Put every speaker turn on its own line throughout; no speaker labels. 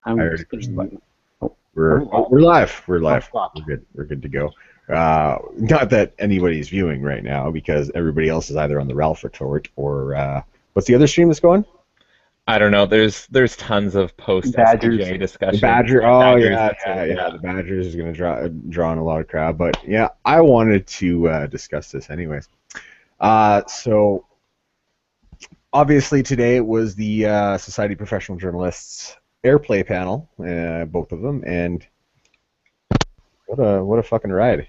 I
I'm
already
just
pushed the
gonna.
button.
Oh,
We're live. We're
oh,
live.
fuck.
We're good. We're good to go. Not that anybody's viewing right now because everybody else is either on the Ralph retort or what's the other stream that's going?
I don't know. There's tons of post
Badgers.
SPJ
The
discussions.
Badger.
Yeah,
Oh
Badgers.
yeah,
That's
yeah,
it.
yeah.
Yeah.
The Badgers is going to draw in a lot of crowd, but yeah, I wanted to discuss this anyways. So obviously today it was the Society of Professional Journalists Airplay panel, both of them, and what a fucking ride,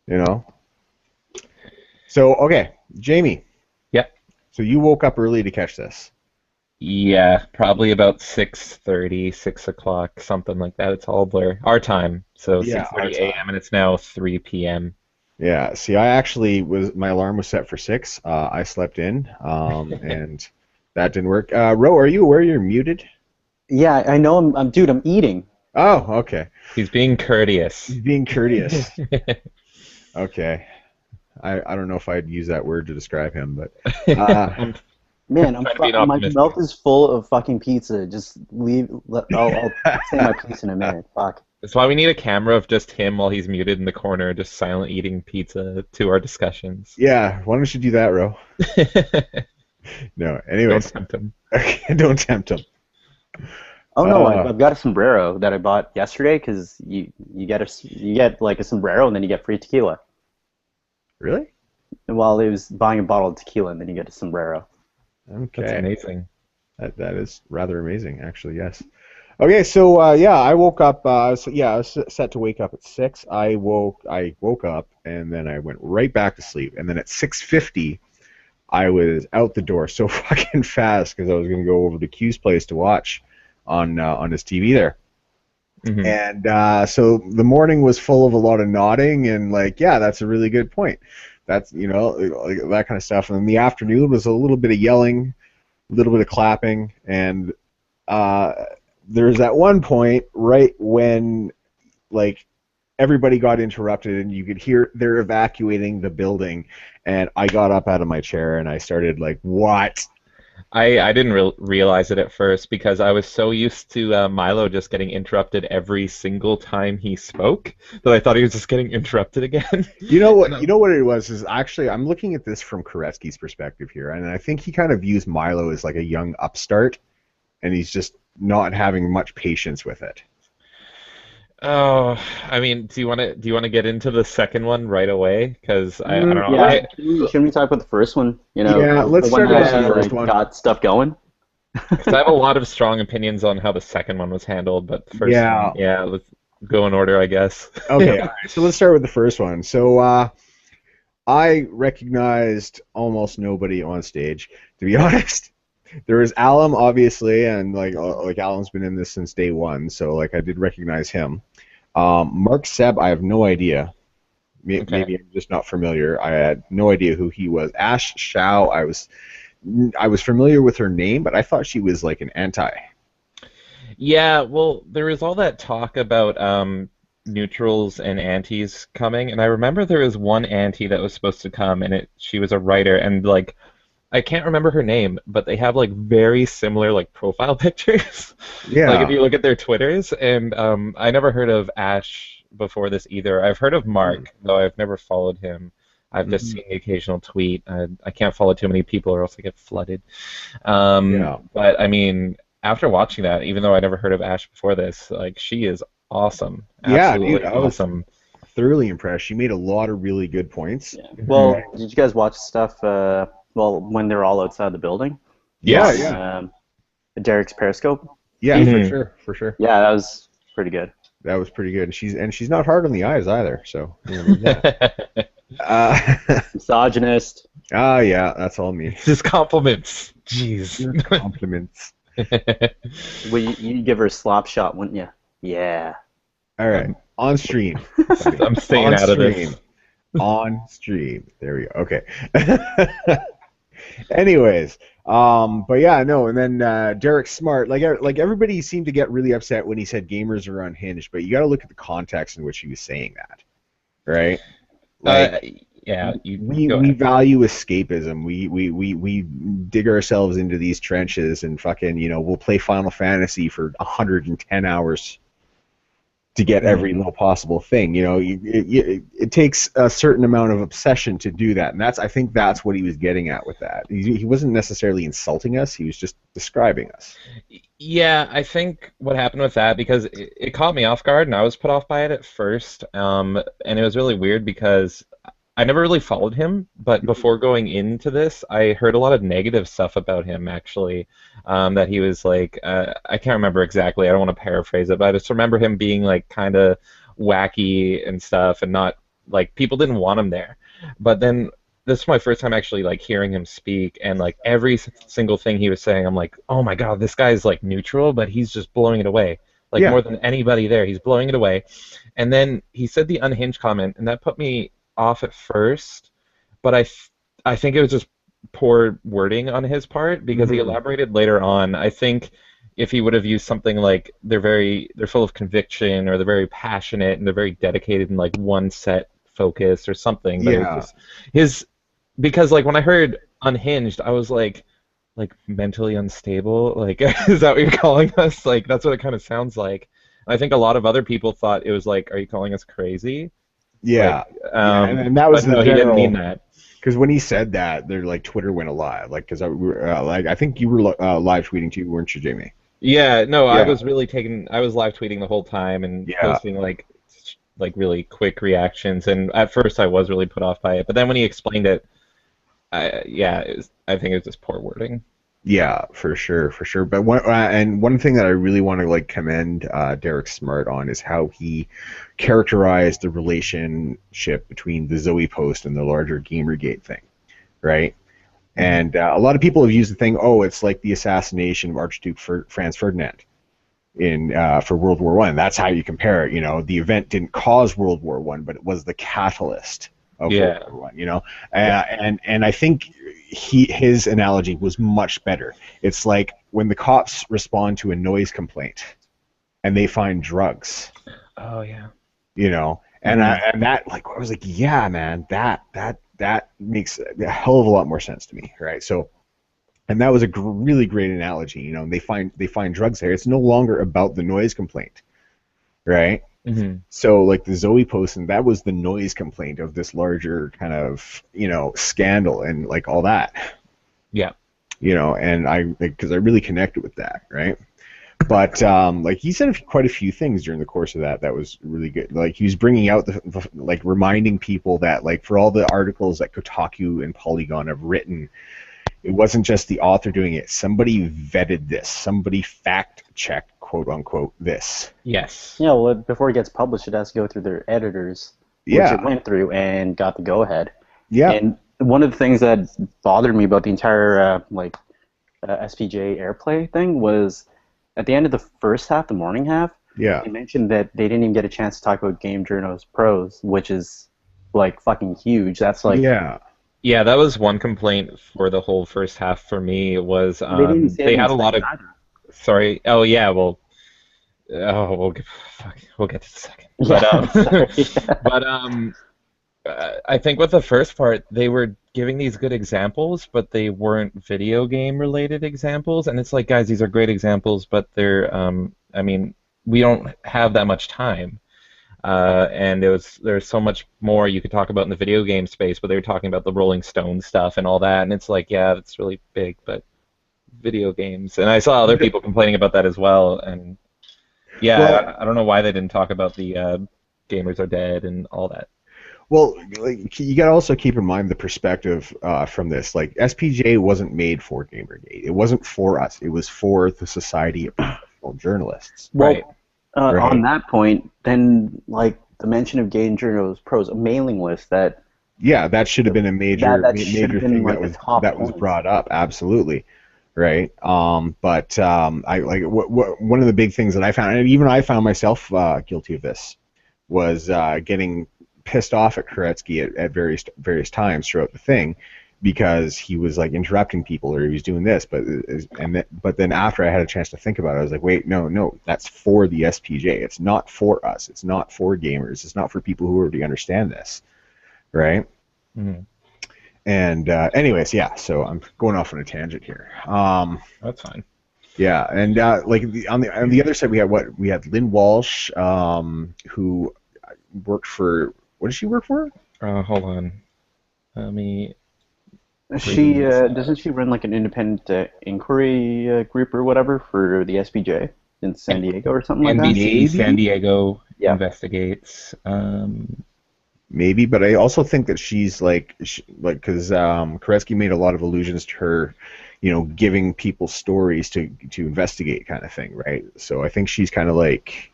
you know. So okay, Jamie.
Yeah.
So you woke up early to catch this.
Yeah. Probably about 6:30, 6 o'clock, something like that. It's all blur. Our time. So
Yeah, our
6:30
time.
a.m. and it's now 3 p.m.
Yeah. See, I actually was my alarm was set for 6. I slept in, and that didn't work. Ro, are you aware you're muted?
Yeah, I know. Dude. I'm eating.
Oh, okay.
He's being courteous.
He's being courteous. Okay. I don't know if I'd use that word to describe him, but
I'm
Man,
trying to be an
my
optimist.
mouth is full of fucking pizza. Just leave. I'll say my piece in a minute. Fuck.
That's why we need a camera of just him while he's muted in the corner, just silent eating pizza to our discussions.
yeah. Why don't you do that, Ro? No.
Don't
Anyways,
tempt him.
don't tempt him.
Oh no,
Uh,
I've got a sombrero that I bought yesterday because you get like a sombrero and then you get free tequila.
Really?
Well, it was buying a bottle of tequila and then you get a sombrero.
Okay.
That's amazing.
That is rather amazing, actually. Yes. Okay, so yeah, I woke up. I was set to wake up at 6. I woke up, and then I went right back to sleep. And then at 6:50, I was out the door so fucking fast because I was going to go over to Q's place to watch on his TV there.
Mhm.
And so the morning was full of a lot of nodding and like, yeah, that's a really good point. That's like that kind of stuff. And then the afternoon was a little bit of yelling, a little bit of clapping, and uh, there's that one point right when like everybody got interrupted and you could hear they're evacuating the building, and I got up out of my chair and I started like, what?
I didn't realize it at first because I was so used to Milo just getting interrupted every single time he spoke that I thought he was just getting interrupted again.
You know what?
And
You know what it was is actually I'm looking at this from Koretsky's perspective here, and I think he kind of views Milo as like a young upstart, and he's just not having much patience with it.
Oh, I mean, do you want to get into the second one right away? Because I don't know.
Yeah, shouldn't we talk about the first one?
Yeah, let's
the one
start
that
with the
actually
first
like
one.
got stuff going.
'Cause I have a lot of strong opinions on how the second one was handled, but the first
Yeah.
one, yeah, let's go in order, I guess.
Okay, all right. So let's start with the first one. So I recognized almost nobody on stage, to be honest. There was Alum, obviously, and like Alum's been in this since day one, so like I did recognize him. Mark Seb, I have no idea.
Okay.
Maybe I'm just not familiar. I had no idea who he was. Ash Shao, I was familiar with her name, but I thought she was like an anti.
Yeah, well, there was all that talk about neutrals and antis coming, and I remember there was one anti that was supposed to come, and she was a writer, and like I can't remember her name, but they have like very similar like profile pictures. Like if
Yeah.
you look at their Twitters, and I never heard of Ash before this either. I've heard of Mark, though I've never followed him. I've just
Mhm.
seen the occasional tweet. I can't follow too many people, or else I get flooded.
Yeah.
But I mean, after watching that, even though I never heard of Ash before this, like she is awesome,
Yeah, dude,
absolutely
I was
awesome.
thoroughly impressed. She made a lot of really good points.
Yeah. Well,
Mhm.
did you guys watch stuff? Well, when they're all outside the building.
Yeah,
Yes.
yeah.
Derek's Periscope.
Yeah, for
Mhm.
sure, for sure.
Yeah, that was pretty good.
That was pretty good. And she's not hard on the eyes either. So there's that. Uh,
Misogynist.
yeah, that's all me.
Just compliments. Jeez.
Compliments.
Well, you give her a slap shot, wouldn't you? Yeah.
All right, on stream.
I'm staying
On
out of
stream.
this.
On stream. There we go. Okay. Anyways, but yeah, no, and then Derek Smart, like everybody seemed to get really upset when he said gamers are unhinged, but you got to look at the context in which he was saying that, right?
Uh,
Like,
yeah, you go
We
ahead.
value escapism. We dig ourselves into these trenches and fucking, we'll play Final Fantasy for 110 hours to get every
Mhm.
little possible thing. It takes a certain amount of obsession to do that, and I think that's what he was getting at with that. He wasn't necessarily insulting us; he was just describing us.
Yeah, I think what happened with that because it caught me off guard and I was put off by it at first. And it was really weird because I never really followed him, but before going into this, I heard a lot of negative stuff about him actually. That he was like, I can't remember exactly. I don't want to paraphrase it, but I just remember him being like kind of wacky and stuff, and not like people didn't want him there. But then this is my first time actually like hearing him speak, and like every single thing he was saying, I'm like, oh my God, this guy's like neutral, but he's just blowing it away. Like
Yeah,
more than anybody there, he's blowing it away. And then he said the unhinged comment, and that put me off at first, but I think it was just poor wording on his part because he
hmm
elaborated later on. I think if he would have used something like they're full of conviction, or they're very passionate and they're very dedicated in like one set focus or something, but it was
yeah,
just his because like when I heard unhinged, I was like mentally unstable. Like, is that what you're calling us? Like, that's what it kind of sounds like. I think a lot of other people thought it was like, are you calling us crazy? Like,
yeah, yeah, and that was
but
the
no, he didn't mean
general.
that.
Because when he said that, they're like Twitter went alive. Like, because I think you were live tweeting too, weren't you, Jamie?
Yeah, no,
Yeah,
I was live tweeting the whole time and
yeah,
posting like really quick reactions. And at first I was really put off by it, but then when he explained it, yeah, I think it was just poor wording.
yeah, for sure, for sure. But one thing that I really want to like commend Derek Smart on is how he characterized the relationship between the Zoe post and the larger Gamergate thing, right?
Hmm.
And a lot of people have used the thing, oh, it's like the assassination of Archduke Franz Ferdinand in for World War One. That's how you compare it. The event didn't cause World War One, but it was the catalyst of World
Yeah,
War One.
yeah,
And I think his analogy was much better. It's like when the cops respond to a noise complaint and they find drugs.
oh yeah.
And
Hmm.
that, like, I was like, yeah, man, that makes a hell of a lot more sense to me, right? So, and that was a really great analogy. And they find drugs there. It's no longer about the noise complaint, right?
Hmm.
So like the Zoe post, and that was the noise complaint of this larger kind of scandal and like all that,
Yeah.
and I, because I really connected with that, right? But like he said quite a few things during the course of that was really good. Like he was bringing out like reminding people that like for all the articles that Kotaku and Polygon have written, it wasn't just the author doing it. Somebody vetted this. Somebody fact checked, quote unquote, this.
Yes.
Yeah, well, before it gets published, it has to go through their editors, which it
Yeah,
went through and got the go-ahead.
yeah,
And one of the things that bothered me about the entire SPJ Airplay thing was at the end of the first half, the morning half,
yeah,
they mentioned that they didn't even get a chance to talk about Game Journo's pros, which is like fucking huge. That's like
yeah.
Yeah, that was one complaint for the whole first half for me was
they didn't say it
they
in the
had a lot
second
of
either.
sorry. Oh yeah, well, fuck, we'll get to the second. But
Yeah, sorry.
but I think with the first part, they were giving these good examples, but they weren't video game related examples. And it's like, guys, these are great examples, but they're, I mean, we don't have that much time. And there's so much more you could talk about in the video game space, but they were talking about the Rolling Stone stuff and all that, and it's like, yeah, that's really big, but video games. And I saw other people complaining about that as well, and
Well,
yeah, I don't know why they didn't talk about the gamers are dead and all that.
well, like, you got to also keep in mind the perspective from this. Like SPJ wasn't made for Gamergate. It wasn't for us. It was for the Society of Professional Journalists,
Right.
Well, on
right?
that point, then like the mention of Game Journo's pros, a mailing list
Yeah, that should have been a
that should have
major
been
thing
like the top
that was
points.
brought up. Absolutely, right? But I like one of the big things that I found, and even I found myself guilty of this, was getting pissed off at Koretsky at various times throughout the thing because he was like interrupting people or he was doing this, but then after I had a chance to think about it, I was like, wait, no, that's for the SPJ. It's not for us. It's not for gamers. It's not for people who already understand this, right?
Mhm.
And anyways, yeah. So I'm going off on a tangent here.
That's fine.
Yeah, and like on the other side, we had Lynn Walsh, who worked for what did she work for?
Hold on. Let me bring
She
this
doesn't
up.
she run like an independent inquiry group or whatever for the SPJ in San Diego or something like that?
NBC San
Maybe,
Diego
Yeah.
investigates.
maybe, but I also think that she's like because Koretsky made a lot of allusions to her, giving people stories to investigate kind of thing, right? So I think she's kind of like,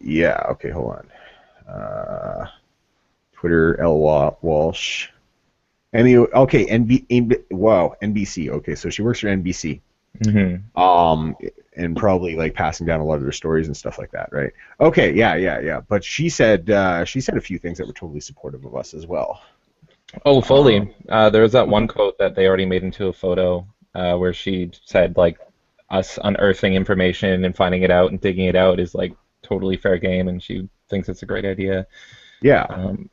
yeah, okay, hold on, Twitter Walsh. Okay, wow, NBC. Okay, so she works for NBC.
mhm.
Um, and probably like passing down a lot of their stories and stuff like that, right? Okay, yeah. But she said a few things that were totally supportive of us as well.
Oh,
Um,
fully. There was that one quote that they already made into a photo, where she said like us unearthing information and finding it out and digging it out is like totally fair game, and she thinks it's a great idea.
yeah,
Um,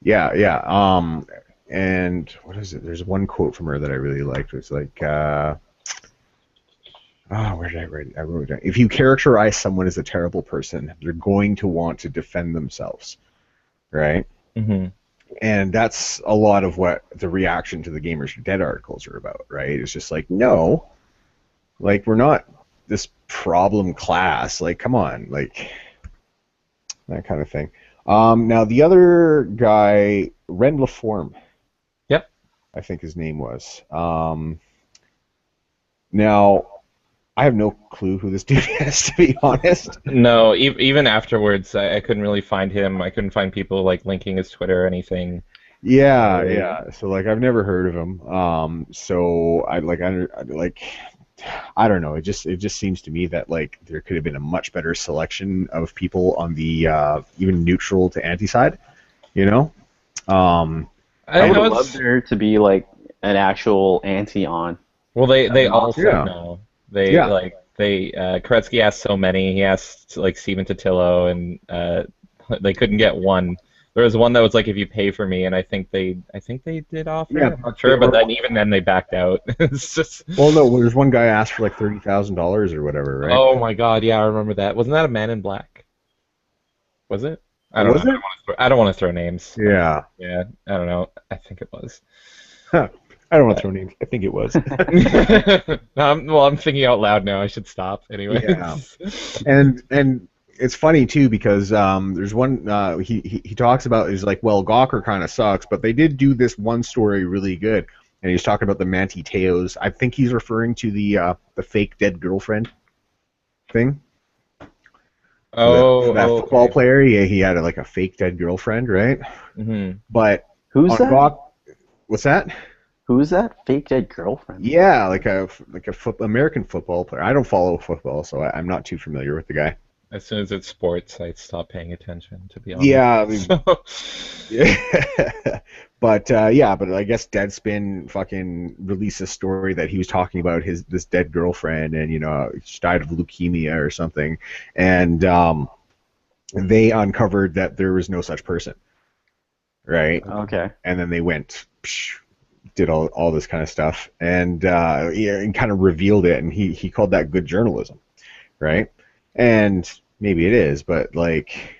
yeah. And what is it? There's one quote from her that I really liked. It's like, where did I write it? I wrote it down. If you characterize someone as a terrible person, they're going to want to defend themselves, right?
mhm.
And that's a lot of what the reaction to the Gamers Are Dead articles are about, right? It's just like, no, like we're not this problem class. Like, come on, like that kind of thing. Now the other guy, Ren Laforme,
Yep.
I think his name was. Now I have no clue who this dude is, to be honest.
No, even afterwards, I couldn't really find him. I couldn't find people like linking his Twitter or anything.
Yeah,
Really.
yeah. So like I've never heard of him. So I don't know. It just seems to me that like there could have been a much better selection of people on the even neutral to anti side. You know. Um,
I would
I
have loved
was.
there to be like an actual anti on.
Well, they
That'd been
all
awesome.
said
yeah,
no. They
yeah,
like they Koretsky asked so many. He asked like Steven Totillo, and they couldn't get one. There was one that was like, if you pay for me, and I think they did offer.
yeah.
I'm not sure, but
Or,
then even then they backed out. It's just.
well, no. There's one guy asked for like $30,000 or whatever, right?
Oh my God, yeah, I remember that. Wasn't that a Man in Black? Was it? I don't know.
Was it?
I don't want to throw names.
Yeah.
Yeah, I don't know. I think it was.
Huh. I don't want to
But
throw names. I think it was.
well, I'm thinking out loud now. I should stop.
Yeah.
Anyways.
And it's funny too because there's one he talks about is like, well, Gawker kind of sucks, but they did do this one story really good, and he's talking about the Manti Teos. I think he's referring to the fake dead girlfriend thing for that
Oh,
football
okay.
player. Yeah, he had like a fake dead girlfriend, right?
Hmm.
But
Who's
on
that?
Gawk, what's that?
Who's that? Fake dead girlfriend.
Yeah, American football player. I don't follow football, so I'm not too familiar with the guy.
As soon as it's sports, I stop paying attention, to be honest.
Yeah, I mean,
So,
yeah. But I guess Deadspin fucking released a story that he was talking about this dead girlfriend, and she died of leukemia or something, and they uncovered that there was no such person, right?
Okay.
And then they went did all this kind of stuff, and yeah, and kind of revealed it, and he called that good journalism, right? And maybe it is, but like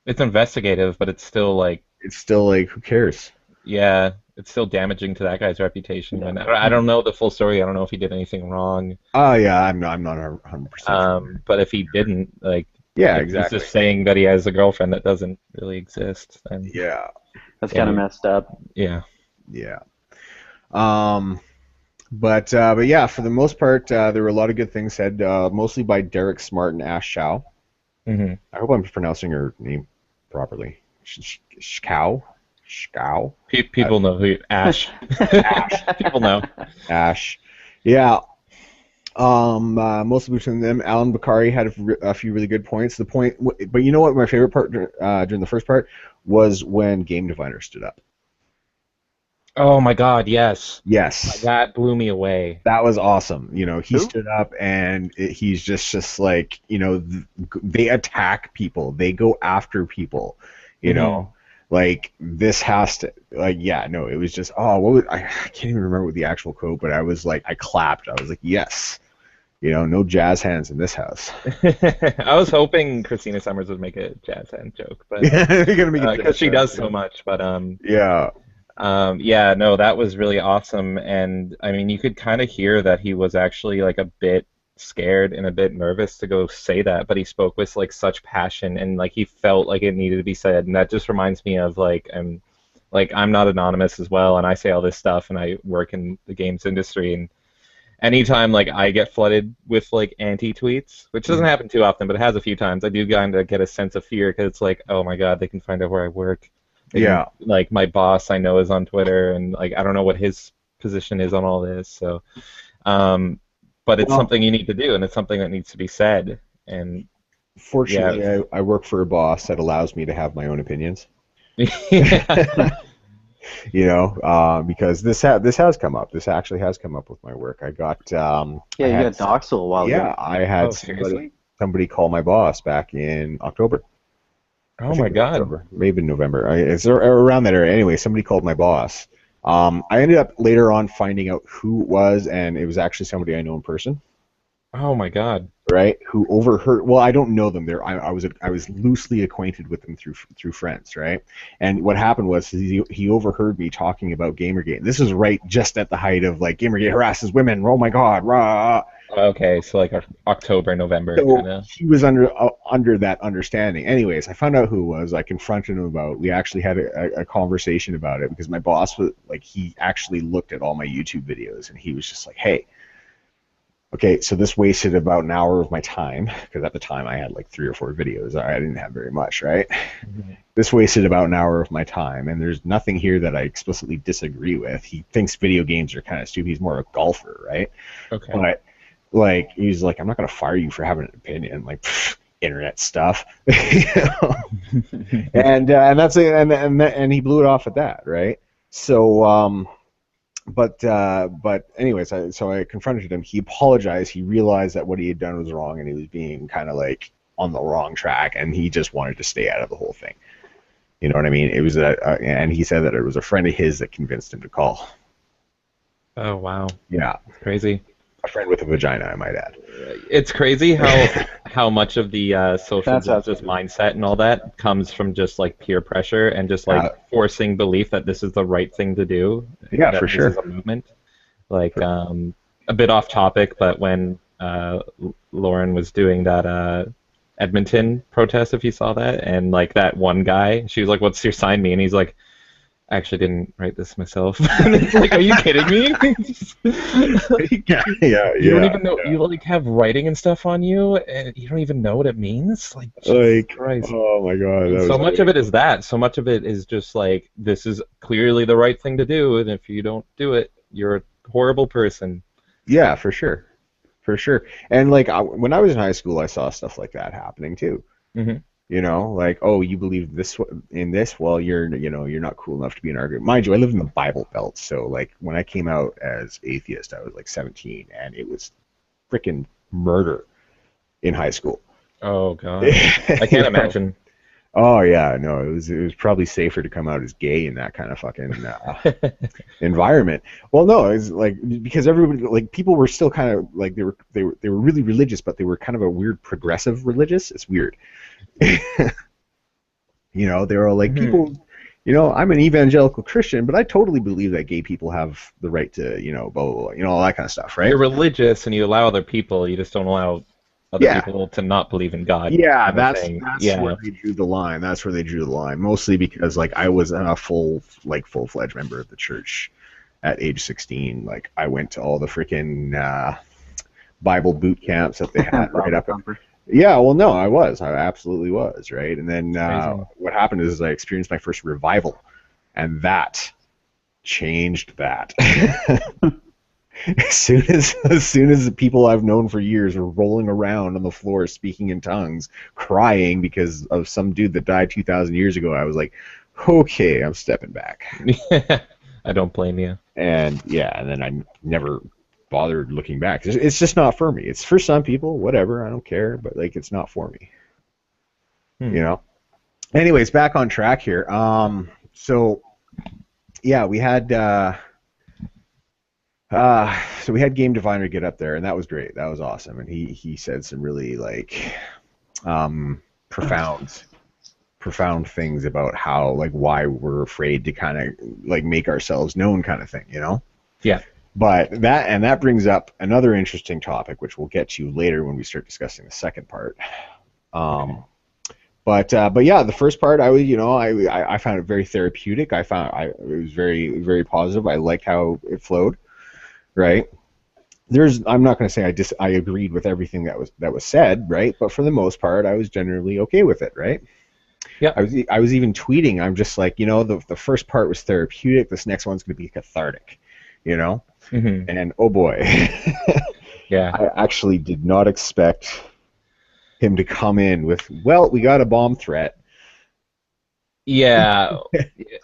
it's investigative, but it's still like,
it's still like, who cares?
yeah, it's still damaging to that guy's reputation. And I don't know the full story. I don't know if he did anything wrong.
Oh yeah, I'm not 100% familiar.
But if he didn't, like,
Yeah,
if he's
exactly.
just saying that he has a girlfriend that doesn't really exist, then
Yeah,
That's
yeah,
kind of messed up.
yeah.
yeah. Um, but yeah, for the most part, there were a lot of good things said, mostly by Derek Smart and Ash Chow.
Hmm.
I hope I'm pronouncing her name properly. Shkow? Shkow?
People know who Ash.
Ash.
People know.
Ash. Yeah. Mostly between them, Alan Bakari had a few really good points. But you know what? My favorite part during the first part was when Game Diviner stood up.
Oh my God, yes.
Yes,
That blew me away.
that was awesome. He
Who?
stood up and he's just like, they attack people, they go after people, you
Hmm.
know, like this has to, like, yeah, no, it was just, oh, what was, I can't even remember what the actual quote, but I was like, I clapped. I was like, yes, no jazz hands in this house.
I was hoping Christina Summers would make a jazz hand joke, but
You're gonna make a
because
jazz
she
hands.
does so much. But
Yeah,
yeah, no, that was really awesome, and I mean, you could kind of hear that he was actually like a bit scared and a bit nervous to go say that, but he spoke with like such passion and like he felt like it needed to be said, and that just reminds me of like I'm not anonymous as well, and I say all this stuff, and I work in the games industry, and anytime like I get flooded with like anti-tweets, which doesn't happen too often, but it has a few times, I do kind of get a sense of fear because it's like, oh my God, they can find out where I work. They
yeah.
can, like my boss I know is on Twitter, and like I don't know what his position is on all this. So, but it's
Well,
something you need to do, and it's something that needs to be said. And yeah,
fortunately, I work for a boss that allows me to have my own opinions.
yeah.
Because this has come up. This actually has come up with my work. I got
Yeah,
I
you
had
got doxxed a while ago.
yeah, I had
Oh, seriously?
somebody call my boss back in October. I
Oh
think
my
it was
God.
October, maybe November. It's around that area. Anyway, somebody called my boss. I ended up later on finding out who it was, and it was actually somebody I know in person,
Oh my God.
right? Who overheard. Well, I don't know them. I was loosely acquainted with them through friends, right? And what happened was he overheard me talking about Gamergate. This is right just at the height of like Gamergate harasses women. Oh my God, rah!
Okay, so like October, November kind
So
of.
he was under that understanding. Anyways, I found out who it was. I confronted him about it. We actually had a conversation about it because my boss was like, he actually looked at all my YouTube videos and he was just like, hey, okay, so this wasted about an hour of my time because at the time I had like 3 or 4 videos. I didn't have very much, right?
Mhm.
This wasted about an hour of my time, and there's nothing here that I explicitly disagree with. He thinks video games are kind of stupid. He's more of a golfer, right?
Okay.
But like he's like, I'm not gonna fire you for having an opinion, like pfft, internet stuff, and that's it, and he blew it off at that, right? So but anyways, so I confronted him. He apologized. He realized that what he had done was wrong, and he was being kind of like on the wrong track, and he just wanted to stay out of the whole thing. You know what I mean? It was and he said that it was a friend of his that convinced him to call.
Oh wow,
Yeah,
it's crazy.
a friend with a vagina, I might add.
It's crazy how much of the social
That's
justice mindset and all that comes from just like peer pressure and just like forcing belief that this is the right thing to do.
Yeah,
that
for
this
sure.
is a movement. Like a bit off topic, but when Lauren was doing that Edmonton protest, if you saw that, and like that one guy, she was like, "What's your sign mean?" And he's like, I actually didn't write this myself. And it's like, are you kidding me? You don't even know. You like have writing and stuff on you, and you don't even know what it means. Like, Jesus
Like,
Christ.
oh my God,
And
that
so
was
much of it is that. So much of it is just like, this is clearly the right thing to do, and if you don't do it, you're a horrible person.
yeah, for sure, for sure. And like when I was in high school, I saw stuff like that happening too.
Hmm.
Like, oh, you believe this in this? Well, you're not cool enough to be an argument. Mind you, I live in the Bible Belt, so like when I came out as atheist, I was like 17, and it was freaking murder in high school.
Oh God, I can't imagine.
Oh yeah, no, it was probably safer to come out as gay in that kind of fucking environment. Well, no, it's like because everybody, like people were still kind of like they were really religious, but they were kind of a weird progressive religious. It's weird. They were all like people. I'm an evangelical Christian, but I totally believe that gay people have the right to, blah blah blah, all that kind of stuff, right?
You're religious and you allow other people. You just don't allow other
Yeah.
people to not believe in God.
Yeah,
kind of
that's
thing.
that's
Yeah.
where they drew the line. That's where they drew the line. Mostly because like I was a full-fledged member of the church at age 16. Like I went to all the freaking Bible boot camps that they had right up. Yeah, well, no, I absolutely was, right? And then what happened is I experienced my first revival, and that changed that. As soon as the people I've known for years were rolling around on the floor speaking in tongues, crying because of some dude that died 2,000 years ago, I was like, okay, I'm stepping back.
I don't blame you.
And yeah, and then I never bothered looking back. It's just not for me. It's for some people, whatever, I don't care, but like it's not for me. Anyways, back on track here. So yeah, so we had Game Diviner get up there, and that was great. That was awesome, and he said some really like profound things about how like why we're afraid to kind of like make ourselves known, kind of thing, you know.
Yeah.
But that brings up another interesting topic, which we'll get to later when we start discussing the second part.
Okay.
But yeah, the first part I found it very therapeutic. It was very very positive. I liked how it flowed. Right. I'm not going to say I agreed with everything that was said, right? But for the most part, I was generally okay with it, right?
Yeah.
I was even tweeting. I'm just like, the first part was therapeutic. This next one's going to be cathartic, you know.
Hmm.
And oh boy,
Yeah.
I actually did not expect him to come in with, well, we got a bomb threat.
Yeah,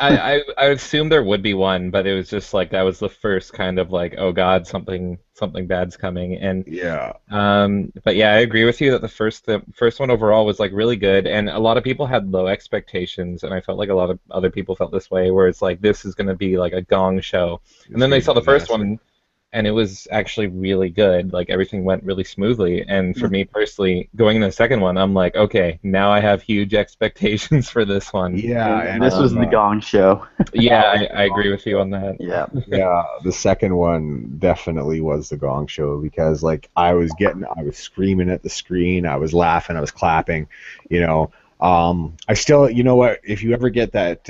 I assumed there would be one, but it was just like that was the first kind of like, oh God, something bad's coming. And
Yeah.
but yeah, I agree with you that the first one overall was like really good, and a lot of people had low expectations, and I felt like a lot of other people felt this way, where it's like this is gonna be like a gong show, and
It's
then they
going to
saw
be
the first
disaster.
one, and it was actually really good. Like everything went really smoothly, and for me personally, going into the second one, I'm like, okay, now I have huge expectations for this one.
Yeah,
And
and
this was the Gong Show.
Yeah,
that was the
I agree
Gong
with you
Show.
on that.
Yeah.
Yeah, the second one definitely was the Gong Show because like I was screaming at the screen, I was laughing, I was clapping, you know. I still, you know what, if you ever get that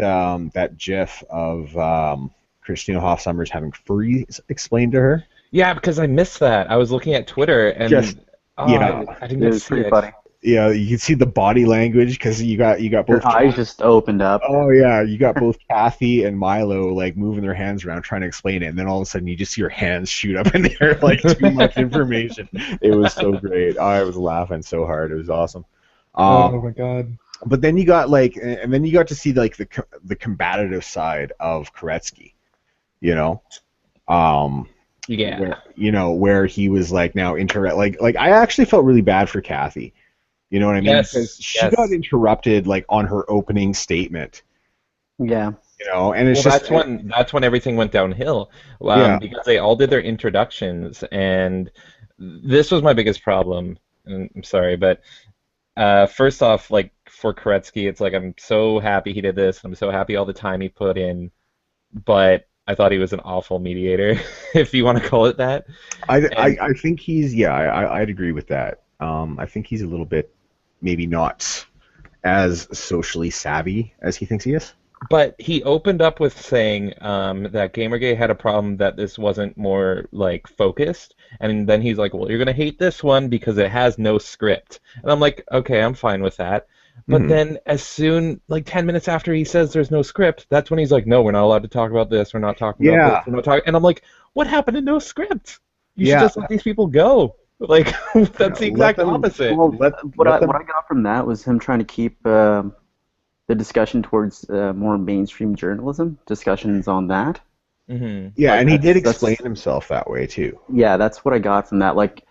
GIF of Christina Hoff Sommers having furries explained to her,
Yeah, because I missed that. I was looking at Twitter
just
and
yeah,
I didn't
It
get to
was
see
pretty
it.
funny.
yeah, you can see the body language because you got
Her
both.
eyes just opened up.
Oh yeah, you got both Kathy and Milo like moving their hands around trying to explain it, and then all of a sudden you just see your hands shoot up in the air like too much information. It was so great. I was laughing so hard. It was awesome.
Oh
Um,
my God.
but then you got like, and then you got to see like the combative side of Koretsky. You know, um,
Yeah.
where he was like now like I actually felt really bad for Kathy. You know what I mean? Because
Yes.
she got
Yes.
interrupted like on her opening statement.
Yeah.
And it's
Well,
just
that's when everything went downhill,
yeah.
because they all did their introductions, and this was my biggest problem. And I'm sorry, but first off, like for Koretsky, it's like I'm so happy he did this. I'm so happy all the time he put in, but I thought he was an awful mediator, if you want to call it that. And
I think he's yeah, I'd agree with that. I think he's a little bit maybe not as socially savvy as he thinks he is.
But he opened up with saying that Gamergate had a problem that this wasn't more like focused, and then he's like, "Well, you're gonna hate this one because it has no script." And I'm like, "Okay, I'm fine with that." But
Hmm.
then, as soon like 10 minutes after he says there's no script, that's when he's like, "No, we're not allowed to talk about this. We're not talking about this.
Yeah,
We're not talking." And I'm like, "What happened to no script? You should
yeah,
just let these people go." Like
yeah.
that's the exact opposite.
Well,
Let
what
them.
I got from that was him trying to keep the discussion towards more mainstream journalism, discussions on that.
Yeah,
Like
and he did
that's
explain himself that way too.
yeah, that's what I got from that. Like,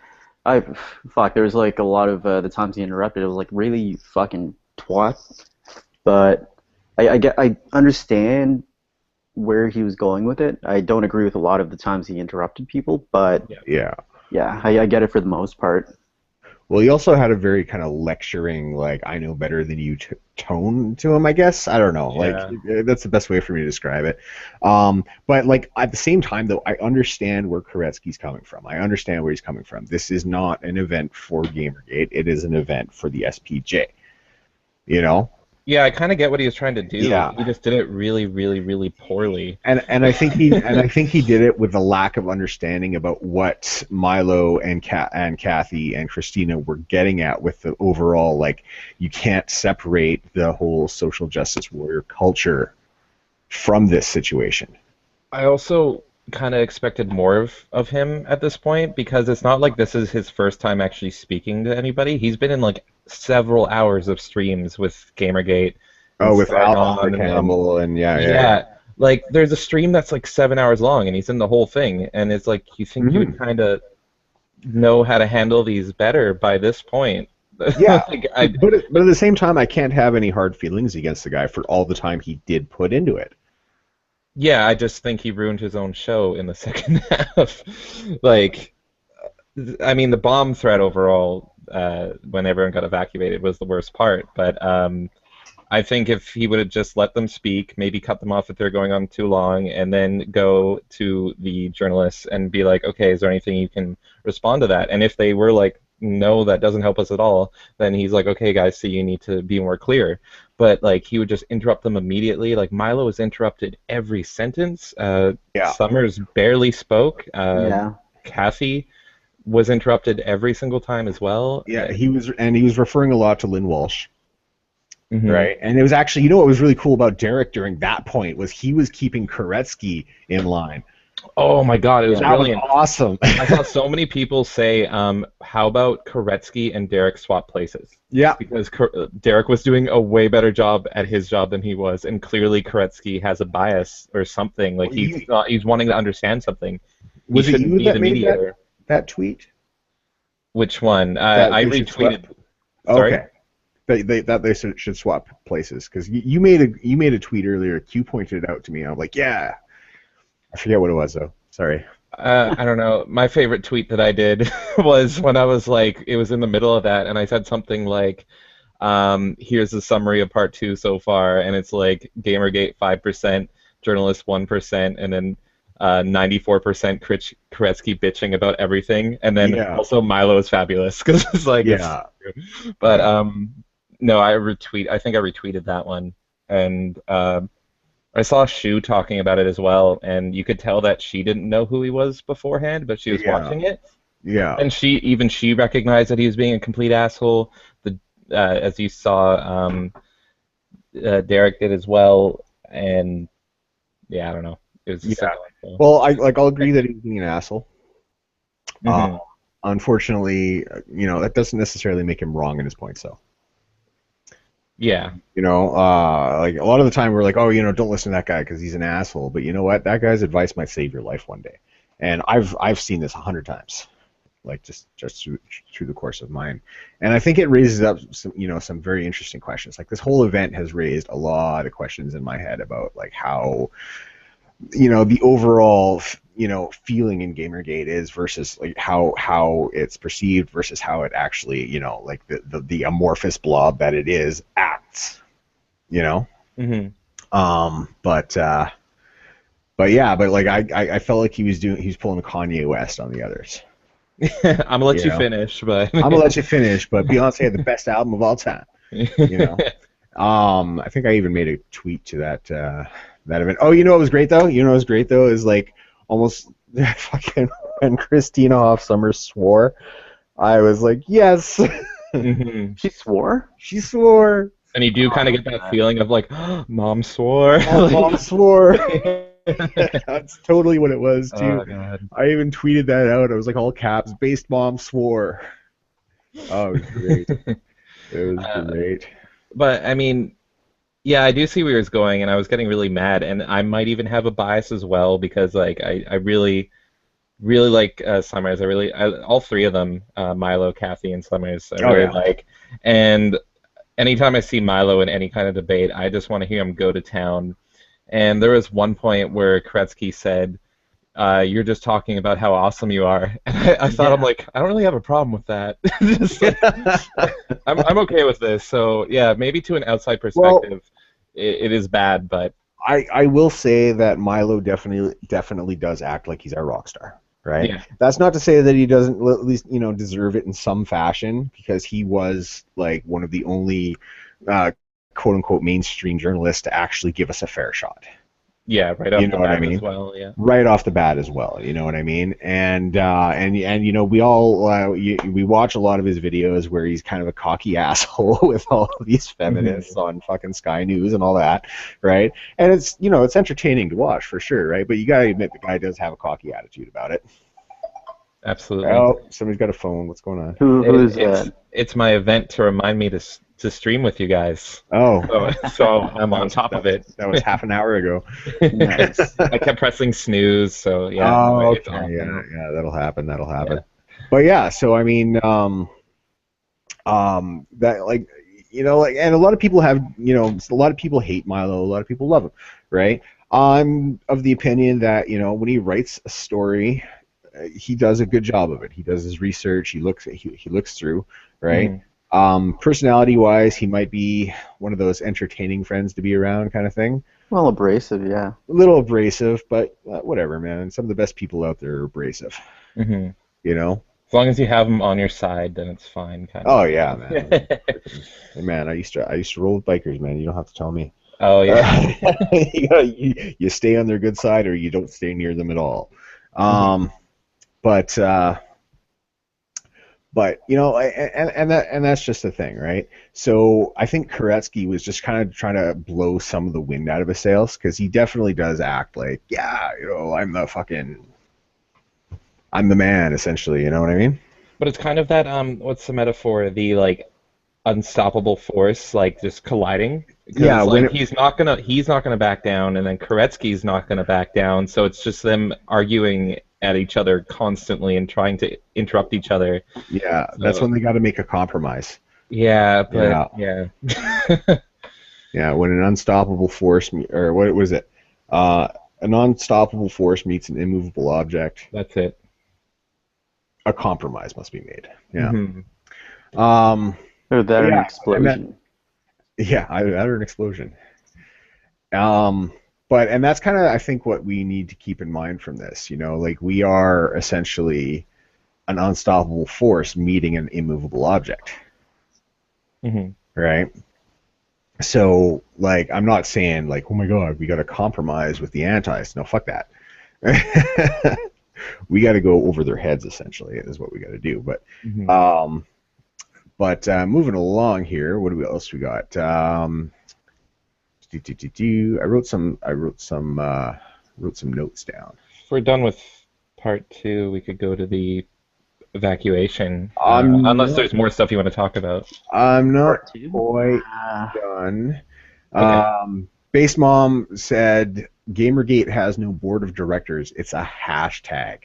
I fuck, there was like a lot of the times he interrupted. It was like really fucking twat. But I understand where he was going with it. I don't agree with a lot of the times he interrupted people, but
Yeah.
yeah, I get it for the most part.
Well, he also had a very kind of lecturing, like "I know better than you" tone to him. I guess I don't know. Like
Yeah.
that's the best way for me to describe it. But like at the same time, though, I understand where Koretsky's coming from. I understand where he's coming from. This is not an event for Gamergate. It is an event for the SPJ. You know?
Yeah, I kind of get what he was trying to do.
Yeah.
He just did it really, really, really poorly.
And I think he did it with a lack of understanding about what Milo and Kathy and Christina were getting at with the overall, like, you can't separate the whole social justice warrior culture from this situation.
I also kind of expected more of him at this point because it's not like this is his first time actually speaking to anybody. He's been in like several hours of streams with Gamergate and
Oh, with
Stragon
Alec
and
Campbell and yeah.
yeah, like there's a stream that's like 7 hours long and he's in the whole thing and it's like you think you
Hmm.
would kind of know how to handle these better by this point.
Yeah,
Like,
but at the same time, I can't have any hard feelings against the guy for all the time he did put into it.
yeah, I just think he ruined his own show in the second half. Like, I mean, the bomb threat overall, when everyone got evacuated, was the worst part. But I think if he would have just let them speak, maybe cut them off if they're going on too long, and then go to the journalists and be like, okay, is there anything you can respond to that? And if they were like, no, that doesn't help us at all, then he's like, okay, guys, see, you need to be more clear. But like, he would just interrupt them immediately. Like Milo was interrupted every sentence.
Yeah,
Summers barely spoke.
Yeah.
Kathy was interrupted every single time as well.
yeah, he was referring a lot to Lynn Walsh.
Mhm.
Right, and it was actually, what was really cool about Derek during that point was he was keeping Koretsky in line.
Oh my God, it was
That was
brilliant.
awesome.
I saw so many people say, how about Koretsky and Derek swap places?
Yeah,
Because Derek was doing a way better job at his job than he was, and clearly Koretsky has a bias or something. Like he's wanting to understand something. He
was it
shouldn't
you
be
that
the
made
mediator.
that tweet?
Which one?
That
I
they should swap.
retweeted. Sorry.
Okay, they should swap places because you made a tweet earlier. Q pointed it out to me. I'm like, yeah, I forget what it was though. Sorry.
I don't know. My favorite tweet that I did was when I was like, it was in the middle of that, and I said something like, here's the summary of part two so far, and it's like Gamergate 5%, journalist 1%, and then 94% Koretsky bitching about everything, and then
Yeah,
also Milo is fabulous because it's like
yeah,
but
yeah,
no, I think I retweeted that one, and I saw Shu talking about it as well, and you could tell that she didn't know who he was beforehand, but she was
yeah,
watching it,
yeah,
and she recognized that he was being a complete asshole. As you saw, Derek did as well, and yeah, I don't know. It was just
yeah.
so.
Well, I'll agree that he's being an asshole. Uh,
Hmm.
Unfortunately, that doesn't necessarily make him wrong in his points, though.
Yeah.
Like a lot of the time we're like, oh, don't listen to that guy because he's an asshole. But you know what? That guy's advice might save your life one day. And I've seen this 100 times, like just through the course of mine. And I think it raises up some very interesting questions. Like this whole event has raised a lot of questions in my head about like how the overall feeling in Gamergate is versus like how it's perceived versus how it actually like the amorphous blob that it is acts you know
Hmm.
but yeah, but like I felt like he was pulling a Kanye West on the others.
I'm gonna let
you
you
know
finish, but
I'm gonna let you finish, but Beyonce had the best album of all time. you know I think I even made a tweet to that event. Oh, what was great though? What was great though is like almost fucking when Christina Hoff Sommers swore, I was like, yes,
hmm.
She swore?
she swore.
And you do
Oh,
kind of get that feeling of like, mom swore.
Mom swore. That's totally what it was too.
Oh God.
I even tweeted that out. I was like all caps, based mom swore. Oh, it was great. It was
Uh,
great.
but I mean, yeah, I do see where it's going, and I was getting really mad, and I might even have a bias as well because like I really really like Summers. All three of them, Milo, Kathy, and Summers, I
Oh
really
yeah.
like. And anytime I see Milo in any kind of debate, I just want to hear him go to town. And there was one point where Kretsky said, "You're just talking about how awesome you are," and I thought, I'm
Yeah.
like, I don't really have a problem with that. Just like, I'm okay with this. So yeah, maybe to an outside
Well,
perspective, it is bad, but
I will say that Milo definitely does act like he's our rock star, right?
yeah.
That's not to say that he doesn't at least deserve it in some fashion because he was like one of the only quote unquote mainstream journalists to actually give us a fair shot.
Yeah, right
You
off
know
the
what I
bat as
mean?
well. Yeah.
Right off the bat as well. You know what I mean? And we all we watch a lot of his videos where he's kind of a cocky asshole with all of these feminists
Hmm.
on fucking Sky News and all that, right? And it's entertaining to watch for sure, right? But you gotta admit the guy does have a cocky attitude about it.
Absolutely.
Oh, somebody's got a phone. What's going on?
Who's
It's my event to remind me to stream with you guys.
Oh,
So I'm on top of it.
that was half an hour ago.
nice?
I kept pressing snooze, so yeah, no,
Oh,
it's
okay,
off
yeah,
now.
yeah, that'll happen. That'll
Yeah.
happen. But yeah, so I mean, That like like, and a lot of people have, a lot of people hate Milo, a lot of people love him, right? I'm of the opinion that when he writes a story, he does a good job of it. He does his research. He looks through, right?
Mhm.
Personality wise, he might be one of those entertaining friends to be around, kind of thing.
Well, abrasive, yeah.
A little abrasive, but whatever, man. Some of the best people out there are abrasive,
Mhm.
you know.
As long as you have them on your side, then it's fine, kind
Oh
of.
yeah, man. Hey, man, I used to roll with bikers, man. You don't have to tell me.
Oh yeah.
You stay on their good side, or you don't stay near them at all.
Mhm.
Um, but and that's just the thing, right? So I think Koretsky was just kind of trying to blow some of the wind out of his sails, because he definitely does act like, yeah, I'm the man, essentially. You know what I mean?
But it's kind of that what's the metaphor? The like unstoppable force, like just colliding. Because
Yeah.
it's
When
like
it,
he's not gonna back down, and then Koretsky's not gonna back down. So it's just them arguing at each other constantly and trying to interrupt each other.
yeah, that's
So
when they got to make a compromise.
yeah, but
Yeah.
yeah,
Yeah, when an unstoppable force, or what was it? Uh, an unstoppable force meets an immovable object.
that's it.
A compromise must be made. Yeah.
Hmm.
Um.
Or that
But
or an
yeah, and that,
explosion.
yeah, I utter an explosion. Um. And that's kind of, I think, what we need to keep in mind from this. Like, we are essentially an unstoppable force meeting an immovable object,
Hmm.
right? So, like, I'm not saying like, oh my god, we got to compromise with the antis. No, fuck that. We got to go over their heads, essentially, is what we got to do.
Hmm.
Um, moving along here, what else we got? I wrote some notes down.
If we're done with part two, we could go to the evacuation.
I'm
Unless
not.
there's more stuff you want to talk about.
I'm not
Part two?
quite done.
Okay.
Base Mom said Gamergate has no board of directors. It's a hashtag,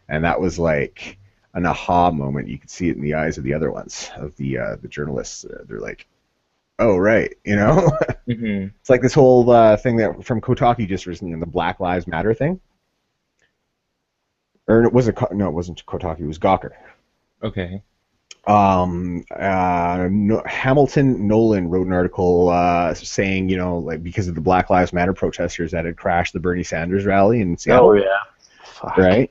and that was like an aha moment. You could see it in the eyes of the other ones, of the journalists. They're like, "Oh, right,"
Hmm.
It's like this whole thing that from Kotaku just recently, the Black Lives Matter thing. Or it wasn't. No, it wasn't Kotaku. It was Gawker.
Okay.
No, Hamilton Nolan wrote an article saying, like, because of the Black Lives Matter protesters that had crashed the Bernie Sanders rally in
Oh
Seattle,
yeah. Fuck.
right?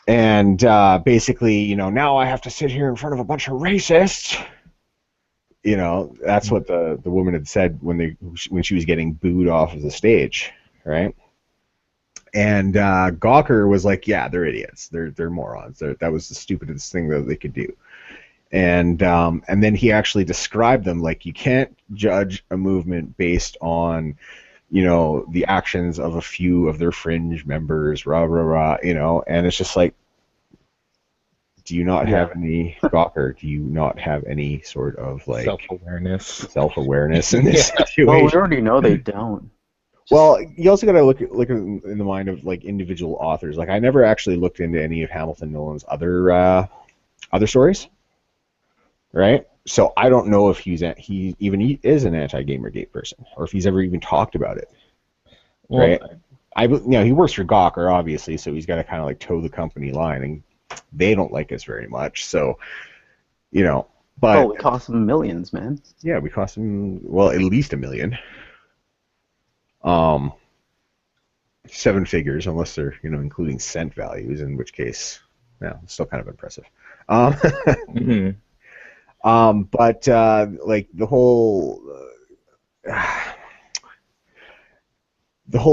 And basically, now I have to sit here in front of a bunch of racists. That's what the woman had said when she was getting booed off of the stage, right? And Gawker was like, "Yeah, they're idiots. They're morons. That was the stupidest thing that they could do." And then he actually described them like, you can't judge a movement based on the actions of a few of their fringe members, rah rah rah, and it's just like, do you not
Yeah.
have any, Gawker, do you not have any sort of like
Self-awareness.
self-awareness in this
Yeah.
Well, we
situation?
already know they don't.
Well, you also got to look in the mind of like individual authors. Like, I never actually looked into any of Hamilton Nolan's other stories, right? So I don't know if he is an anti-Gamergate person, or if he's ever even talked about it,
Well,
right? He works for Gawker, obviously, so he's got to kind of like toe the company line, and they don't like us very much. So,
Oh,
but
it cost them millions, man.
yeah, we cost him, well, at least $1 million, um, seven figures, unless they're including cent values, in which case, yeah, it's still kind of impressive. Um,
mhm.
but like the whole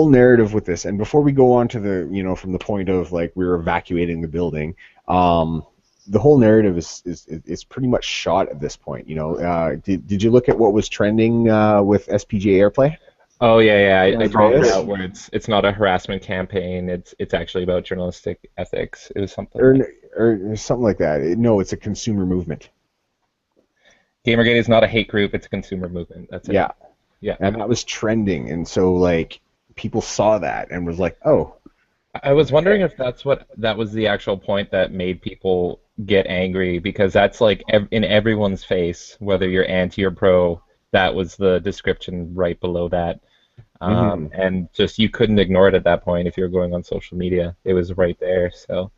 narrative with this, and before we go on to from the point of like we're evacuating the building, the whole narrative is pretty much shot at this point. Did you look at what was trending with SPJ Airplay?
Oh yeah, yeah.
Yeah,
I
it's
checked it
Andreas?
out where it's not a harassment campaign. It's actually about journalistic ethics. It was something
or
like
or something like that. No, it's a consumer movement.
Gamergate is not a hate group. It's a consumer movement. That's it.
Yeah,
Yeah.
and that was trending, and so like people saw that and was like, oh,
I was
okay.
wondering if that was the actual point that made people get angry because that's like in everyone's face, whether you're anti or pro. That was the description right below that.
Hmm.
And just you couldn't ignore it at that point if you were going on social media. It was right there. So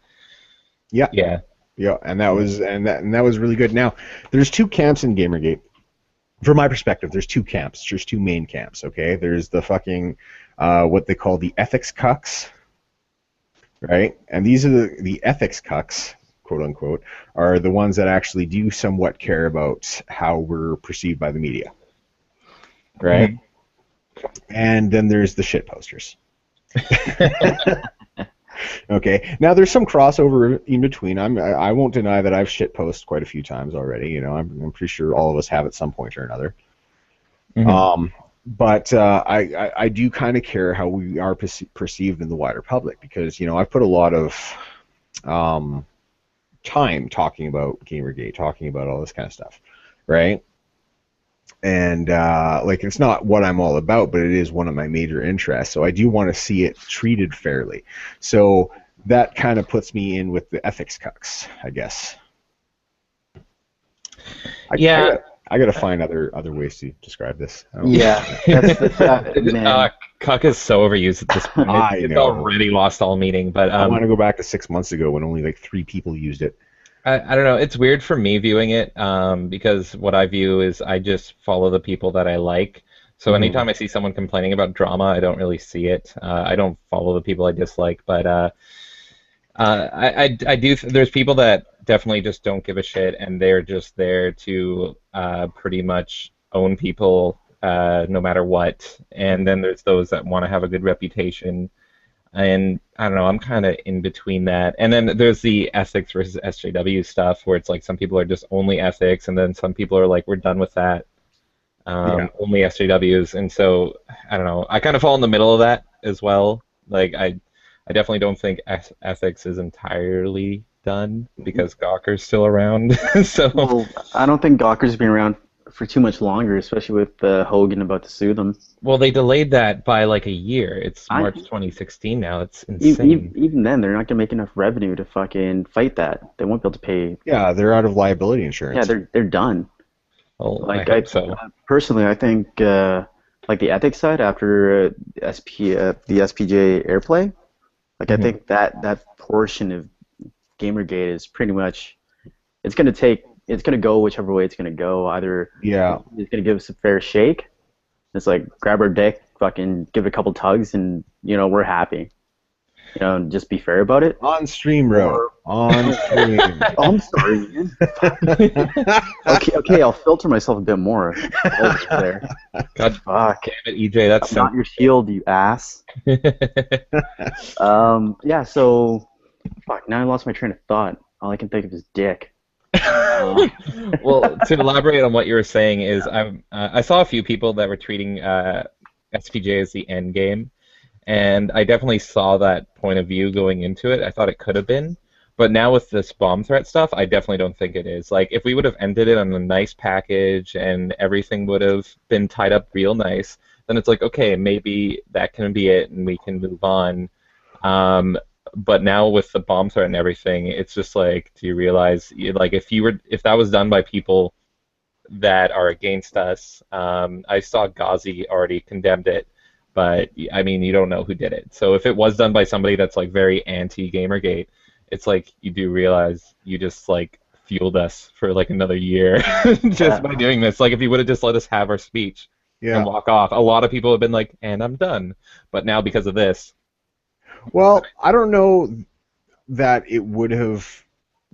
Yeah,
yeah.
yeah, and that was really good. Now, there's two camps in Gamergate. From my perspective, there's two camps. There's two main camps. Okay, there's the fucking what they call the ethics cucks, right? And these are the ethics cucks, quote unquote, are the ones that actually do somewhat care about how we're perceived by the media, right?
Mhm.
And then there's the shit posters. Okay. Now there's some crossover in between. I won't deny that I've shit posted quite a few times already. You know, I'm pretty sure all of us have at some point or another.
Mhm.
But I do kind of care how we are perceived in the wider public because I've put a lot of um, time talking about Gamergate, talking about all this kind of stuff, right? And like it's not what I'm all about, but it is one of my major interests. So I do want to see it treated fairly. So that kind of puts me in with the ethics cucks, I guess. I
Yeah.
got I got to find other ways to describe this. I don't
Yeah, that's man.
Cuck is so overused at this point.
I
It's
know.
already lost all meaning. But
I want to go back to 6 months ago when only like 3 people used it.
I don't know. It's weird for me viewing it because what I view is I just follow the people that I like. So
Hmm.
anytime I see someone complaining about drama, I don't really see it. I don't follow the people I dislike, but I do. There's people that definitely just don't give a shit, and they're just there to pretty much own people no matter what. And then there's those that want to have a good reputation. And I don't know, I'm kind of in between that. And then there's the ethics versus SJW stuff, where it's like some people are just only ethics, and then some people are like, we're done with that,
Yeah.
only SJWs. And so I don't know. I kind of fall in the middle of that as well. Like I definitely don't think ethics is entirely done because Gawker's still around. So,
Well, I don't think Gawker's been around for too much longer, especially with Hogan about to sue them.
well, they delayed that by like a year. It's
I
March 2016 now. It's insane.
even then, they're not gonna make enough revenue to fucking fight that. They won't be able to pay.
Yeah, they're out of liability
Yeah,
insurance.
they're done.
Well, I
Like
hope so.
personally, I think like the ethics side after the SPJ Airplay, like I
Mhm.
think that portion of Gamergate is pretty much it's gonna go whichever way it's gonna go. Either
Yeah.
it's gonna give us a fair shake. It's like grab our dick, fucking give it a couple tugs, and we're happy. And just be fair about it.
On stream, bro.
Or
On stream.
oh, I'm sorry, man. Okay, I'll filter myself a bit more. Over there.
God
Fuck.
damn it, EJ. That's
I'm not your shield, you ass. Yeah, so fuck, now I lost my train of thought. All I can think of is dick. Uh,
Well, to elaborate on what you were saying is I saw a few people that were treating SPJ as the end game, and I definitely saw that point of view going into it. I thought it could have been, but now with this bomb threat stuff, I definitely don't think it is. Like if we would have ended it on a nice package and everything would have been tied up real nice, then it's like okay, maybe that can be it and we can move on. Um, but now with the bomb threat and everything, it's just like, do you realize, like, if that was done by people that are against us, I saw Ghazi already condemned it, but I mean, you don't know who did it. So if it was done by somebody that's like very anti-Gamergate, it's like you do realize you just like fueled us for like another year just
yeah,
by doing this. Like if you would have just let us have our speech and
Yeah.
walk off, a lot of people have been like, and I'm done. But now because of this,
Well, I don't know that it would have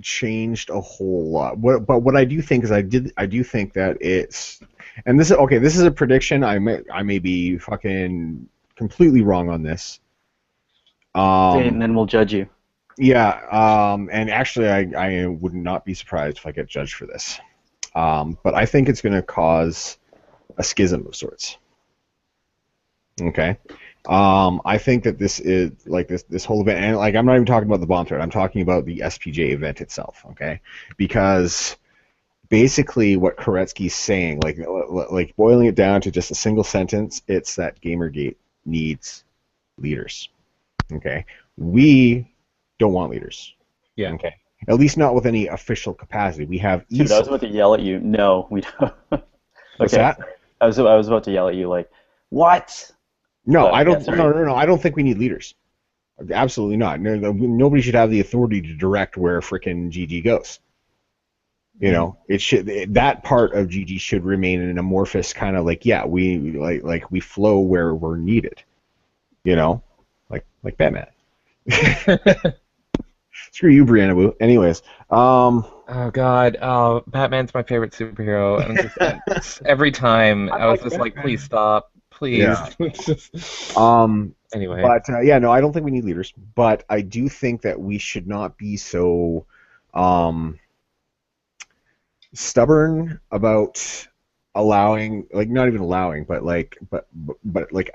changed a whole lot. But what I do think is I do think that it's, and this is okay. This is a prediction. I may be fucking completely wrong on this.
say it and
Um,
then we'll judge you.
yeah. And actually, I would not be surprised if I get judged for this. But I think it's going to cause a schism of sorts. Okay. I think that this is like this whole event, and like I'm not even talking about the bomb threat. I'm talking about the SPJ event itself. Okay, because basically what Koretsky's saying, like boiling it down to just a single sentence, it's that Gamergate needs leaders. Okay, we don't want leaders.
yeah.
Okay, At least not with any official capacity. We have
Dude, I was
ESOL.
about to yell at you. No, we don't.
What's
Okay,
that?
sorry. I was about to yell at you like, what?
No, I
But yeah,
don't. No,
sorry.
no, no. I don't think we need leaders. Absolutely not. No, nobody should have the authority to direct where frickin' GG goes. It should that part of GG should remain an amorphous kind of like yeah, we like we flow where we're needed. Like Batman. Screw you, Brianna Wu. Anyways,
Oh God, Batman's my favorite superhero, and every time
I
I was
like
just like, please
Batman.
stop, please.
Yeah.
Just...
Um,
Anyway,
but yeah, no, I don't think we need leaders. But I do think that we should not be so um stubborn about allowing, like, not even allowing, but like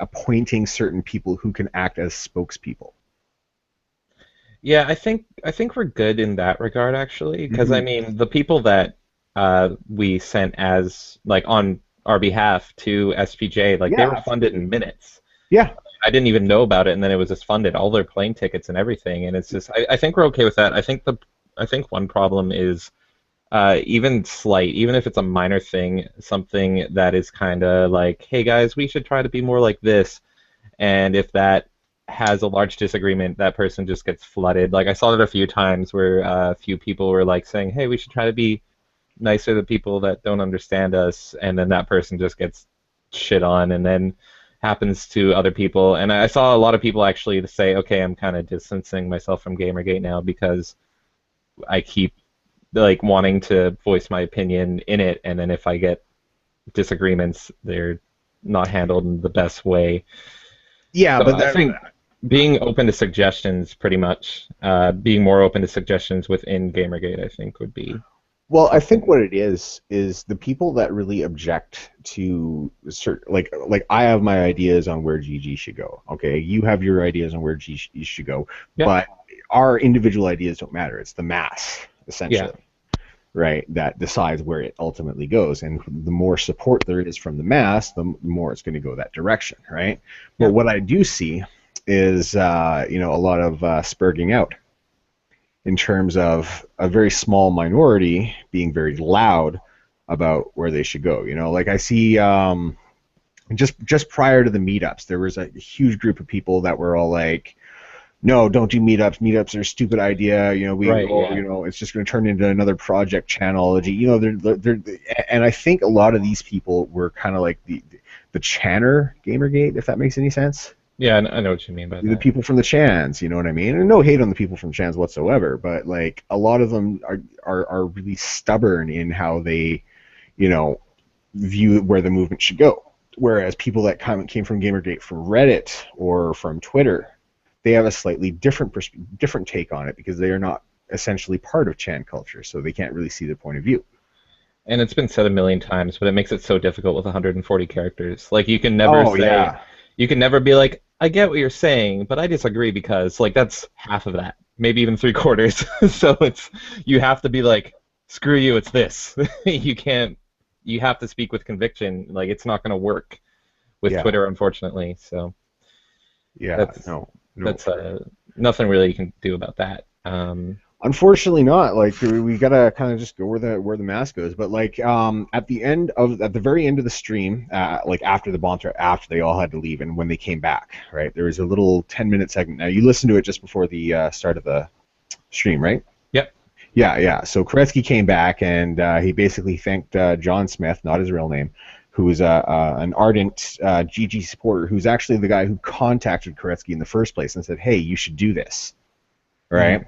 appointing certain people who can act as spokespeople.
yeah, I think we're good in that regard actually, because I
Hmm.
mean the people that we sent as like on our behalf to SPJ, like they
Yeah,
were funded
absolutely.
in minutes.
Yeah.
I didn't even know about it, and then it was just funded, all their plane tickets and everything, and it's just I think we're okay with that. I think one problem is even slight, even if it's a minor thing, something that is kind of like, hey guys, we should try to be more like this, and if that has a large disagreement, that person just gets flooded. Like I saw it a few times where a few people were like saying, hey, we should try to be nicer to people that don't understand us, and then that person just gets shit on, and then happens to other people. And I saw a lot of people actually to say, okay, I'm kind of distancing myself from Gamergate now because I keep like wanting to voice my opinion in it, and then if I get disagreements, they're not handled in the best way.
Yeah,
So
but
I think being open to suggestions, pretty much, being more open to suggestions within Gamergate, I think would be
well, I think
something.
what it is the people that really object to certain, like I have my ideas on where GG should go. Okay, you have your ideas on where GG should go,
Yeah,
but our individual ideas don't matter. It's the mass
yeah,
essentially, right, that decides where it ultimately goes. And the more support there is from the mass, the more it's going to go that direction, right? But
yeah.
what I do see is, a lot of spurging out in terms of a very small minority being very loud about where they should go. Like I see, just prior to the meetups, there was a huge group of people that were all like, no, don't do meetups. Meetups are a stupid idea.
Right, yeah.
It's just going to turn into another project channelology. And I think a lot of these people were kind of like the Channer Gamergate, if that makes any sense.
Yeah, I know what you mean by
The
that.
people from the Chans, you know what I mean? And no hate on the people from Chans whatsoever, but like a lot of them are really stubborn in how they, you know, view where the movement should go. Whereas people that came from Gamergate from Reddit or from Twitter, they have a slightly different take on it because they are not essentially part of Chan culture, so they can't really see their point of view.
And it's been said a million times, but it makes it so difficult with 140 characters. Like
Oh yeah,
you can never be like, I get what you're saying, but I disagree because like that's half of that, maybe even three quarters. So you have to be like, screw you, it's this. You can't. You have to speak with conviction. Like it's not going to work with
yeah,
Twitter, unfortunately. So
yeah.
that's
No, no.
that's nothing really you can do about that.
Unfortunately, not. Like we gotta kind of just go where the mask goes. But like at the very end of the stream, like after the bomb threat, after they all had to leave, and when they came back, right, there was a little 10-minute segment. Now you listened to it just before the start of the stream, right?
Yep.
Yeah, yeah. So Koretsky came back and he basically thanked John Smith, not his real name, who's an ardent GG supporter, who's actually the guy who contacted Koretsky in the first place and said, "Hey, you should do this,"
Hmm.
right?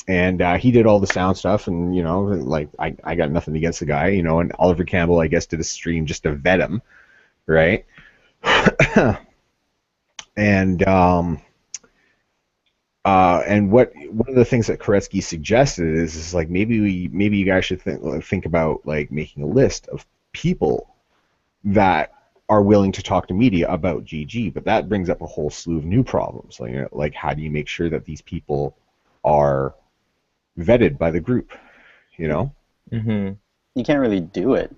And he did all the sound stuff, and like I got nothing against the guy, and Oliver Campbell, I guess, did a stream just to vet him, right? and what one of the things that Koretsky suggested is like maybe you guys should think about like making a list of people that are willing to talk to media about GG, but that brings up a whole slew of new problems. Like how do you make sure that these people are vetted by the group? You know,
Hmm.
You can't really do it.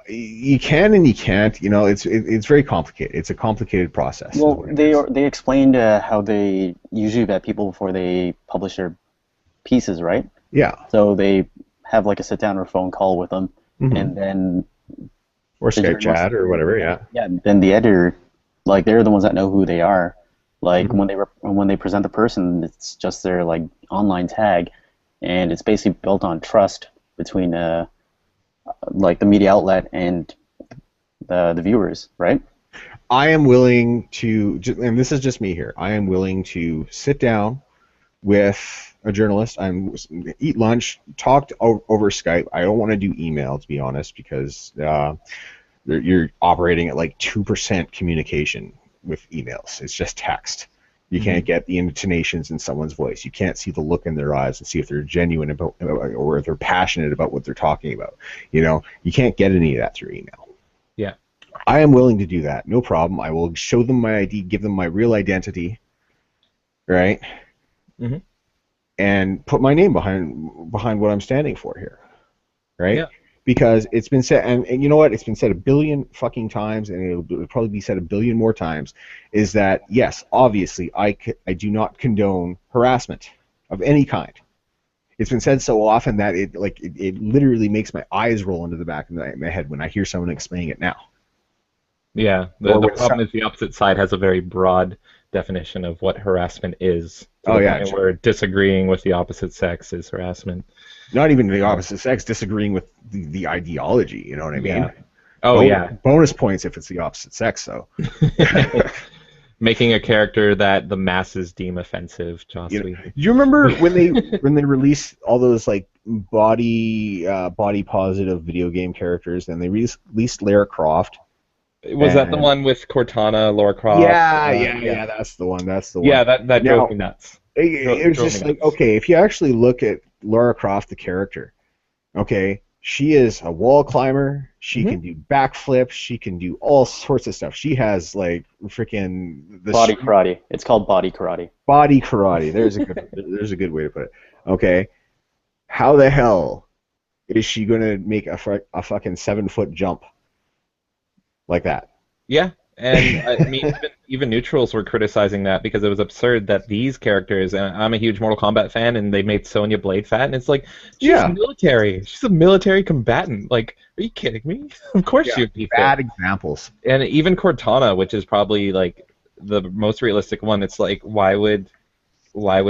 you can and you can't. It's very complicated. It's a complicated process, is
Well,
what it
they
is.
they explained how they usually vet people before they publish their pieces, right?
Yeah.
So they have like a sit down or phone call with them,
Mhm.
and then
Or
the
Skype
journalist,
chat or whatever. Yeah.
yeah, then the editor, like they're the ones that know who they are. Like
Mhm.
when they present the person, it's just their like online tag, and it's basically built on trust between like the media outlet and the viewers, right?
I am willing to, and this is just me here. I am willing to sit down with a journalist. Eat lunch, talk over Skype. I don't want to do email, to be honest, because you're operating at like 2% communication with emails. It's just text. You can't get the intonations in someone's voice. You can't see the look in their eyes and see if they're genuine about or if they're passionate about what they're talking about. You can't get any of that through email.
Yeah.
I am willing to do that. No problem. I will show them my ID, give them my real identity, right?
Mm-hmm.
And put my name behind what I'm standing for here, right?
Yeah.
Because it's been said, and you know what? It's been said a billion fucking times, and it'll probably be said a billion more times, is that, yes, obviously, I do not condone harassment of any kind. It's been said so often that it literally makes my eyes roll into the back of my head when I hear someone explaining it now.
Yeah.
Or
The
when
problem is the opposite side has a very broad definition of what harassment is. To
Oh,
the
yeah.
point where disagreeing with the opposite sex is harassment.
Not even the opposite sex, disagreeing with the ideology, you know what I mean?
Yeah. Oh, yeah.
Bonus points if it's the opposite sex, though.
Making a character that the masses deem offensive, Joss Whedon.
Do you remember when they released all those like body positive video game characters, and they released Lara Croft?
Was that the one with Cortana, Lara Croft?
Yeah, that's the one. That's the one.
Yeah, that drove me nuts.
It was just like, okay, if you actually look at Lara Croft, the character, okay, she is a wall climber. She can do backflips. She can do all sorts of stuff. She has like freaking
Body karate. It's called body karate.
Body karate. There's a good way to put it. Okay, how the hell is she gonna make a fucking 7-foot jump like that?
Yeah, and I mean, even neutrals were criticizing that because it was absurd that these characters, and I'm a huge Mortal Kombat fan, and they made Sonya Blade fat, and it's like, she's military. She's a military combatant. Like, are you kidding me? Of course she would be fit.
Bad examples.
And even Cortana, which is probably like the most realistic one, it's like, why would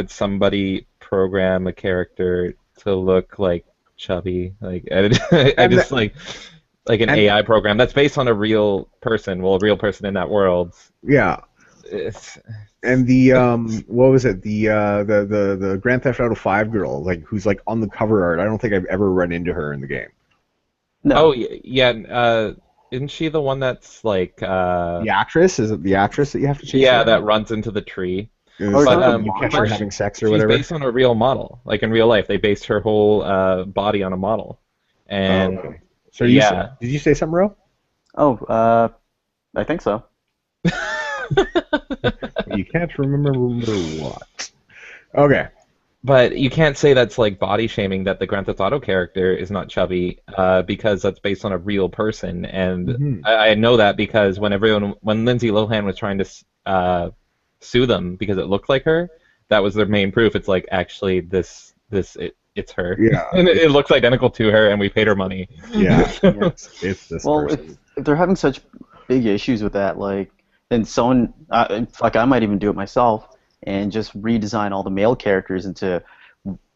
somebody program a character to look like chubby? Like, I just like an AI program that's based on a real person, a real person in that world.
Yeah. And the what was it? The Grand Theft Auto 5 girl, like who's like on the cover art. I don't think I've ever run into her in the game.
No.
Oh yeah, isn't she the one that's like
the actress? Is it the actress that you have to chase?
Yeah, that runs into the tree.
But you catch her having sex or whatever.
She's based on a real model. Like in real life, they based her whole body on a model. And
okay. So did you say something, Ro?
Oh, I think so.
You can't remember what. Okay.
But you can't say that's like body shaming that the Grand Theft Auto character is not chubby because that's based on a real person. And I know that because when Lindsay Lohan was trying to sue them because it looked like her, that was their main proof. It's like, actually, it's her.
Yeah.
And it looks identical to her, and we paid her money.
Yeah. It's this person.
If they're having such big issues with that, like, then someone, I might even do it myself and just redesign all the male characters into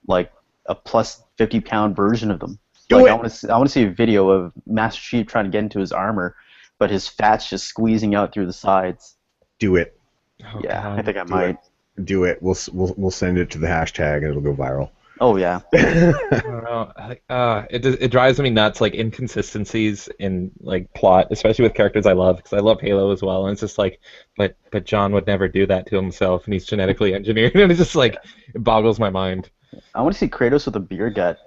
like a plus 50-pound version of them. I want to see a video of Master Chief trying to get into his armor, but his fat's just squeezing out through the sides.
Do it.
Oh,
yeah,
God.
I think I might.
Do it. We'll send it to the hashtag and it'll go viral.
Oh yeah.
I don't know. It drives me nuts, like inconsistencies in like plot, especially with characters I love, because I love Halo as well. And it's just like, but John would never do that to himself, and he's genetically engineered, and it's just like it boggles my mind.
I want to see Kratos with a beer gut.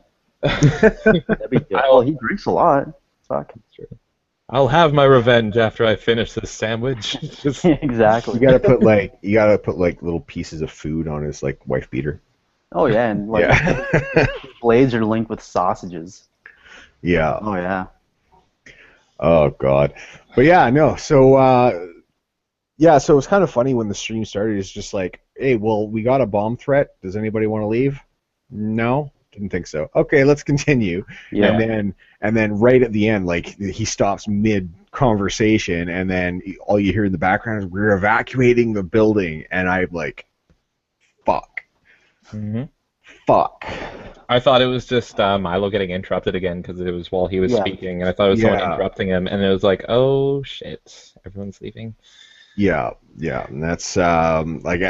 That'd be good. Well, he drinks a lot. Fuck.
I'll have my revenge after I finish this sandwich.
Exactly.
You gotta put like little pieces of food on his like wife beater.
Oh yeah, and like blades are linked with sausages.
Yeah.
Oh yeah.
Oh god. But yeah, no. So so it was kind of funny when the stream started. It's just like, hey, well, we got a bomb threat. Does anybody want to leave? No, didn't think so. Okay, let's continue. And
Yeah.
then right at the end, like he stops mid conversation, and then all you hear in the background is we're evacuating the building, and I'm like, fuck,
Hmm.
fuck.
I thought it was just Milo getting interrupted again because it was while he was
Yeah.
speaking, and I thought it was someone
Yeah,
interrupting him, and it was like, oh shit, everyone's leaving.
yeah, yeah. And that's like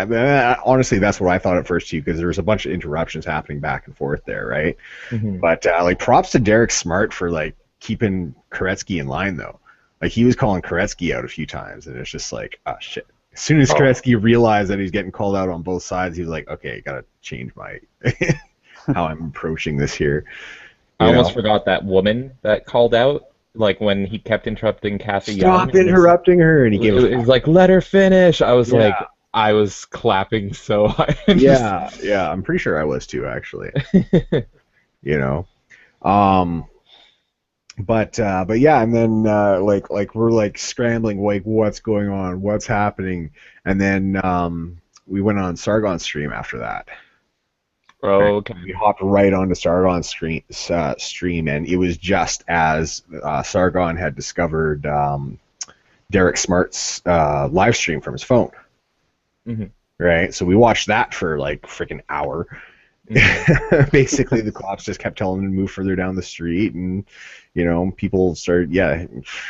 honestly, that's what I thought at first too, because there was a bunch of interruptions happening back and forth there, right?
Hmm.
But like, props to Derek Smart for like keeping Koretsky in line though. Like he was calling Koretsky out a few times, and it's just like, oh shit. As soon as
Oh.
Koretsky realized that he's getting called out on both sides, he was like, okay, gotta change my how I'm approaching this here.
I
You
almost
know,
forgot that woman that called out, like when he kept interrupting Kathy Young,
stop
and
interrupting her, and he gave a
it was like, let her finish. I was
yeah,
like, I was clapping so hard. Just
yeah, yeah. I'm pretty sure I was too, actually. You know, um, but yeah, and then like we're like scrambling, like what's going on, what's happening, and then we went on Sargon's stream after that. Right?
okay.
We hopped right onto Sargon's stream, and it was just as Sargon had discovered Derek Smart's live stream from his phone.
Hmm.
Right, so we watched that for like freaking hour.
Hmm.
Basically, the cops just kept telling him to move further down the street, and people started, yeah,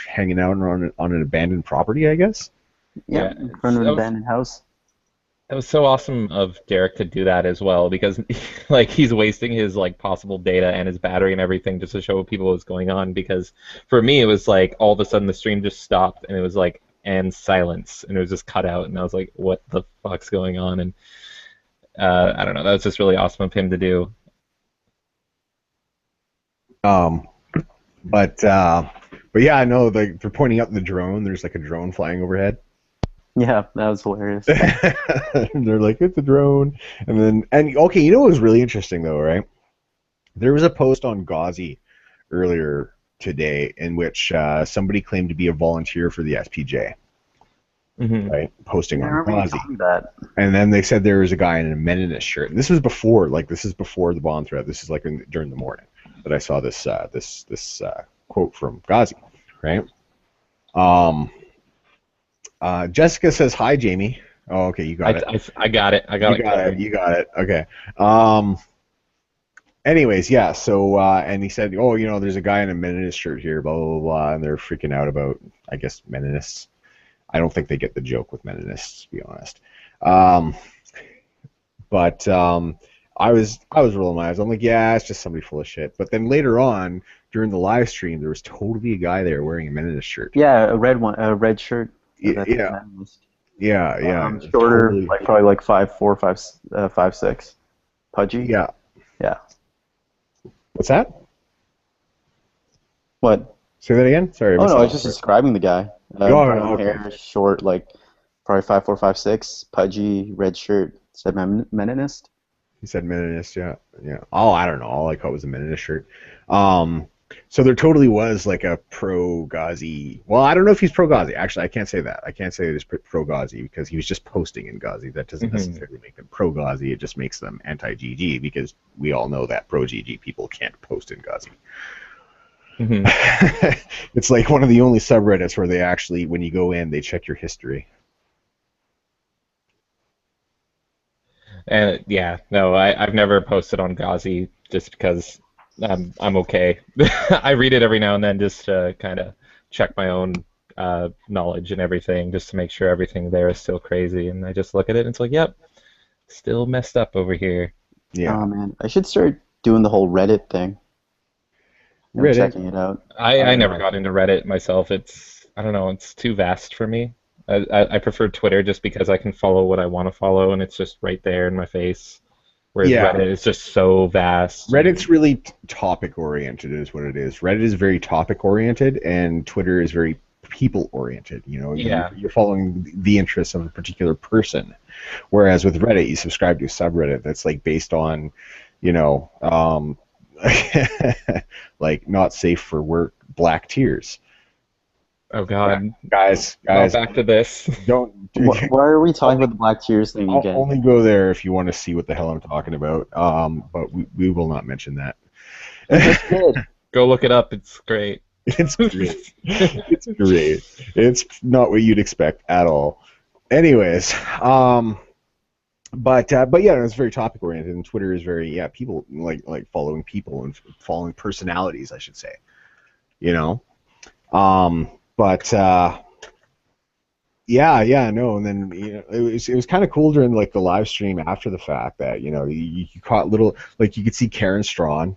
hanging out on an abandoned property, I guess.
Yeah.
Yeah,
In front of an
that was
abandoned house.
that was so awesome of Derek to do that as well because like he's wasting his like possible data and his battery and everything just to show people what's going on because for me it was like all of a sudden the stream just stopped and it was like and silence and it was just cut out and I was like what the fuck's going on and I don't know that was just really awesome of him to do.
Um, but yeah, I know like they're pointing out the drone. There's like a drone flying overhead.
Yeah, that was hilarious.
They're like, it's a drone, and okay, you know what was really interesting though, right? There was a post on Gauzy earlier today in which somebody claimed to be a volunteer for the SPJ,
Hmm.
right? Posting
Yeah, I
on
remember you
Gauzy.
telling me that.
And then they said there was a guy in a Meninist shirt. And this was before, the bomb threat. This is like during the morning that I saw this quote from Ghazi, right? Um, Jessica says hi, Jamie. Oh, okay, you got it.
I got it. I got
You
it
got it.
covered.
You got it. Okay. Um, anyways, yeah. So and he said, oh, there's a guy in a Meninist shirt here, blah blah blah, blah, and they're freaking out about, I guess, Meninists. I don't think they get the joke with Meninists, to be honest. Um, But I was rolling my eyes. I'm like, yeah, it's just somebody full of shit. But then later on, during the live stream, there was totally a guy there wearing a Meninist shirt.
Yeah, a red one, a red shirt. That's
Yeah,
nice.
yeah, yeah. It was
Shorter,
totally,
like probably like 5'4", 5'6", pudgy.
yeah.
Yeah.
What's that?
What?
Say that again. Sorry, I
Oh
missed
no, I
that
was just
part.
describing the guy.
Oh,
Brown
okay.
hair, short, like probably 5'4", 5'6", pudgy, red shirt. Said Meninist.
He said Meninist. Yeah, yeah. Oh, I don't know. All I caught was a Meninist shirt. Um, so there totally was like a pro Ghazi. Well, I don't know if he's pro Ghazi. Actually, I can't say that. I can't say that he's pro Ghazi because he was just posting in Ghazi. That doesn't
Hmm.
necessarily make them pro Ghazi. It just makes them anti GG because we all know that pro GG people can't post in Ghazi.
Hmm.
It's like one of the only subreddits where they actually, when you go in, they check your history.
And yeah, no, I've never posted on Ghazi just because I'm okay. I read it every now and then just to kind of check my own knowledge and everything, just to make sure everything there is still crazy. And I just look at it and it's like, yep, still messed up over here.
Yeah.
Oh man, I should start doing the whole Reddit thing. I'm
Reddit.
checking it out.
I never
Uh,
got into Reddit myself. I don't know, it's too vast for me. I prefer Twitter just because I can follow what I want to follow and it's just right there in my face. Whereas
yeah.
Reddit is just so vast.
Reddit's really topic oriented, is what it is. Reddit is very topic oriented, and Twitter is very people oriented.
Yeah.
You're following the interests of a particular person, whereas with Reddit, you subscribe to a subreddit that's like based on, you know, um, like not safe for work, black tears.
Oh
Yeah,
God, not
guys,
back to this.
don't do.
Why are we talking
Only,
about the Black Tears thing
I'll
again?
only go there if you want to see what the hell I'm talking about. But we will not mention that.
We just did.
Go look it up. It's great.
It's great. It's great. It's not what you'd expect at all. Anyways, but yeah, it's very topic oriented, and Twitter is very people like following people and following personalities, I should say. You know, but yeah, no, and then it was kind of cool during like the live stream after the fact that you caught little like you could see Karen Strawn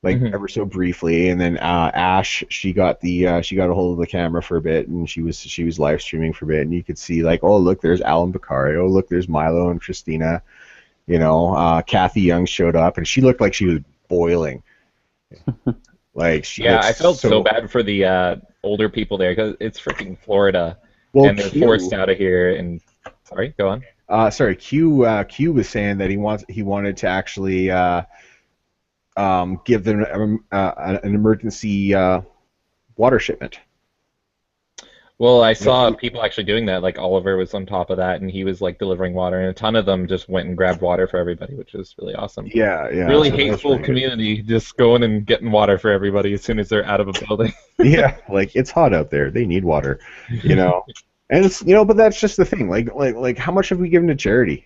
like
Mhm.
ever so briefly, and then Ash she got a hold of the camera for a bit, and she was live streaming for a bit, and you could see like, oh look, there's Alan Beccari, oh look, there's Milo and Christina, Kathy Young showed up, and she looked like she was boiling, like she
Yeah,
looked
I felt so
so
bad for the older people there because it's freaking Florida,
well.
and they're forced out of here. And sorry, go on.
Sorry, Q was saying that he wanted to actually give them an emergency water shipment.
Well, I
Like
saw people actually doing that. Like Oliver was on top of that, and he was like delivering water, and a ton of them just went and grabbed water for everybody, which was really awesome.
yeah,
Really
so that was
hateful
pretty good.
community, just going and getting water for everybody as soon as they're out of a building.
Yeah, like it's hot out there. They need water, you know. And it's but that's just the thing. Like how much have we given to charity?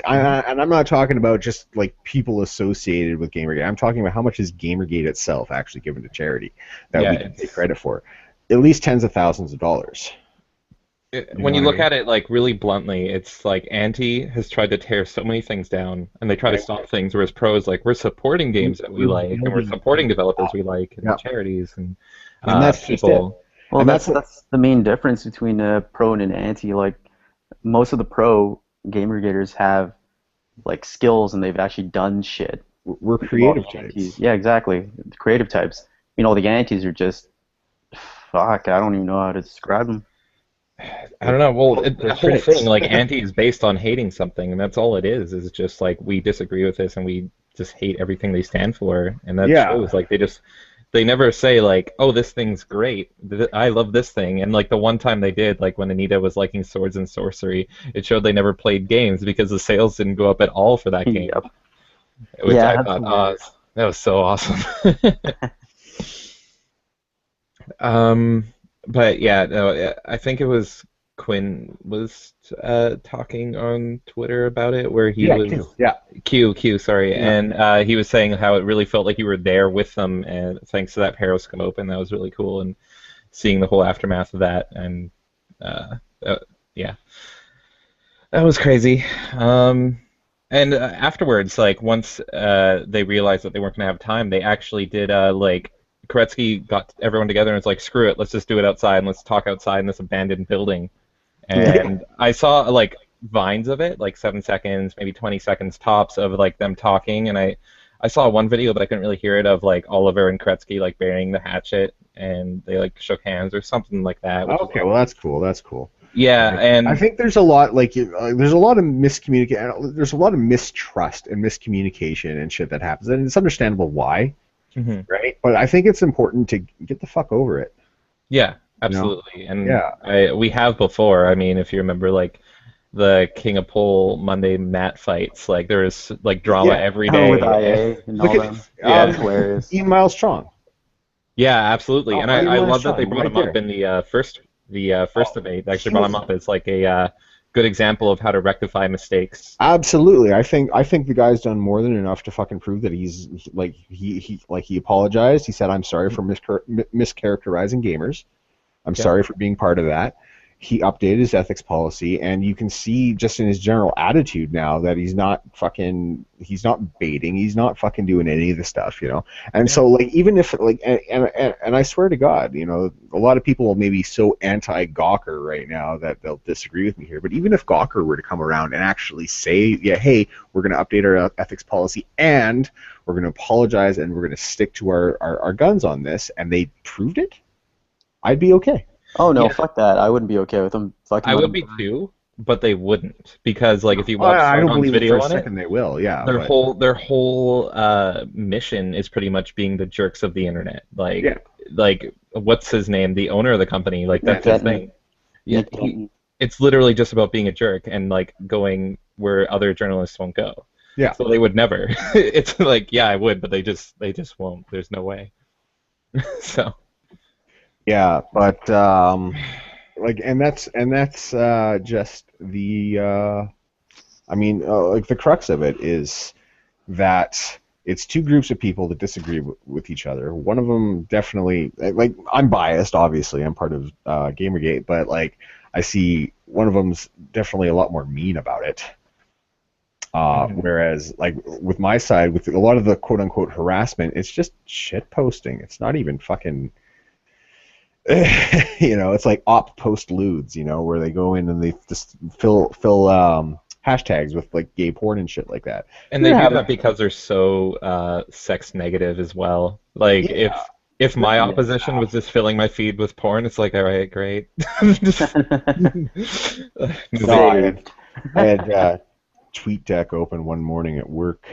And I'm not talking about just like people associated with Gamergate. I'm talking about how much is Gamergate itself actually given to charity that
Yeah,
we can take credit for. At least tens of thousands of dollars. You know
when you
what I
look
mean?
at it like really bluntly, it's like anti has tried to tear so many things down, and they try to
Right.
stop things. Whereas pro is like we're supporting games that we
We're
like, and we're
building
supporting
things
developers
up.
we like, and
Yeah,
charities and
and that's just it.
people.
Well,
And
that's
that's what.
that's the main difference between a pro and an anti. Like most of the pro gamergators have like skills and they've actually done shit.
We're
All
creative
the antis,
types.
yeah, exactly. The creative types. All the antis are just fuck. I don't even know how to describe them.
I don't know. Well,
They're
the whole thing,
critics.
like anti, is based on hating something, and that's all it is. Is just like we disagree with this, and we just hate everything they stand for, and that
Yeah,
shows. Like they never say like, oh, this thing's great. I love this thing. And like the one time they did, like when Anita was liking Swords and Sorcery, it showed they never played games because the sales didn't go up at all for that game,
Yep.
which
Yeah,
I
that's
thought,
hilarious.
that was so awesome. Um, but yeah, no, I think it was Quinn was talking on Twitter about it, where he
yeah,
was
too. Yeah,
Q, sorry,
yeah.
and he was saying how it really felt like you were there with them, and thanks to that Periscope, and that was really cool, and seeing the whole aftermath of that, and uh, uh, yeah, that was crazy. And afterwards, like once they realized that they weren't gonna have time, they actually did like Koretsky got everyone together and was like, "Screw it, let's just do it outside and let's talk outside in this abandoned building."
Yeah.
Yeah.
And I saw like vines of it, like 7 seconds, maybe 20 seconds tops of like them talking, and I saw one video, but I couldn't really hear it of like Oliver and Koretsky like burying the hatchet, and they like shook hands or something like that, which is
Okay, well that's cool. That's cool.
yeah,
Right. I
and
think there's a lot there's a lot of miscommunication. There's a lot of mistrust and miscommunication and shit that happens, and it's understandable why,
mhm.
right? But I think it's important to get the fuck over it.
Yeah,
You know?
absolutely. And
Yeah.
we have before. I mean, if you remember, like the King of Pole Monday mat fights, like there was like drama
Yeah.
every
Oh, with
day.
IA and
Look
all
at
them.
Yeah,
That's hilarious.
Ian Miles Strong.
yeah, absolutely. And
Ian
I
Miles
love that they
Strong,
brought
right
him up
there.
in the first debate. They actually
He
brought him
was
up as like a good example of how to rectify mistakes.
absolutely. I think the guy's done more than enough to fucking prove that he apologized. He said, "I'm sorry for mischaracterizing gamers. I'm
Yeah,
sorry for being part of that." He updated his ethics policy, and you can see just in his general attitude now that he's not baiting, he's not fucking doing any of the stuff. And
yeah,
so, like, even if, like, and I swear to God, a lot of people may be so anti-Gawker right now that they'll disagree with me here, but even if Gawker were to come around and actually say, yeah, hey, we're going to update our ethics policy, and we're going to apologize, and we're going to stick to our guns on this, and they proved it, I'd be okay.
Oh no,
yeah.
fuck that. I wouldn't be okay with them. Fucking
I
let
would
them
be
burn.
too, but they wouldn't because like if you watch
I don't
Sargon's
believe it for
video
a
on it.
second they will, yeah,
their
but
whole mission is pretty much being the jerks of the internet.
yeah,
Like what's his name, the owner of the company, like that's his
Getting,
thing. Yeah,
Nick Getting.
it's literally just about being a jerk and like going where other journalists won't go.
Yeah.
So they would never. It's like, yeah, I would, but they just won't. There's no way. So
Yeah, but like, and that's just the I mean, like the crux of it is that it's two groups of people that disagree with each other. One of them definitely, like, I'm biased, obviously, I'm part of Gamergate, but like I see one of them's definitely a lot more mean about it.
mhm.
Whereas, like with my side, with a lot of the quote unquote harassment, it's just shit posting. It's not even fucking it's like op post lewds, where they go in and they just fill hashtags with like gay porn and shit like that.
And they
They're
do
having
that because they're so sex negative as well. Like
yeah,
if
they're
my
Yeah.
opposition was just filling my feed with porn, it's like, all right, great. Just
no,
zing.
Saved.
I had TweetDeck open one morning at work.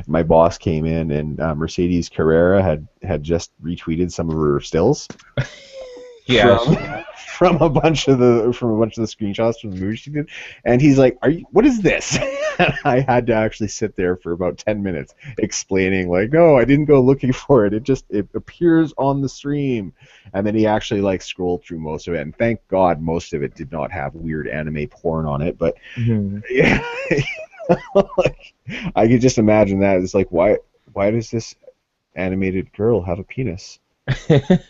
My boss came in and Mercedes Carrera had just retweeted some of her stills
Yeah,
from from a bunch of the screenshots from the movie she did, and he's like, "Are you? What is this?" And I had to actually sit there for about 10 minutes explaining, like, "No, I didn't go looking for it. It appears on the stream." And then he actually like scrolled through most of it, and thank God most of it did not have weird anime porn on it. But
mhm.
yeah, like, I could just imagine that. It's like, why does this animated girl have a penis?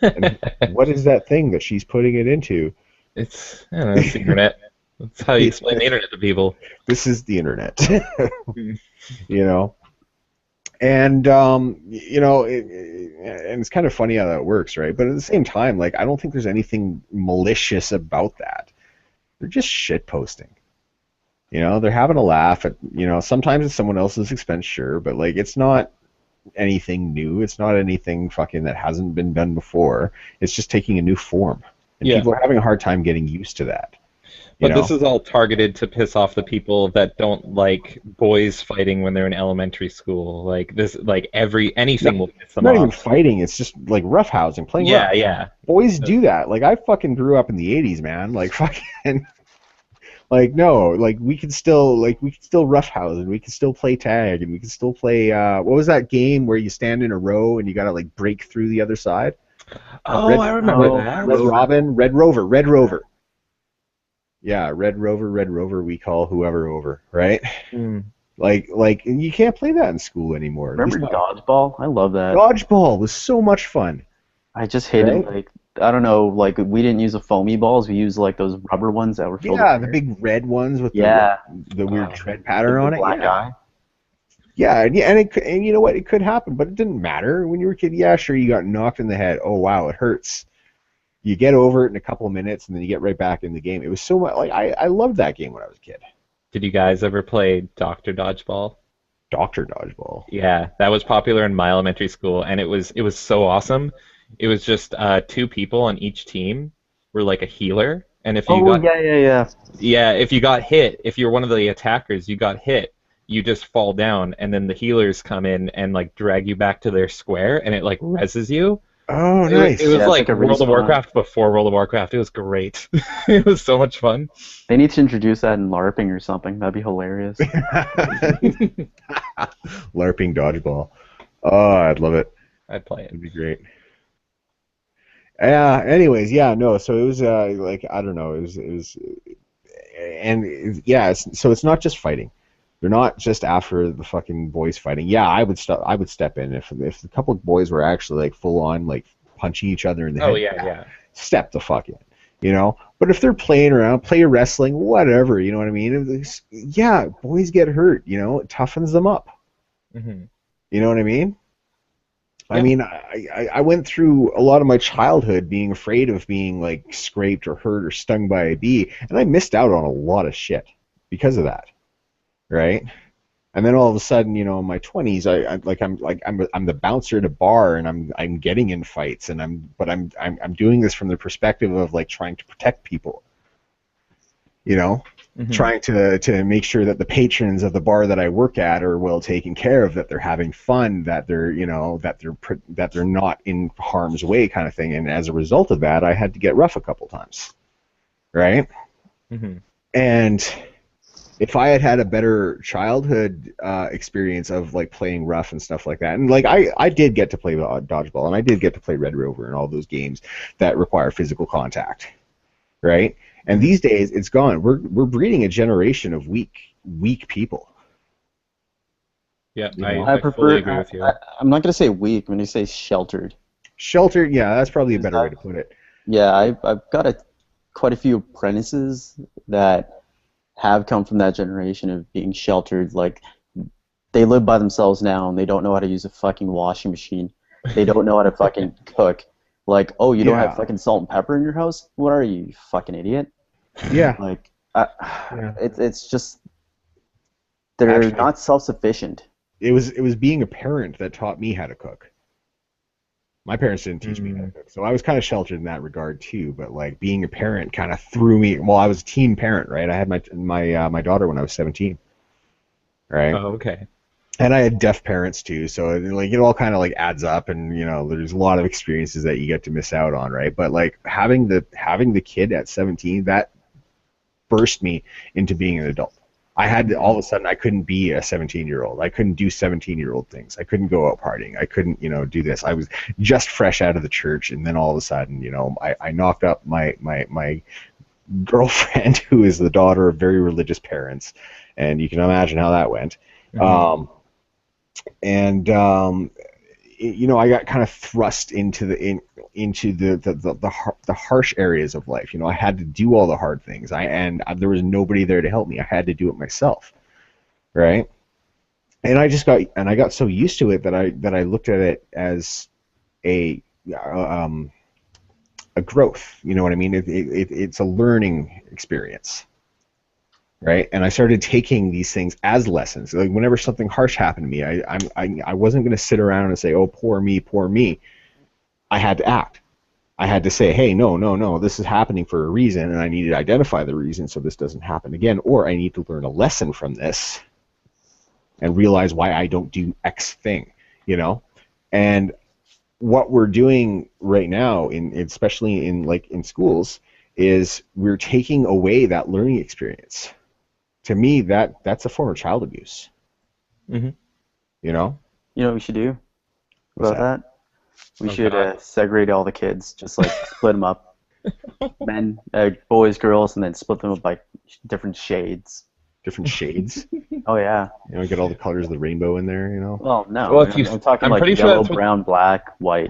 And what is that thing that she's putting it into?
It's, I don't know, it's the internet. That's how you explain the internet to people.
This is the internet,
Mm.
you know. And and it's kind of funny how that works, right? But at the same time, like, I don't think there's anything malicious about that. They're just shit posting. They're having a laugh at, sometimes it's someone else's expense, sure, but like it's not anything new. It's not anything fucking that hasn't been done before. It's just taking a new form, and
Yeah.
people are having a hard time getting used to that. You
But this
know,
is all targeted to piss off the people that don't like boys fighting when they're in elementary school. Like this, like
not,
anything will piss them
not even
off.
fighting. It's just like roughhousing, playing rough.
Yeah, yeah.
Boys
Uh,
do that. Like I fucking grew up in the '80s, man. Like fucking, like no, like we could still roughhouse and we could still play tag and we could still play. What was that game where you stand in a row and you gotta like break through the other side?
Oh,
Red
I remember
Oh,
that.
Red
Rover.
Robin, Red Rover, Red
Yeah.
Rover. Yeah, Red Rover, Red Rover. We call whoever over, right?
Mm.
Like, and you can't play that in school anymore. At
Remember
least not.
dodgeball? I love that.
Dodgeball was so much fun,
I just hated
right?
like I don't know, like we didn't use the foamy balls. We used like those rubber ones that were filled with
Yeah, the
air.
big red ones with
Yeah,
the weird tread pattern
the
on it.
black
Yeah,
eye.
yeah, and it could, and you know what? It could happen, but it didn't matter when you were a kid. Yeah, sure, you got knocked in the head. Oh wow, it hurts. You get over it in a couple of minutes, and then you get right back in the game. It was so much like I loved that game when I was a kid.
Did you guys ever play Doctor Dodgeball?
Doctor Dodgeball.
Yeah, that was popular in my elementary school, and it was so awesome. It was just two people on each team were like a healer, and if you
Oh
got
yeah, yeah, yeah.
yeah, if you got hit, if you're one of the attackers, you got hit, you just fall down, and then the healers come in and like drag you back to their square, and it like reses you.
Oh,
It was
Yeah,
nice.
it's
like
like a
World of
respawn.
Warcraft before World of Warcraft. It was great. It was so much fun.
They need to introduce that in LARPing or something. That'd be hilarious.
LARPing Dodgeball. Oh, I'd love it.
I'd play it.
It'd be great. Yeah. Anyways, yeah, no. So it was like I don't know. It was, and yeah. So it's not just fighting. They're not just after the fucking boys fighting. Yeah, I would step in if a couple of boys were actually like full on like punching each other in the
Oh
head.
yeah,
Yeah,
yeah.
step the fuck in. But if they're playing around, play wrestling, whatever, you know what I mean? Yeah, boys get hurt. It toughens them up.
Hmm.
You know what I mean? I
Yeah.
mean, I went through a lot of my childhood being afraid of being like scraped or hurt or stung by a bee, and I missed out on a lot of shit because of that, right? And then all of a sudden, in my 20s, I'm the bouncer at a bar, and I'm getting in fights, but I'm doing this from the perspective of like trying to protect people, you know, trying to make sure that the patrons of the bar that I work at are well taken care of, that they're having fun, that they're, you know, that they're not in harm's way, kind of thing. And as a result of that, I had to get rough a couple times, right?
Mm-hmm.
And if I had had a better childhood experience of like playing rough and stuff like that, and like I did get to play dodgeball, and I did get to play Red Rover and all those games that require physical contact, right? And these days it's gone. We're breeding a generation of weak people.
Yeah,
You
I,
know?
I
I fully
prefer.
agree with you.
I'm not gonna say weak. I'm gonna say sheltered.
Sheltered, yeah, that's probably a better way to put it.
Yeah, I've got quite a few apprentices that have come from that generation of being sheltered. Like, they live by themselves now and they don't know how to use a fucking washing machine. They don't know how to fucking cook. Like, oh, you don't have
Yeah.
fucking salt and pepper in your house? What are you fucking idiot?
Yeah.
Like,
Yeah.
it's just they're
Actually,
not self-sufficient.
it was being a parent that taught me how to cook. My parents didn't teach me how to cook, so I was kind of sheltered in that regard too. But like being a parent kind of threw me. Well, I was a teen parent, right? I had my daughter when I was 17, right?
Oh, okay.
And I had deaf parents too, so like it all kind of like adds up, and you know, there's a lot of experiences that you get to miss out on, right? But like having the kid at 17, that burst me into being an adult. I had to, all of a sudden I couldn't be a 17-year-old. I couldn't do 17-year-old things. I couldn't go out partying. I couldn't, you know, do this. I was just fresh out of the church, and then all of a sudden, you know, I knocked up my girlfriend, who is the daughter of very religious parents, and you can imagine how that went.
Mhm.
And you know, I got kind of thrust into the harsh areas of life. You know, I had to do all the hard things. There was nobody there to help me. I had to do it myself, right? And I got so used to it that I looked at it as a um, a growth. You know what I mean? It's a learning experience, right? And I started taking these things as lessons. Like whenever something harsh happened to me, I wasn't going to sit around and say, "Oh, poor me, poor me." I had to act. I had to say, "Hey, no, no, no, this is happening for a reason, and I need to identify the reason so this doesn't happen again, or I need to learn a lesson from this and realize why I don't do X thing." You know, and what we're doing right now, especially in schools, is we're taking away that learning experience. To me, that's a form of child abuse.
Mhm.
You know?
You know what we should do
What's
about
that?
that? We
Oh,
should
God.
segregate all the kids, just like split them up, men, boys, girls, and then split them up by different shades.
Different shades.
Oh yeah.
You know, get all the colors of the rainbow in there. You know?
Well, no,
Well, if you,
I'm talking
I'm
like
pretty sure
yellow,
that's what.
brown, black, white.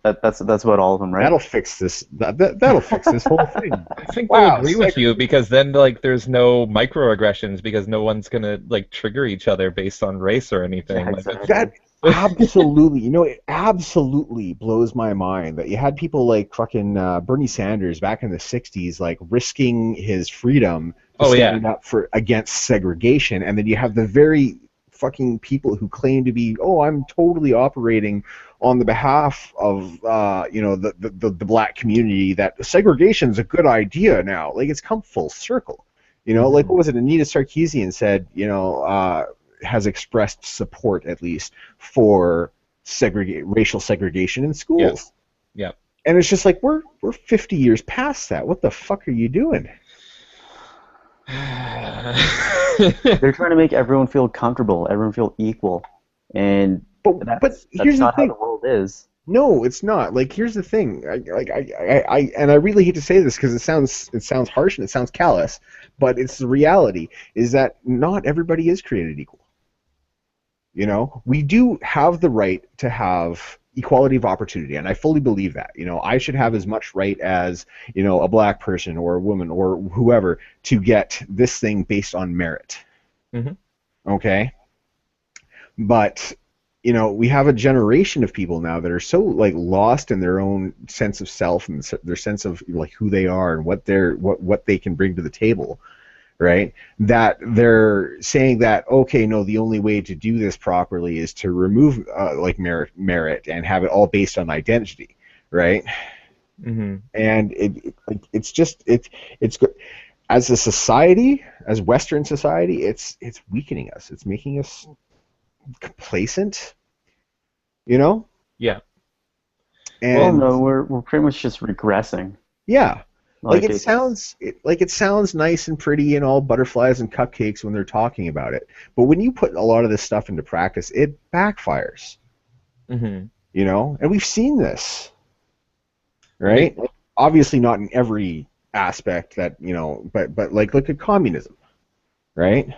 That's about all of them, right?
That'll fix this. That'll fix this whole thing.
I think they'll
Wow,
agree with you because then like there's no microaggressions because no one's gonna like trigger each other based on race or anything.
Yeah,
Like it's,
that absolutely, you know, it absolutely blows my mind that you had people like fucking Bernie Sanders back in the '60s, like risking his freedom to
oh yeah.
stand up for against segregation, and then you have the very fucking people who claim to be, oh, I'm totally operating on the behalf of you know, the black community, that segregation's a good idea now. Like it's come full circle. You know, like what was it? Anita Sarkeesian said, you know, has expressed support at least for racial segregation in schools.
Yes. Yeah.
And it's just like we're 50 years past that. What the fuck are you doing?
They're trying to make everyone feel comfortable, everyone feel equal, and
But
that's
here's the
not how
thing.
the world is.
No, it's not. Like here's the thing. And I really hate to say this because it sounds harsh and it sounds callous, but it's the reality is that not everybody is created equal. You know, we do have the right to have equality of opportunity, and I fully believe that. You know, I should have as much right as, you know, a black person or a woman or whoever to get this thing based on merit.
Mhm.
Okay? But, you know, we have a generation of people now that are so like lost in their own sense of self and their sense of like who they are and what they can bring to the table, right? That they're saying that, okay, no, the only way to do this properly is to remove like merit and have it all based on identity, right?
Mhm.
And it's just it's good. as a society, as Western society, it's weakening us. It's making us complacent, you know?
Yeah.
Well,
And
no, we're pretty much just regressing.
yeah, like
Like it's
it sounds nice and pretty and all butterflies and cupcakes when they're talking about it. But when you put a lot of this stuff into practice, it backfires,
Hmm.
you know? And we've seen this,
I mean,
right? Obviously not in every aspect that, you know, but like look at communism, right?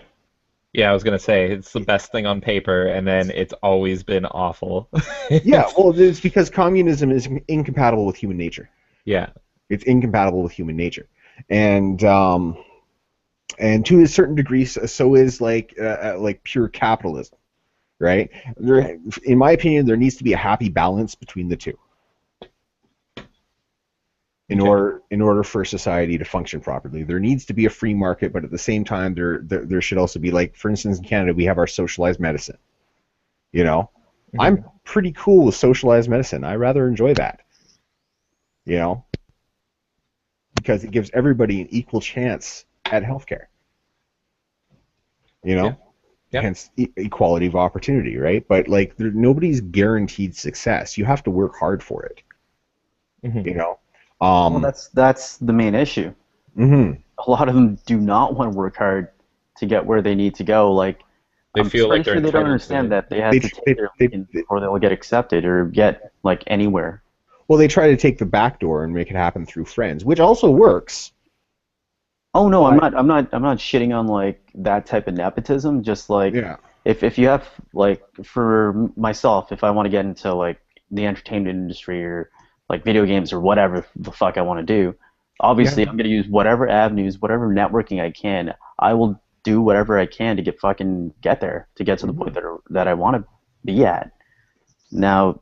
yeah, I was gonna say it's the best thing on paper, and then it's always been awful.
Yeah,
It's,
well, it's because communism is incompatible with human nature.
yeah.
It's incompatible with human nature, and to a certain degree, so is like pure capitalism, right? There, in my opinion, there needs to be a happy balance between the two
Okay.
in order for society to function properly. There needs to be a free market, but at the same time, there should also be, like, for instance, in Canada, we have our socialized medicine. You know,
Hmm.
I'm pretty cool with socialized medicine. I rather enjoy that. You know, because it gives everybody an equal chance at healthcare. You
Yeah.
know,
Yep.
hence equality of opportunity, right? But like, nobody's guaranteed success. You have to work hard for it.
Hmm.
You know.
well,
Um.
that's the main issue.
Mhm.
A lot of them do not want to work hard to get where they need to go. Like,
They
I'm
feel like
pretty
they're
sure they don't
entitled
understand
to.
that they have
They,
to
tr-
take their beatings
they
before they'll get accepted or get like anywhere.
well, they try to take the back door and make it happen through friends, which also works.
Oh no,
But
I'm not shitting on like that type of nepotism. Just like
yeah,
if you have like for myself, if I want to get into like the entertainment industry or like video games or whatever the fuck I want to do,
yeah.
obviously I'm gonna use whatever avenues, whatever networking I can. I will do whatever I can to get fucking get there, to get to the point
Mhm.
that I want to be at. Now,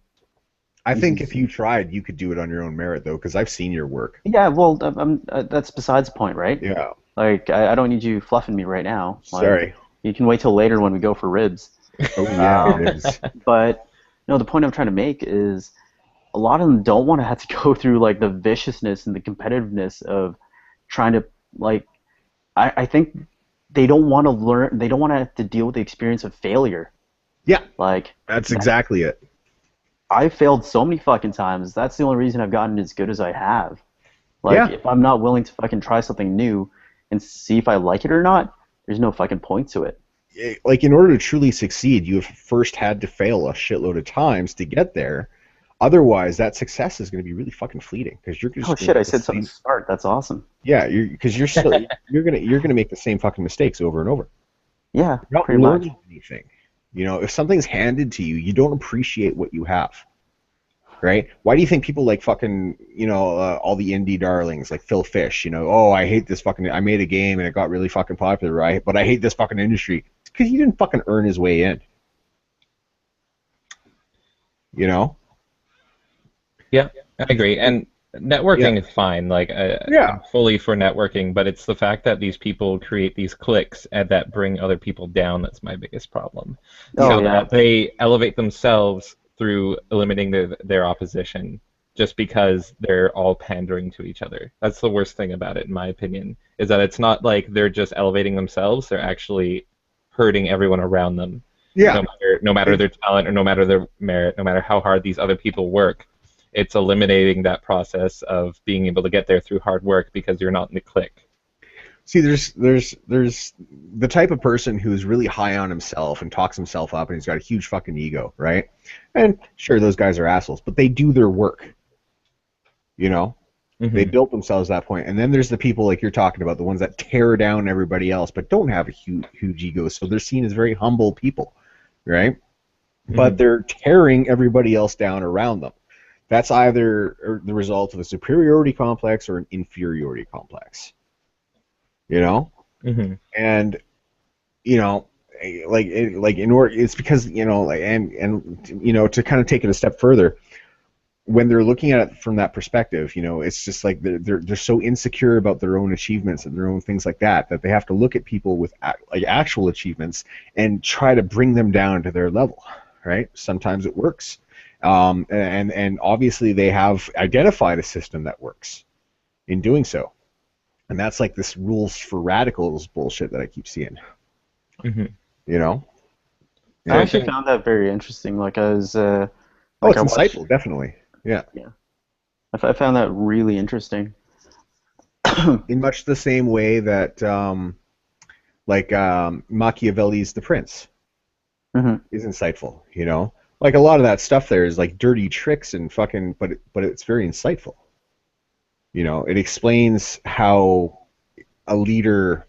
I think if you tried, you could do it on your own merit, though, because I've seen your work.
yeah, well, that's besides the point, right?
Yeah.
Like, I don't need you fluffing me right now. Like,
Sorry.
you can wait till later when we go for ribs.
Oh yeah,
Um,
ribs.
but no, the point I'm trying to make is a lot of them don't want to have to go through like the viciousness and the competitiveness of trying to like. I think they don't want to learn. They don't want to have to deal with the experience of failure.
Yeah,
Like
that's
that,
exactly it.
I failed so many fucking times. That's the only reason I've gotten as good as I have. Like,
Yeah.
if I'm not willing to fucking try something new and see if I like it or not, there's no fucking point to it.
Like, in order to truly succeed, you have first had to fail a shitload of times to get there. Otherwise, that success is going to be really fucking fleeting because you're
Oh
just going to
shit, I
make the
said something
same.
smart. That's awesome.
Yeah, because you're gonna make the same fucking mistakes over and over.
Yeah,
You're not
pretty much.
learning anything. You know, if something's handed to you, you don't appreciate what you have, right? Why do you think people like fucking, all the indie darlings like Phil Fish? You know, oh, I hate this fucking. I made a game and it got really fucking popular, right? But I hate this fucking industry because he didn't fucking earn his way in. You know?
Yeah, I agree. And
Yeah.
networking is fine. Like,
Yeah.
I'm fully for networking, but it's the fact that these people create these cliques and that bring other people down that's my biggest problem.
Oh
So
Yeah.
yeah.
that they elevate themselves through eliminating their opposition just because they're all pandering to each other. That's the worst thing about it, in my opinion, is that it's not like they're just elevating themselves, they're actually hurting everyone around them.
Yeah.
No matter their talent or no matter their merit, no matter how hard these other people work, it's eliminating that process of being able to get there through hard work because you're not in the clique.
See, there's the type of person who's really high on himself and talks himself up and he's got a huge fucking ego, right? And sure, those guys are assholes, but they do their work. You know, they
Hmm.
built themselves that point. And then there's the people like you're talking about, the ones that tear down everybody else, but don't have a huge ego, so they're seen as very humble people, right? But
Hmm.
they're tearing everybody else down around them. That's either the result of a superiority complex or an inferiority complex. You know,
Hmm.
and you know, like in order, it's because like and to kind of take it a step further, when they're looking at it from that perspective, it's just like they're so insecure about their own achievements and their own things like that that they have to look at people with like actual achievements and try to bring them down to their level, right? Sometimes it works, and obviously they have identified a system that works in doing so. And that's like this rules for radicals bullshit that I keep seeing.
Hmm.
You know?
I
I
actually
think,
found that very interesting. Like I was,
Oh,
like
it's
I watched,
insightful, definitely. Yeah.
yeah, I found that really interesting.
In much the same way that Machiavelli's The Prince
Hmm.
is insightful, you know? Like a lot of that stuff there is like dirty tricks and fucking, but it's very insightful. You know, it explains how a leader,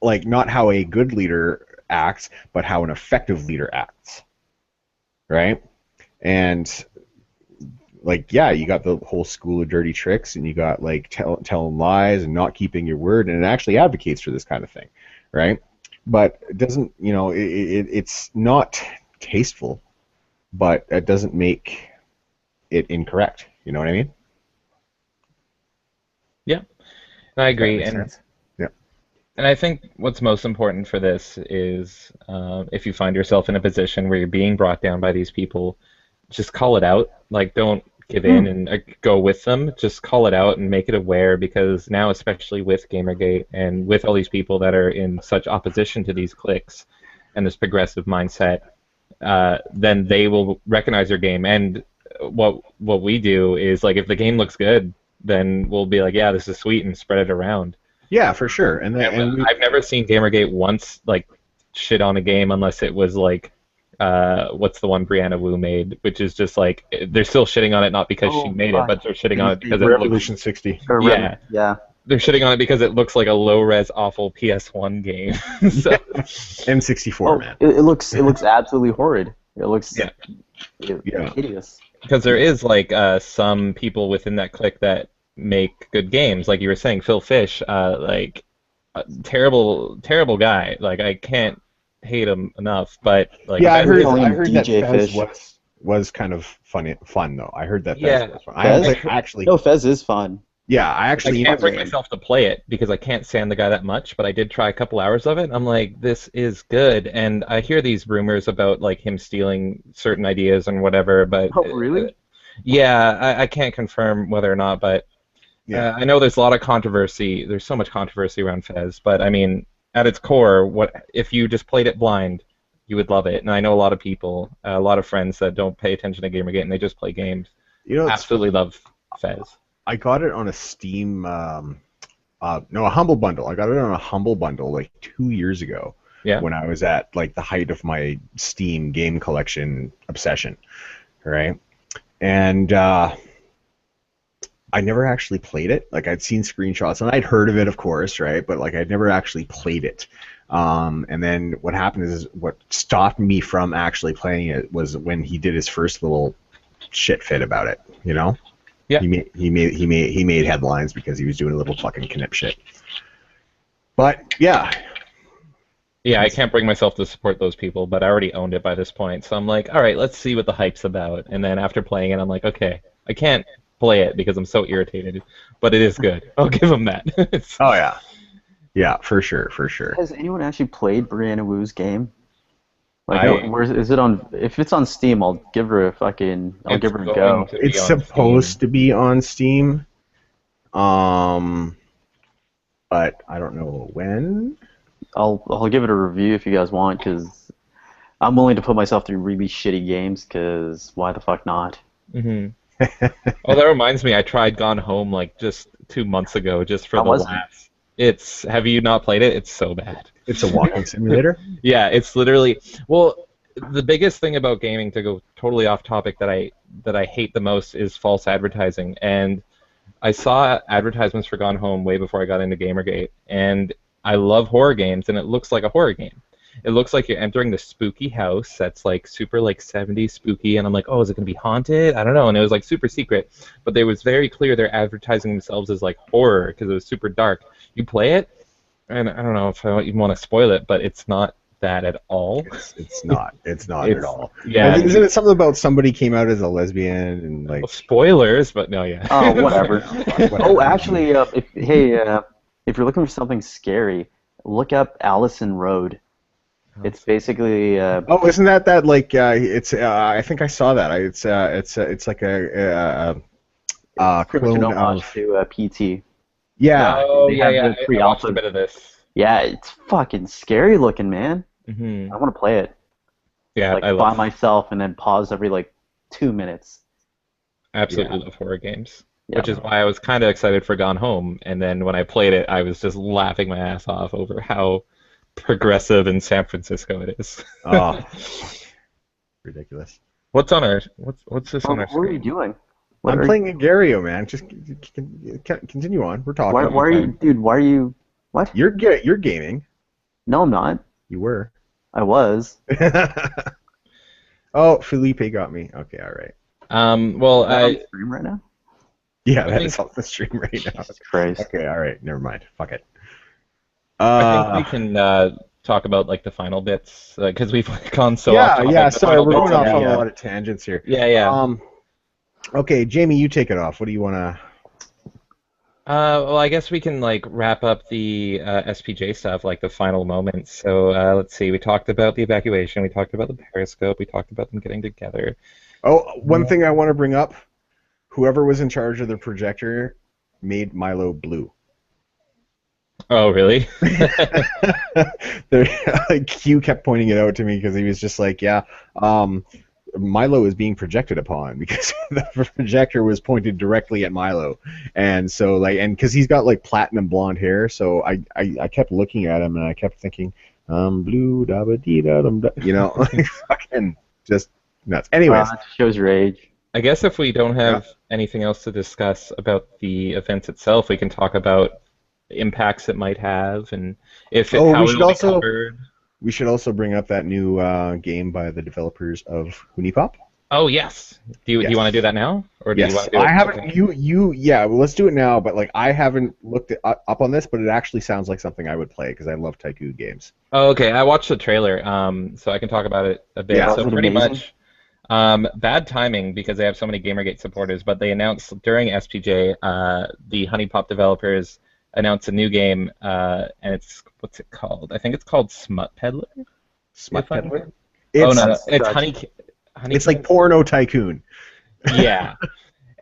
like not how a good leader acts, but how an effective leader acts, right? And like, yeah, you got the whole school of dirty tricks, and you got like telling lies and not keeping your word, and it actually advocates for this kind of thing, right? But it doesn't, you know, it's not tasteful, but it doesn't make it incorrect. You know what I mean?
yeah, I
Does that
agree.
make sense? Yeah.
And I think what's most important for this is if you find yourself in a position where you're being brought down by these people, just call it out. Like, don't give in and go with them. Just call it out and make it aware, because now, especially with Gamergate and with all these people that are in such opposition to these cliques and this progressive mindset, then they will recognize your game. And what we do is, like, if the game looks good, then we'll be like, yeah, this is sweet, and spread it around.
Yeah, for sure.
And I've never seen Gamergate once like shit on a game unless it was like what's the one Brianna Wu made, which is just like they're still shitting on it not because she
Oh
made it,
fuck!
but they're shitting on it because it looks
Revolution 60.
yeah.
Yeah.
They're shitting on it because it looks like a low-res, awful PS1 game. So
M64, man.
It looks absolutely horrid. It looks
yeah,
hideous.
because there is like some people within that clique that make good games, like you were saying, Phil Fish, like terrible, terrible guy. Like I can't hate him enough, but like
Yeah, I
Fez
heard.
is,
calling
I
him
heard that
DJ
Fez
Fish.
was kind of fun though. I heard that Fez
yeah,
was fun. I was
I
like, actually,
No, Fez is fun.
yeah, I
I
actually.
can't bring myself to play it because I can't stand the guy that much, but I did try a couple hours of it. I'm like, this is good, and I hear these rumors about like him stealing certain ideas and whatever, but
Oh, really?
yeah, I can't confirm whether or not, but
Yeah,
I know there's a lot of controversy. There's so much controversy around Fez, but I mean, at its core, what if you just played it blind, you would love it. And I know a lot of people, a lot of friends that don't pay attention to Gamergate and they just play games,
you know,
absolutely love Fez.
I got it on a Steam, no, a Humble Bundle. I got it on a Humble Bundle like 2 years ago
Yeah.
when I was at like the height of my Steam game collection obsession, right? And I never actually played it. Like I'd seen screenshots and I'd heard of it, of course, right? But like I'd never actually played it. And then what happened is what stopped me from actually playing it was when he did his first little shit fit about it. You know,
Yeah.
he made headlines because he was doing a little fucking knip shit. But yeah,
Yeah, I can't bring myself to support those people, but I already owned it by this point. So I'm like, all right, let's see what the hype's about. And then after playing it, I'm like, okay, I can't play it because I'm so irritated, but it is good. I'll give him that.
oh yeah, yeah, for sure, for sure.
Has anyone actually played Brianna Wu's game? Like,
I-
where is it on? If it's on Steam, I'll give her a
It's
give her a
going
go.
to be
It's
on
supposed
Steam.
to be on Steam, but I don't know when.
I'll give it a review if you guys want, because I'm willing to put myself through really shitty games, because why the fuck not?
Hmm. Oh, that reminds me, I tried Gone Home like just 2 months ago, just for
How
the
was it?
laughs. Have you not played it? It's so bad.
It's a walking simulator.
Yeah, it's literally, well, the biggest thing about gaming, to go totally off topic, that I hate the most is false advertising. And I saw advertisements for Gone Home way before I got into Gamergate, and I love horror games, and it looks like a horror game. It looks like you're entering this spooky house that's like super like 70s spooky, and I'm like, oh, is it gonna be haunted? I don't know. And it was like super secret, but they was very clear they're advertising themselves as like horror because it was super dark. You play it, and I don't know if I even want to spoil it, but it's not that at all.
It's not. It's not
It's-
at all.
yeah.
Isn't it something about somebody came out as a lesbian and like?
Well, spoilers, but no, yeah.
Oh, whatever.
Whatever.
Oh, actually, if you're looking for something scary, look up Allison Road. It's basically
Oh, isn't that like? It's. I think I saw that. It's like a
pretty much an
clone
homage
of.
to PT.
Yeah.
Oh
They
yeah,
have
yeah.
the
I watched a
pre-alpha.
bit of this.
Yeah, it's fucking scary looking, man.
Hmm.
I want to play it
Yeah,
like
I
by
love,
myself and then pause every like 2 minutes.
Yeah.
absolutely love horror games,
Yeah.
which is why I was kind of excited for Gone Home, and then when I played it, I was just laughing my ass off over how progressive in San Francisco it is.
Oh, ridiculous.
What's this on our
What are you
screen?
doing? What
I'm
are
playing Agario, man. Just continue on. We're
why
talking.
why are
Okay.
you dude, why are you what?
You're gaming.
No, I'm not.
You were.
I was.
Oh, Felipe got me. Okay, all right.
Well,
Is that on stream right now?
Yeah,
I
that
think
is on the stream right now.
Jesus Christ.
Okay, all right. Never mind. Fuck it.
I think we
Uh,
can talk about like the final bits because we've gone so off
yeah, yeah.
topic. The
Sorry,
final
we're
bits
going
of
off
yeah,
on
the
a
yeah.
lot of tangents here.
yeah, yeah.
Okay, Jamie, you take it off. What do you want to?
Well, I guess we can like wrap up the SPJ stuff, like the final moments. So let's see. We talked about the evacuation. We talked about the periscope. We talked about them getting together.
Oh, one thing I want to bring up. Whoever was in charge of the projector made Milo blue.
Oh, really?
There, like, Q kept pointing it out to me because he was just like, yeah, Milo is being projected upon because the projector was pointed directly at Milo, and so like, and because he's got like platinum blonde hair, so I kept looking at him and I kept thinking, blue da ba dee da dum da, like fucking just nuts. Anyways,
That shows your age.
I guess if we don't
yeah.
have anything else to discuss about the events itself, we can talk about the impacts it might have and if it,
Oh,
how it will be covered.
we should also bring up that new game by the developers of Hunipop.
Oh, yes. Do you want to do
Yes.
that now, or do you
Yes,
want to do
I
it?
haven't.
Okay.
Yeah. Well, let's do it now. But like, I haven't looked up on this, but it actually sounds like something I would play because I love Tycoon games.
Oh, okay. I watched the trailer, so I can talk about it a bit.
Yeah.
Was
So
it
pretty
amazing?
much, bad timing because they have so many Gamergate supporters. But they announced during SPJ, the Honey Pop developers announced a new game, and it's what's it called? I think it's called Smut Peddler.
Smut
If I'm.
Peddler.
Oh
It's
no, no,
That's
it's
such
Honey.
it's like Porno Tycoon.
Yeah.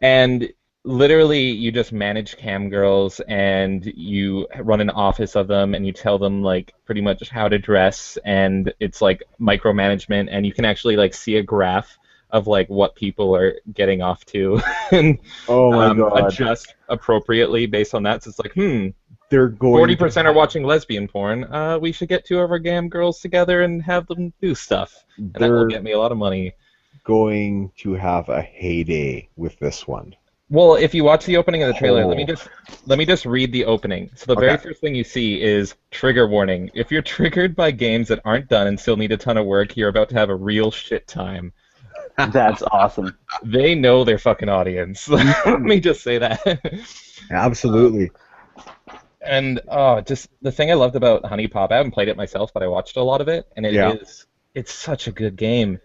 And literally, you just manage cam girls and you run an office of them and you tell them like pretty much how to dress and it's like micromanagement and you can actually like see a graph of like what people are getting off to and
Oh my god,
adjust appropriately based on that. So it's like,
they're going.
40% are watching lesbian porn. We should get two of our gam girls together and have them do stuff, and that will
They're
get me a lot of money.
going to have a heyday with this one.
Well, if you watch the opening of the trailer,
Oh.
let me just read the opening. So the very
Okay.
first thing you see is trigger warning. If you're triggered by games that aren't done and still need a ton of work, you're about to have a real shit time.
that's awesome.
They know their fucking audience. Let me just say that.
Absolutely.
And just the thing I loved about Honey Pop, I haven't played it myself, but I watched a lot of it, and
Yeah.
it's such a good game.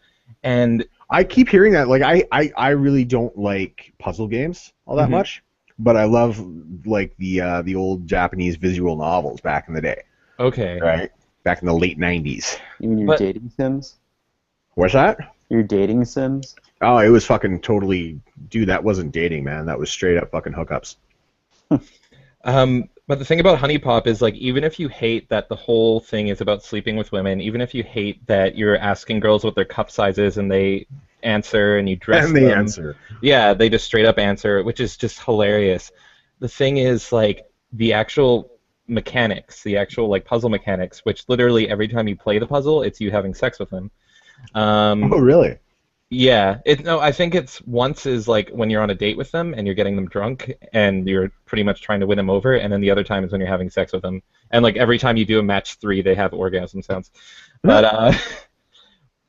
And
I keep hearing that. Like, I really don't like puzzle games all that
Mhm.
much, but I love like the old Japanese visual novels back in the day,
okay.
right? Back in the late '90s.
You mean your
But-
dating sims?
What's that?
Your dating sims?
Oh, it was fucking totally, dude. That wasn't dating, man. That was straight up fucking hookups.
But the thing about Honey Pop is like even if you hate that the whole thing is about sleeping with women, even if you hate that you're asking girls what their cup size is and they answer and you dress
And the
them,
answer.
yeah, they just straight up answer, which is just hilarious. The thing is like the actual mechanics, the actual like puzzle mechanics, which literally every time you play the puzzle, it's you having sex with them.
Oh, really?
Yeah, no, I think it's once is like when you're on a date with them and you're getting them drunk and you're pretty much trying to win them over, and then the other time is when you're having sex with them. And like every time you do a match 3, they have orgasm sounds. But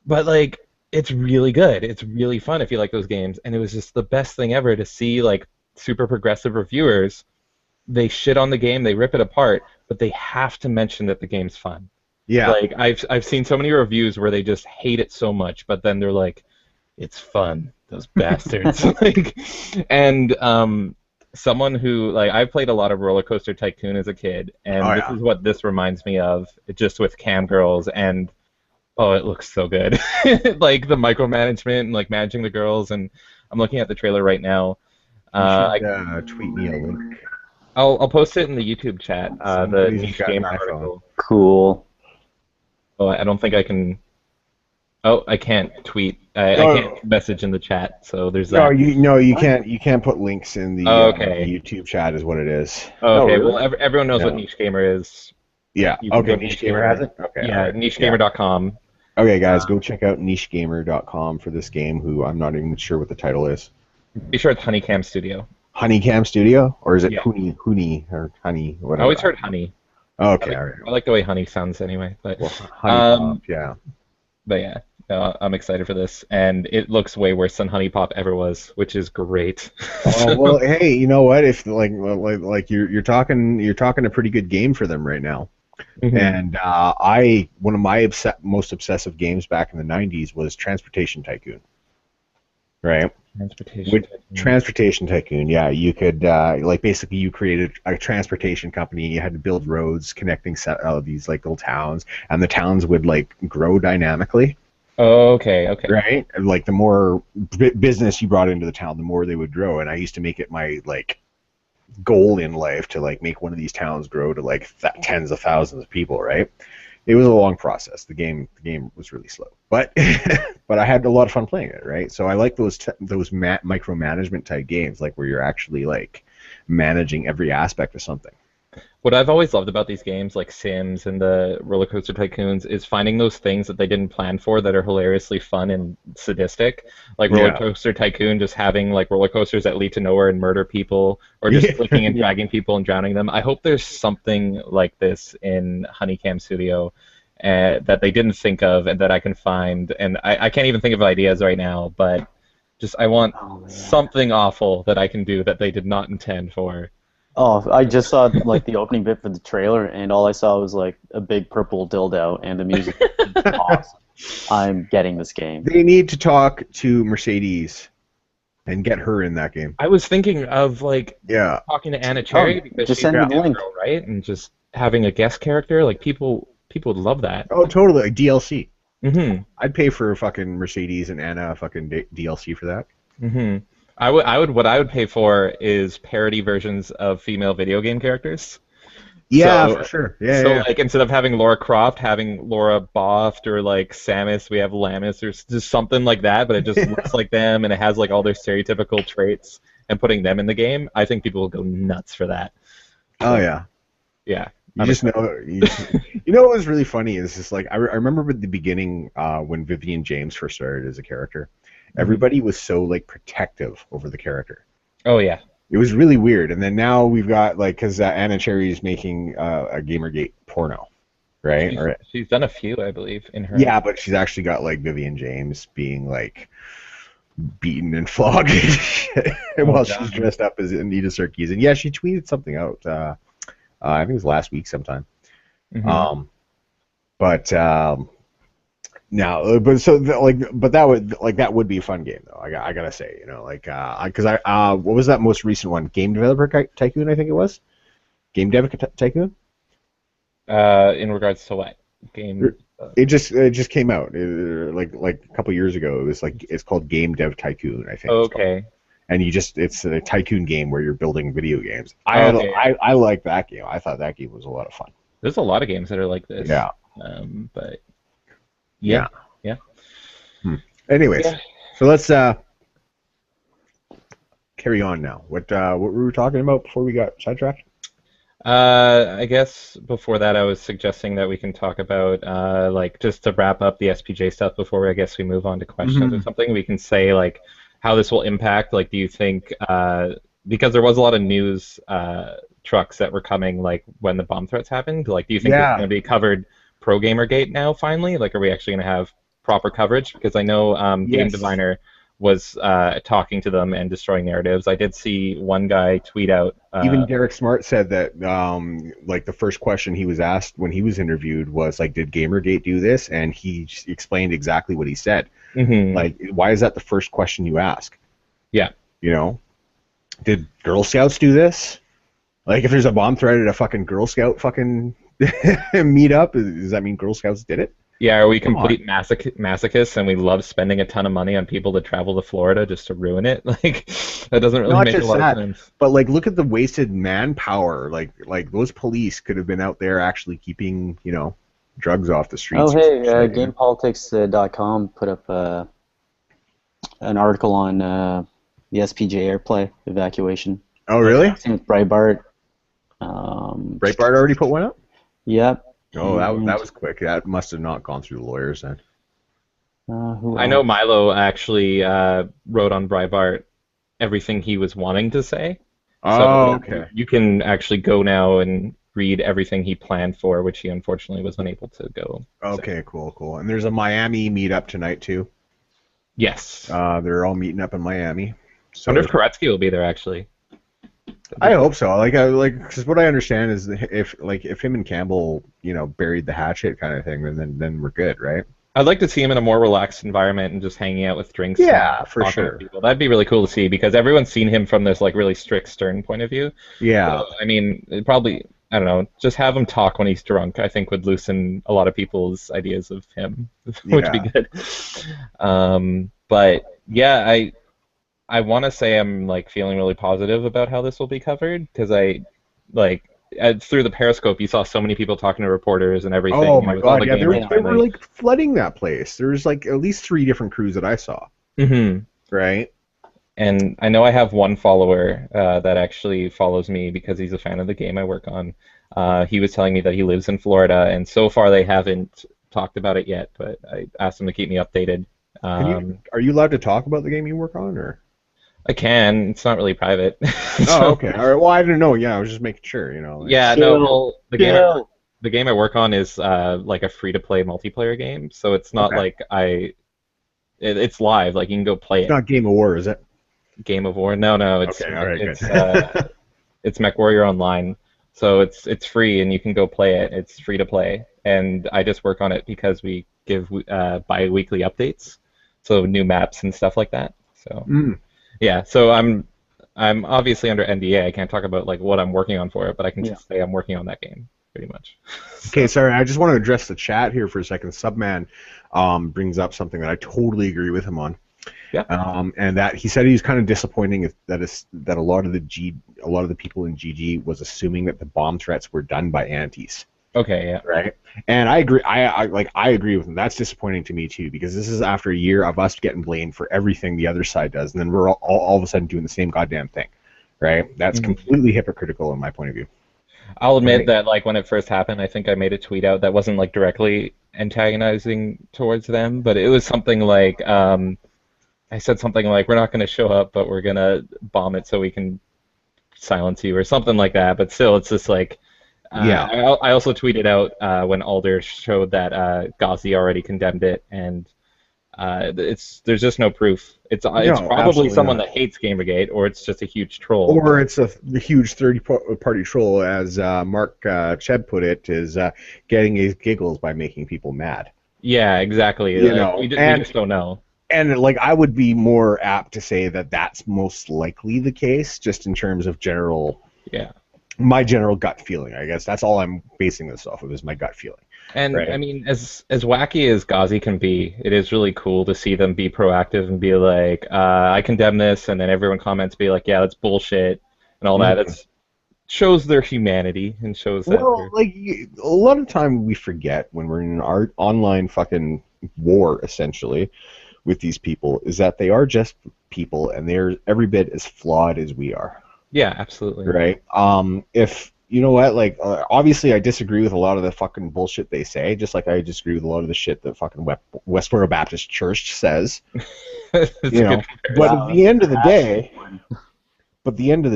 but like it's really good. It's really fun if you like those games, and it was just the best thing ever to see like super progressive reviewers. They shit on the game, they rip it apart, but they have to mention that the game's fun.
Yeah.
Like I've seen so many reviews where they just hate it so much, but then they're like, it's fun, those bastards. Like, and someone who like I played a lot of Roller Coaster Tycoon as a kid, and
Oh,
this
yeah.
is what this reminds me of, just with cam girls, and oh, it looks so good. Like the micromanagement and like managing the girls, and I'm looking at the trailer right now.
You
I
should tweet me a link.
I'll post it in the YouTube chat. The
Somebody's
niche
got an
gamer
iPhone.
article.
Cool.
Oh, I don't think I can. Oh, I can't tweet. I can't
No,
message in the chat. So there's
no,
that.
you
What?
can't put links in
Oh,
the
okay.
YouTube chat is what it is.
Oh,
Okay. Well,
really?
everyone knows what
Yeah.
niche gamer is.
Yeah.
You can
Okay,
go to
Niche
niche
Gamer has
gamer.
it? Okay, all
Yeah,
right. Yeah.
nichegamer.com.
Okay, guys,
Uh,
go check out nichegamer.com for this game, who I'm not even sure what the title is.
be sure it's Honeycam Studio.
Honeycam Studio? Or is it
Yeah.
Hooney, or Honey,
I always
whatever?
heard honey.
Okay, all right.
I like the way honey sounds anyway. But
Well, Honey Pop,
um,
yeah.
but yeah, no, I'm excited for this, and it looks way worse than Honey Pop ever was, which is great.
Oh well, hey, you know what? If like you're talking a pretty good game for them right now.
Mhm.
And one of my most obsessive games back in the '90s was Transportation Tycoon, right?
Transportation.
With
Tycoon.
Transportation Tycoon, yeah, you could like basically you created a transportation company. You had to build roads connecting these like little towns, and the towns would like grow dynamically,
Okay, okay.
right? And, like the more business you brought into the town, the more they would grow. And I used to make it my like goal in life to like make one of these towns grow to like tens of thousands of people, right? It was a long process. The game was really slow, but but I had a lot of fun playing it, right? So I like those micromanagement type games, like where you're actually like managing every aspect of something.
What I've always loved about these games, like Sims and the Roller Coaster Tycoons, is finding those things that they didn't plan for that are hilariously fun and sadistic. Like Roller
Yeah.
Coaster Tycoon, just having like roller coasters that lead to nowhere and murder people, or just flicking and
Yeah.
dragging people and drowning them. I hope there's something like this in Honeycam Studio that they didn't think of and that I can find. And I can't even think of ideas right now, but just I want
Oh man.
something awful that I can do that they did not intend for.
Oh, I just saw like the opening bit for the trailer, and all I saw was like a big purple dildo, and the music is awesome. I'm getting this game.
They need to talk to Mercedes and get her in that game.
I was thinking of like
Yeah.
talking to Anna Cherry because
Just
she's
send
a
me the
Game
link.
Girl, right? And just having a guest character, like people would love that.
Oh, totally. Like DLC.
Mhm.
I'd pay for fucking Mercedes and Anna fucking DLC for that.
Mhm. I would what I would pay for is parody versions of female video game characters.
Yeah, for
So
sure. Yeah,
so
yeah,
like instead of having Laura Croft, having Laura Boft or like Samus, we have Lamus or just something like that, but it just
yeah.
looks like them and it has like all their stereotypical traits and putting them in the game. I think people will go nuts for that.
Oh
So
yeah.
yeah,
You
I'm
just
excited.
know, you know what was really funny is just like I remember at the beginning when Vivian James first started as a character,
Mhm.
everybody was so like protective over the character.
Oh yeah.
It was really weird. And then now we've got like because Anna Cherry is making a GamerGate porno, right?
She's
Or
she's done a few, I believe, in her.
yeah, but she's actually got like Vivian James being like beaten and flogged
Oh
while she's
God.
dressed up as Anita Sarkeesian. And yeah, she tweeted something out. I think it was last week sometime.
Hmm.
Um, but now, but so like, but that would be a fun game though. I gotta say, like, because what was that most recent one? Game Developer Tycoon, I think it was. Game Dev Tycoon.
In regards to what game?
It just came out like a couple years ago. It was like it's called Game Dev Tycoon, I think it's called.
Okay.
And it's a tycoon game where you're building video games.
Okay.
I like that game. I thought that game was a lot of fun.
There's a lot of games that are like this.
Yeah,
But
yeah.
yeah, yeah,
Hmm. Anyways,
yeah.
so let's carry on now. What were we talking about before we got sidetracked?
I guess before that, I was suggesting that we can talk about, like, just to wrap up the SPJ stuff before I guess we move on to questions or
Hmm.
something. We can say like how this will impact. Like, do you think, because there was a lot of news trucks that were coming like when the bomb threats happened. Like, do you think this is
Yeah.
going to be covered pro Gamergate now finally? Like, are we actually going to have proper coverage? Because I know Game
Yes.
Diviner was talking to them and destroying narratives. I did see one guy tweet out.
Even Derek Smart said that like the first question he was asked when he was interviewed was like, "Did Gamergate do this?" And he just explained exactly what he said.
Mhm.
Like, why is that the first question you ask?
Yeah.
You know, did Girl Scouts do this? Like, if there's a bomb threat at a fucking Girl Scout fucking meet up, does that mean Girl Scouts did it?
Yeah, are we
Come on.
complete masochists and we love spending a ton of money on people to travel to Florida just to ruin it? Like, that doesn't really
Not
make a
just
lot of
that,
sense.
but like look at the wasted manpower. Like those police could have been out there actually keeping, drugs off the
Oh,
streets or some
hey,
shit.
GamePolitics.com put up an article on the SPJ Airplay evacuation.
Oh, really?
Same with Breitbart.
Breitbart already put one up?
Yep.
Oh, that
And
was quick. That must have not gone through the lawyers then.
who
I know
else?
Milo actually wrote on Breitbart everything he was wanting to say.
Oh,
So
okay.
you can actually go now and read everything he planned for, which he unfortunately was unable to go say.
Okay, cool, cool. And there's a Miami meetup tonight too.
Yes.
They're all meeting up in Miami.
Wonder
So
if Koretsky will be there actually. That'd be
I
cool.
hope so. Because what I understand is if him and Campbell, buried the hatchet kind of thing, then we're good, right?
I'd like to see him in a more relaxed environment and just hanging out with drinks and
Yeah, for
talking with
sure.
people. That'd be really cool to see because everyone's seen him from this like really strict, stern point of view. So
Yeah,
I mean, it probably I don't know, just have him talk when he's drunk. I think would loosen a lot of people's ideas of him, which would be
yeah.
good. But yeah, I want to say I'm like feeling really positive about how this will be covered because I like through the Periscope you saw so many people talking to reporters and
Oh
everything, and it
my
was all
God,
the
yeah. They were
gamers
Yeah.
they were
finally.
like flooding that place. There was like at least three different crews that I saw,
hmm
right?
And I know I have one follower that actually follows me because he's a fan of the game I work on. He was telling me that he lives in Florida, and so far they haven't talked about it yet, but I asked him to keep me updated. Um,
Are you allowed to talk about the game you work on, or?
I can. It's not really private.
Oh,
So
okay. All right. Well, I didn't know. Yeah, I was just making sure.
yeah, no.
Chill.
Well,
Chill.
the game I work on is like a free to play multiplayer game, so it's not
Okay.
like it's live. Like you can go play
It's
it.
not Game of War, is it?
Game of War? No, no.
Okay. All right. Good.
It's MechWarrior Online, so it's free and you can go play it. It's free to play, and I just work on it because we give bi-weekly updates, so new maps and stuff like that. So
Mm.
yeah, so I'm obviously under NDA. I can't talk about like what I'm working on for it, but I can
Yeah.
just say I'm working on that game pretty much.
Okay.
So
Sorry. I just want to address the chat here for a second. Subman brings up something that I totally agree with him on.
yeah,
And that he said he was kind of disappointing that a lot of the people in GG was assuming that the bomb threats were done by antis,
okay, yeah,
right? And I agree. I agree with him. That's disappointing to me too, because this is after a year of us getting blamed for everything the other side does, and then we're all of a sudden doing the same goddamn thing, right? That's
Mhm.
completely hypocritical in my point of view.
I'll admit
Right?
that like when it first happened, I think I made a tweet out that wasn't like directly antagonizing towards them, but it was something like I said something like, "We're not going to show up, but we're going to bomb it so we can silence you," or something like that. But still, it's just like
Yeah.
I also tweeted out when Alder showed that Ghazi already condemned it, and there's just no proof. It's
No,
probably
absolutely
someone
not.
that hates Gamergate, or it's just a huge troll.
Or it's the huge 30-party troll, as Mark Cheb put it, is getting his giggles by making people mad.
Yeah, exactly.
You
Like
know,
we
and
just don't know.
and like I would be more apt to say that that's most likely the case, just in terms of
Yeah.
my general gut feeling. I guess that's all I'm basing this off of is my gut feeling,
And I
right?
mean, as wacky as Ghazi can be, it is really cool to see them be proactive and be like, I condemn this, and then everyone comments, be like, yeah, that's bullshit, and all that.
Mhm.
It shows their humanity and shows that
Well,
they're.
like a lot of time we forget when we're in an online fucking war, essentially, with these people, is that they are just people and they're every bit as flawed as we are.
Yeah, absolutely.
Right. If you know what, like, obviously, I disagree with a lot of the fucking bullshit they say, just like I disagree with a lot of the shit that fucking Westboro Baptist Church says.
It's
You
a good
know, but
comparison.
at
Wow,
the
that's
end of the
harsh.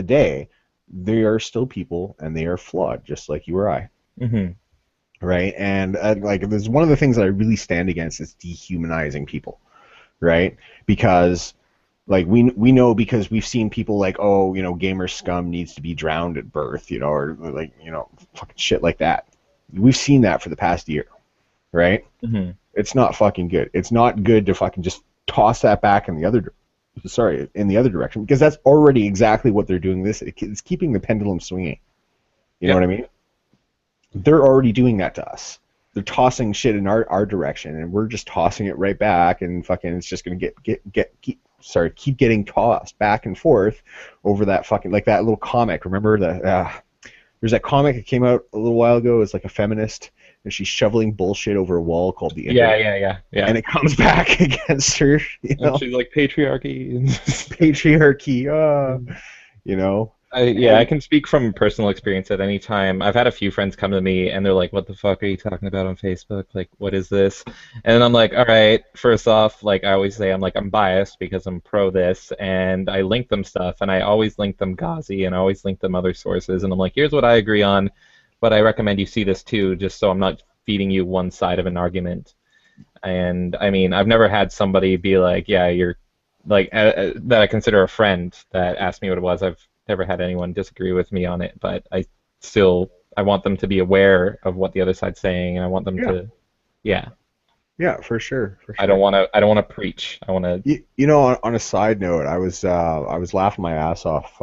day, they are still people and they are flawed, just like you or I.
hmm
Right. And like, there's one of the things that I really stand against is dehumanizing people. Right. Because like we know because we've seen people like, oh, gamer scum needs to be drowned at birth, or like, fucking shit like that. We've seen that for the past year, right?
hmm
It's not fucking good. It's not good to fucking just toss that back in the other direction, because that's already exactly what they're doing. It's keeping the pendulum swinging. You know
Yep.
what I mean? They're already doing that to us. they're tossing shit in our direction, and we're just tossing it right back, and fucking it's just gonna keep getting tossed back and forth over that fucking, like that little comic. Remember there's that comic that came out a little while ago. It's like a feminist, and she's shoveling bullshit over a wall called the
Yeah,
internet.
yeah.
And it comes back against her, you know.
And she's like patriarchy.
Patriarchy, you know.
I can speak from personal experience at any time. I've had a few friends come to me and they're like, "What the fuck are you talking about on Facebook? Like, what is this?" And I'm like, "All right, first off, like I always say, I'm biased because I'm pro this, and I link them stuff, and I always link them Ghazi, and I always link them other sources, and I'm like, here's what I agree on, but I recommend you see this too, just so I'm not feeding you one side of an argument." And I mean, I've never had somebody be like, "Yeah, you're," like that I consider a friend that asked me what it was. I've never had anyone disagree with me on it, but I want them to be aware of what the other side's saying, and I want them to,
for sure.
I don't want to preach. I want to.
You know, on a side note, I was laughing my ass off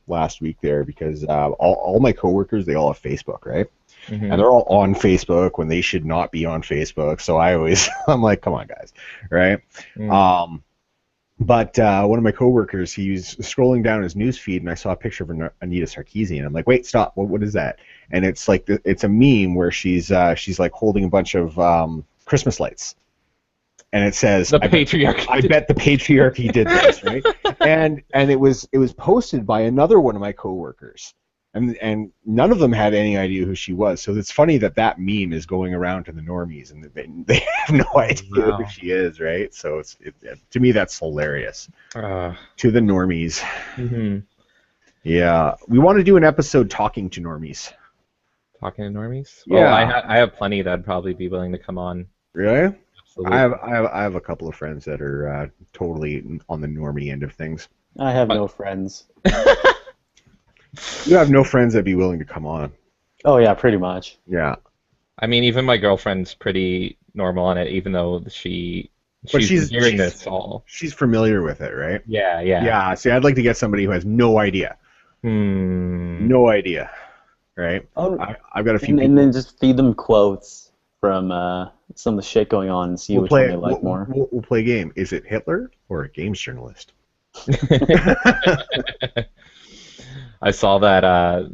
last week there because all my coworkers, they all have Facebook, right?
Mm-hmm.
And they're all on Facebook when they should not be on Facebook. So I'm like, come on, guys, right?
Mm.
But one of my coworkers, he was scrolling down his news feed, and I saw a picture of Anita Sarkeesian. I'm like, wait, stop! What is that? And it's like it's a meme where she's like holding a bunch of Christmas lights, and it says,
"The patriarchy."
I bet the patriarchy did this, right? and it was posted by another one of my coworkers. And none of them had any idea who she was. So it's funny that meme is going around to the normies, and they have no idea who she is, right? So to me, that's hilarious. To the normies.
Mm-hmm.
Yeah. We want to do an episode talking to normies.
Talking to normies?
Yeah.
Well, I have plenty that'd probably be willing to come on.
Really?
Absolutely.
I have a couple of friends that are totally on the normie end of things.
I have no friends.
You have no friends that'd be willing to come on.
Oh yeah, pretty much.
Yeah.
I mean, even my girlfriend's pretty normal on it, even though she's hearing this all.
She's familiar with it, right?
Yeah.
Yeah. See, I'd like to get somebody who has no idea. No idea, right?
Oh,
I've got a few.
And then just feed them quotes from some of the shit going on and see which one they like more.
We'll play a game. Is it Hitler or a games journalist?
I saw that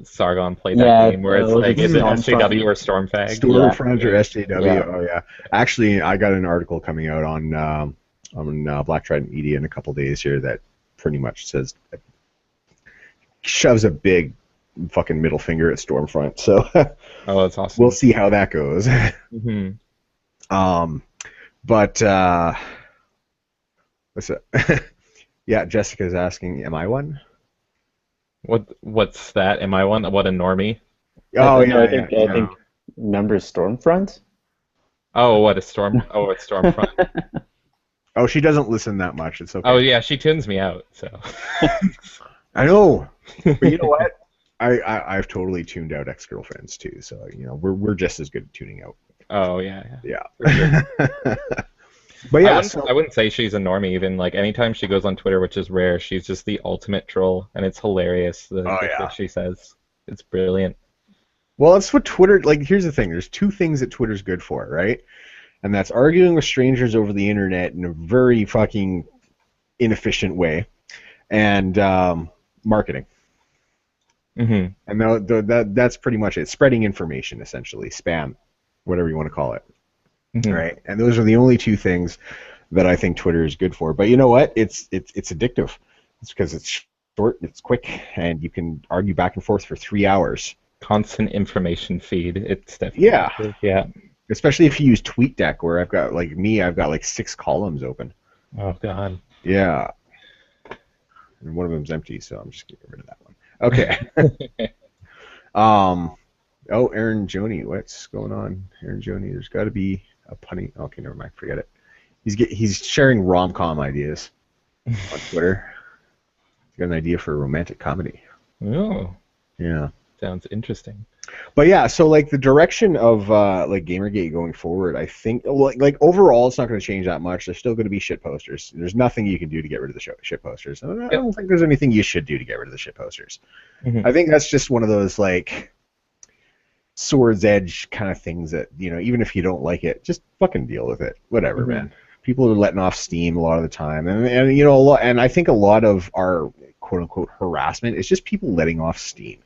Sargon played that game where it's like, is it SJW or Stormfang?
Stormfront or SJW?
Yeah.
Oh yeah. Actually, I got an article coming out on Black Trident Media in a couple days here that pretty much says shoves a big fucking middle finger at Stormfront. So
oh, that's awesome.
We'll see how that goes.
Mm-hmm.
But what's it? Yeah, Jessica's asking, am I one?
What's that? Am I one? What, a normie?
Oh yeah,
I think remember Stormfront?
Oh, what, a storm? Oh, it's Stormfront.
Oh, she doesn't listen that much. It's okay.
Oh yeah, she tunes me out. So.
I know, but you know what? I've totally tuned out ex-girlfriends too. So you know, we're just as good at tuning out.
Oh yeah.
Yeah. But yeah,
I wouldn't say she's a normie even. Like anytime she goes on Twitter, which is rare, she's just the ultimate troll, and it's hilarious. The shit she says, it's brilliant.
Well, that's what Twitter. Like, here's the thing: there's two things that Twitter's good for, right? And that's arguing with strangers over the internet in a very fucking inefficient way, and marketing.
Mm-hmm.
And that's pretty much it. Spreading information, essentially, spam, whatever you want to call it. Mm-hmm. Right, and those are the only two things that I think Twitter is good for. But you know what? It's addictive. It's because it's short, it's quick, and you can argue back and forth for 3 hours.
Constant information feed. It's definitely yeah.
Especially if you use TweetDeck, where I've got like 6 columns open.
Oh God.
Yeah. And one of them's empty, so I'm just getting rid of that one. Okay. Oh, Aaron Joni, what's going on? Aaron Joni, there's got to be a punny. Okay, never mind, forget it. He's sharing rom-com ideas on Twitter. He's got an idea for a romantic comedy.
Oh.
Yeah.
Sounds interesting.
But yeah, so like the direction of like Gamergate going forward, I think like overall it's not going to change that much. There's still going to be shit posters. There's nothing you can do to get rid of the shit posters. I don't think there's anything you should do to get rid of the shit posters. Mm-hmm. I think that's just one of those like swords edge kind of things that, even if you don't like it, just fucking deal with it. Whatever,
Hmm.
man. People are letting off steam a lot of the time, and a lot, and I think a lot of our quote unquote harassment is just people letting off steam.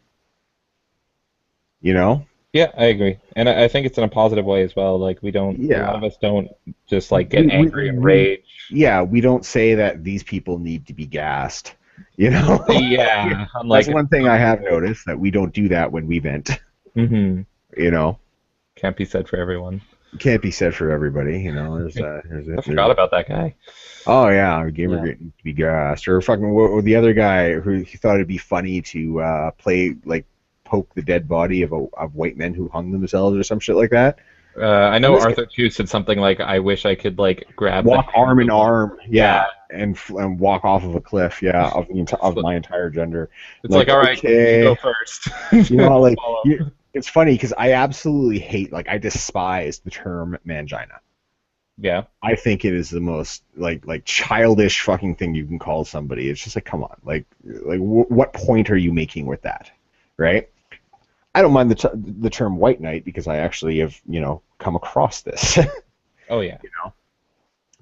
You know?
Yeah, I agree, and I think it's in a positive way as well. Like a lot
Yeah.
of us don't just like get
We,
angry and
we
rage.
yeah, we don't say that these people need to be gassed. You know?
Yeah,
That's
unlike
one thing
some
I have
people.
noticed, that we don't do that when we vent.
Hmm.
You know?
Can't be said for everyone.
Can't be said for everybody.
I forgot about that guy.
Oh yeah,
Yeah.
Gamergate needs to be gassed. Or fucking or the other guy who he thought it'd be funny to play like poke the dead body of white men who hung themselves or some shit like that.
I
And
know
this guy,
Arthur too said something like, "I wish I could like grab the
walk
hands
arm in
of one."
arm,
Yeah,
yeah, and walk off of a cliff, yeah,
it's,
of my entire gender.
it's
Like,
like, all right, you go
okay,
first.
like
Follow.
it's funny because I absolutely hate, like, I despise the term mangina.
Yeah.
I think it is the most like childish fucking thing you can call somebody. It's just like, come on, what point are you making with that, right? I don't mind the term white knight because I actually have come across this,
Oh yeah.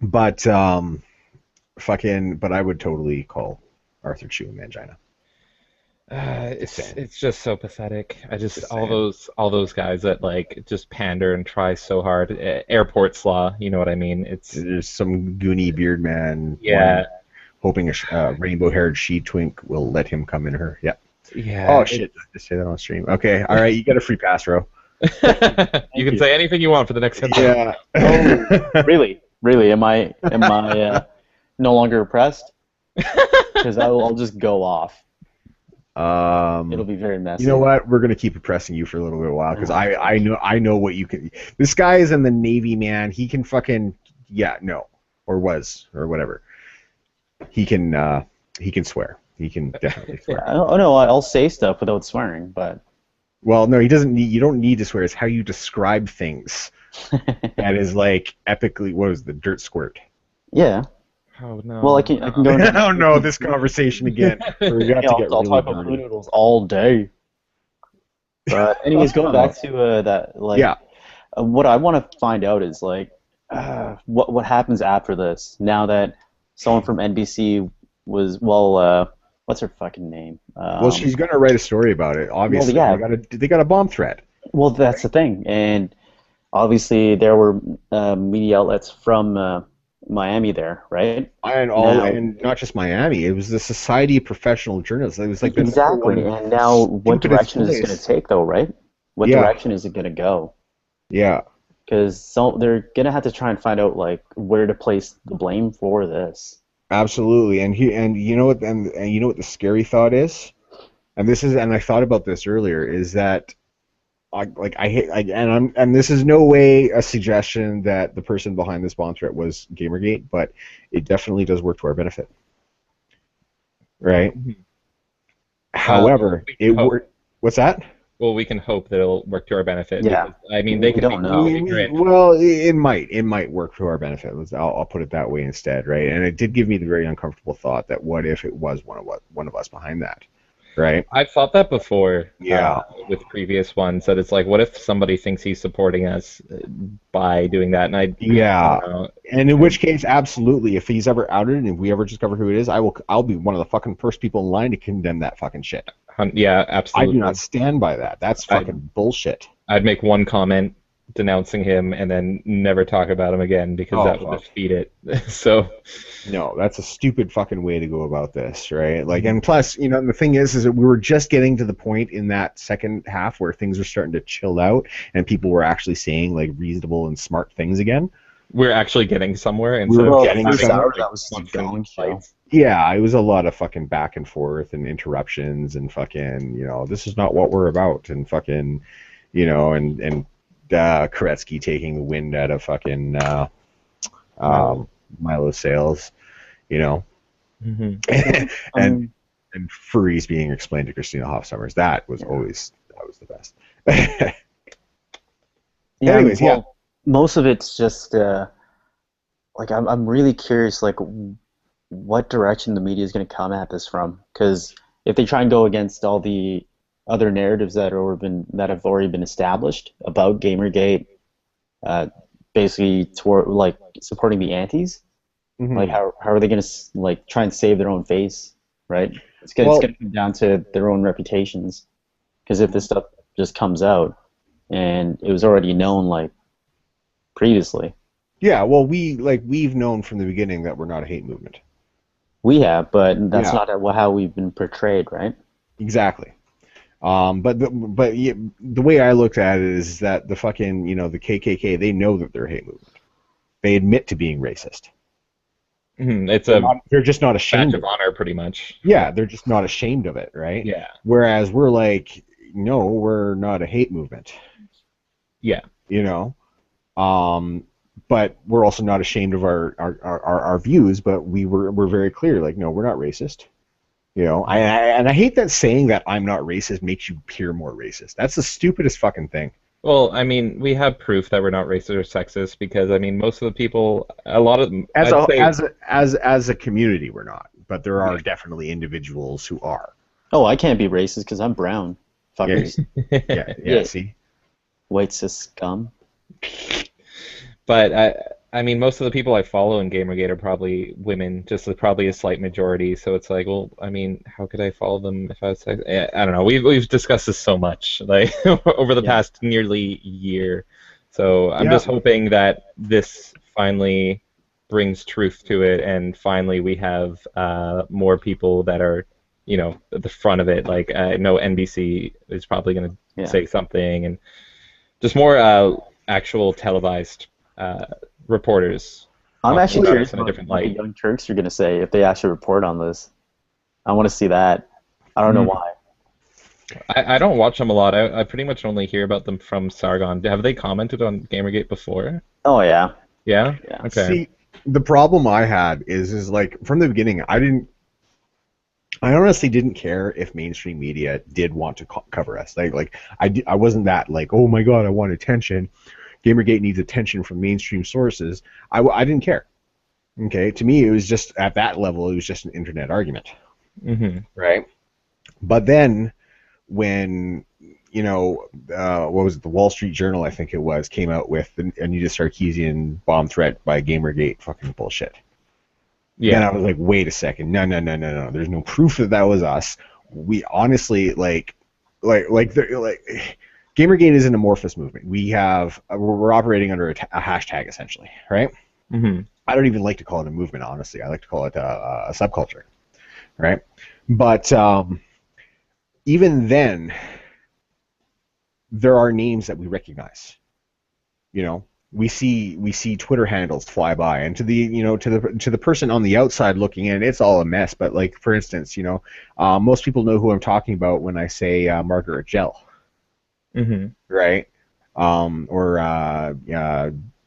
but but I would totally call Arthur Chu a mangina. Just
It's
saying,
it's just so pathetic. I just
just saying.
all those guys that like just pander and try so hard. Airport slaw, you know what I mean? It's
There's some goony beard man
yeah,
hoping a rainbow-haired she twink will let him come in her. Yeah.
yeah.
Oh shit! Did I just say that on stream? Okay. All right. You get a free pass, Ro.
You
Thank
can
you.
say anything you want for the next 10 minutes.
Yeah.
Oh, really? Really? Am I no longer oppressed? Because I'll just go off. It'll
um.
be very
You know
messy.
what? We're gonna keep oppressing you for a little bit while because
Oh,
I know what you can. This guy is in the Navy, man. He can fucking or was or whatever. He can swear. He can definitely
yeah.
swear.
Oh no, I'll say stuff without swearing, but
Well, no, he doesn't need. You don't need to swear. It's how you describe things that is like epically. What is the dirt squirt?
yeah.
Oh
Well, I
no.
can go into
Oh no, this conversation again. We got
yeah,
to
I'll,
get
I'll
really
talk about
dirty.
blue noodles all day. But anyways, going back to that, like,
Yeah.
what I want to find out is like, what happens after this? Now that someone from NBC was, well, what's her fucking name?
Well, she's gonna write a story about it.
Well,
Obviously,
yeah.
they got a bomb threat.
Well, that's the thing, and obviously there were media outlets from Miami there, right? Now,
And not just Miami. It was the Society of Professional Journalists. It was like the number
exactly.
one
And now, what
stupidest
direction is this going to
place.
take, though, right? What
Yeah,
direction is it going to go?
yeah,
Because they're gonna have to try and find out like where to place the blame for this.
absolutely. And you know what and you know what the scary thought is? And I thought about this earlier, is that I hate and this is no way a suggestion that the person behind this bomb threat was Gamergate, but it definitely does work to our benefit, right?
Mhm.
However,
We
it
can hope.
worked. What's that?
Well, we can hope that it'll work to our benefit
Yeah,
because I mean they
we
can be
don't
so
know.
ignorant.
Well, it might work to our benefit. I'll put it that way instead, right? And it did give me the very uncomfortable thought that what if it was one of us behind that, right?
I've thought that before
Yeah,
with previous ones that it's like, what if somebody thinks he's supporting us by doing that? And I
yeah.
don't know.
And in which case, absolutely, if he's ever outed and if we ever discover who it is, I'll be one of the fucking first people in line to condemn that fucking shit.
Yeah,
I do not
absolutely.
stand by that. That's
I'd
fucking bullshit.
I'd make one comment denouncing him and then never talk about him again because
Oh
that will
fuck.
defeat it. So,
No, that's a stupid fucking way to go about this, right? Like, and plus, the thing is that we were just getting to the point in that second half where things were starting to chill out and people were actually saying like reasonable and smart things again.
we're actually getting somewhere
We
instead
were
of
Well, the
just
getting
first
having
somewhere.
hour
like
that was just a
constant
going show.
fights.
Yeah, it was a lot of fucking back and forth and interruptions and fucking, this is not what we're about and fucking, and Koretsky taking the wind out of fucking
Milo.
Milo Sales, you know,
Hmm.
I
and
mean,
and furries being explained to Christina Hoff-Summers. That was the best.
yeah,
Anyways, yeah.
well, most of it's just like I'm really curious like what direction the media is going to come at this from because if they try and go against all the other narratives that have already been established about Gamergate, uh, basically toward like supporting the antis. Like
Hmm.
how are they gonna like try and save their own face, right? It's
Well,
gonna come down to their own reputations. Because if this stuff just comes out and it was already known like previously,
yeah. Well, we've known from the beginning that we're not a hate movement.
we have, but that's
Yeah,
not how we've been portrayed, right?
exactly. But yeah, the way I looked at it is that the fucking the KKK, they know that they're a hate movement. They admit to being racist.
It's a
They're just not
badge
ashamed
of
of it.
honor, pretty much.
Yeah, they're just not ashamed of it, right?
Yeah.
Whereas we're like, no, we're not a hate movement,
Yeah.
you know. Um, but we're also not ashamed of our views. But we're very clear, like, no, we're not racist. And I hate that saying that I'm not racist makes you appear more racist. That's the stupidest fucking thing.
Well, I mean, we have proof that we're not racist or sexist because, I mean, most of the people, a lot of them,
As
I'd
a
say,
as a as a community, we're not, but there are
yeah.
definitely individuals who are.
Oh, I can't be racist because I'm brown.
Yeah,
Fuckers.
yeah, yeah.
Yeah.
See,
White cis scum.
But I mean, most of the people I follow in Gamergate are probably women, probably a slight majority. So it's like, well, I mean, how could I follow them if I was sex? I don't know. We've discussed this so much, like over the
Yeah.
past nearly year. So I'm
yeah,
just hoping that this finally brings truth to it, and finally we have more people that are, at the front of it. Like I know NBC is probably going to
Yeah.
say something, and just more actual televised reporters
I'm
talking
actually
about
curious
us in a
about
different
what the
light.
Young Turks are gonna say if they actually report on this. I want to see that. I don't know
Mm.
why.
I don't watch them a lot. I pretty much only hear about them from Sargon. Have they commented on Gamergate before?
Oh yeah.
Yeah?
Yeah.
Okay.
see, the problem I had is like from the beginning, I honestly didn't care if mainstream media did want to cover us. I wasn't that like, oh my god, I want attention. Gamergate needs attention from mainstream sources. I didn't care. Okay, to me, it was just at that level, it was just an internet argument,
Hmm.
right? But then when what was it, the Wall Street Journal, I think it was, came out with the Anita Sarkeesian bomb threat by Gamergate, fucking bullshit. Then
Yeah.
I was like, wait a second, no, no, no, no, no. There's no proof that that was us. We honestly like Gamergate is an amorphous movement. We're operating under a hashtag essentially, right?
Hmm.
I don't even like to call it a movement, honestly. I like to call it a subculture, right? But even then, there are names that we recognize. We see Twitter handles fly by, and to the person on the outside looking in, it's all a mess. But like for instance, most people know who I'm talking about when I say Margaret Gell,
Hmm.
right? Or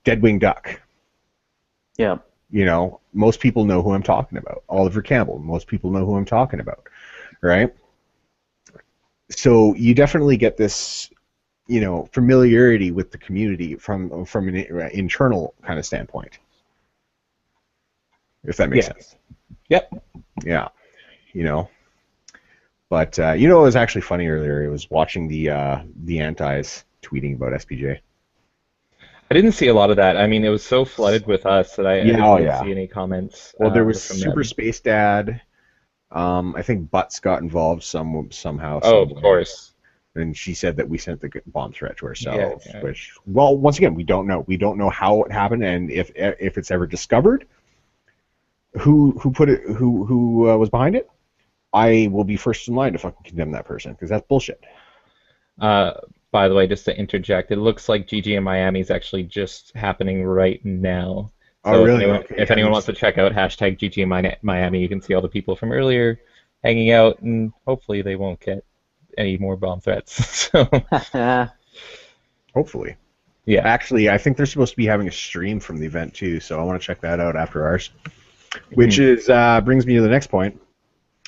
Deadwing Duck.
Yeah.
Most people know who I'm talking about. Oliver Campbell. Most people know who I'm talking about, right? So you definitely get this familiarity with the community from an internal kind of standpoint, if that makes
Yeah.
sense.
Yep.
Yeah, you know. But what was actually funny earlier? It was watching the antis tweeting about SPJ.
I didn't see a lot of that. I mean, it was so flooded with us that I
Yeah,
didn't
oh
really
yeah.
see any comments
Well, there was
from
Super
them.
Space Dad. I think Butts got involved somehow,
Oh, of
some way.
course.
And she said that we sent the bomb threat to
Yeah.
ourselves,
Yeah.
which, well, once again, we don't know. We don't know how it happened, and if it's ever discovered, who put it, who was behind it. I will be first in line to fucking condemn that person because that's bullshit.
Uh, by the way, just to interject, it looks like GG in Miami is actually just happening right now.
Oh,
So if
really?
anyone,
Okay.
if anyone wants to check out hashtag GG in Miami, you can see all the people from earlier hanging out, and hopefully they won't get any more bomb threats. So
Hopefully.
yeah.
Actually, I think they're supposed to be having a stream from the event too, so I want to check that out after ours. Which
Mhm.
is brings me to the next point.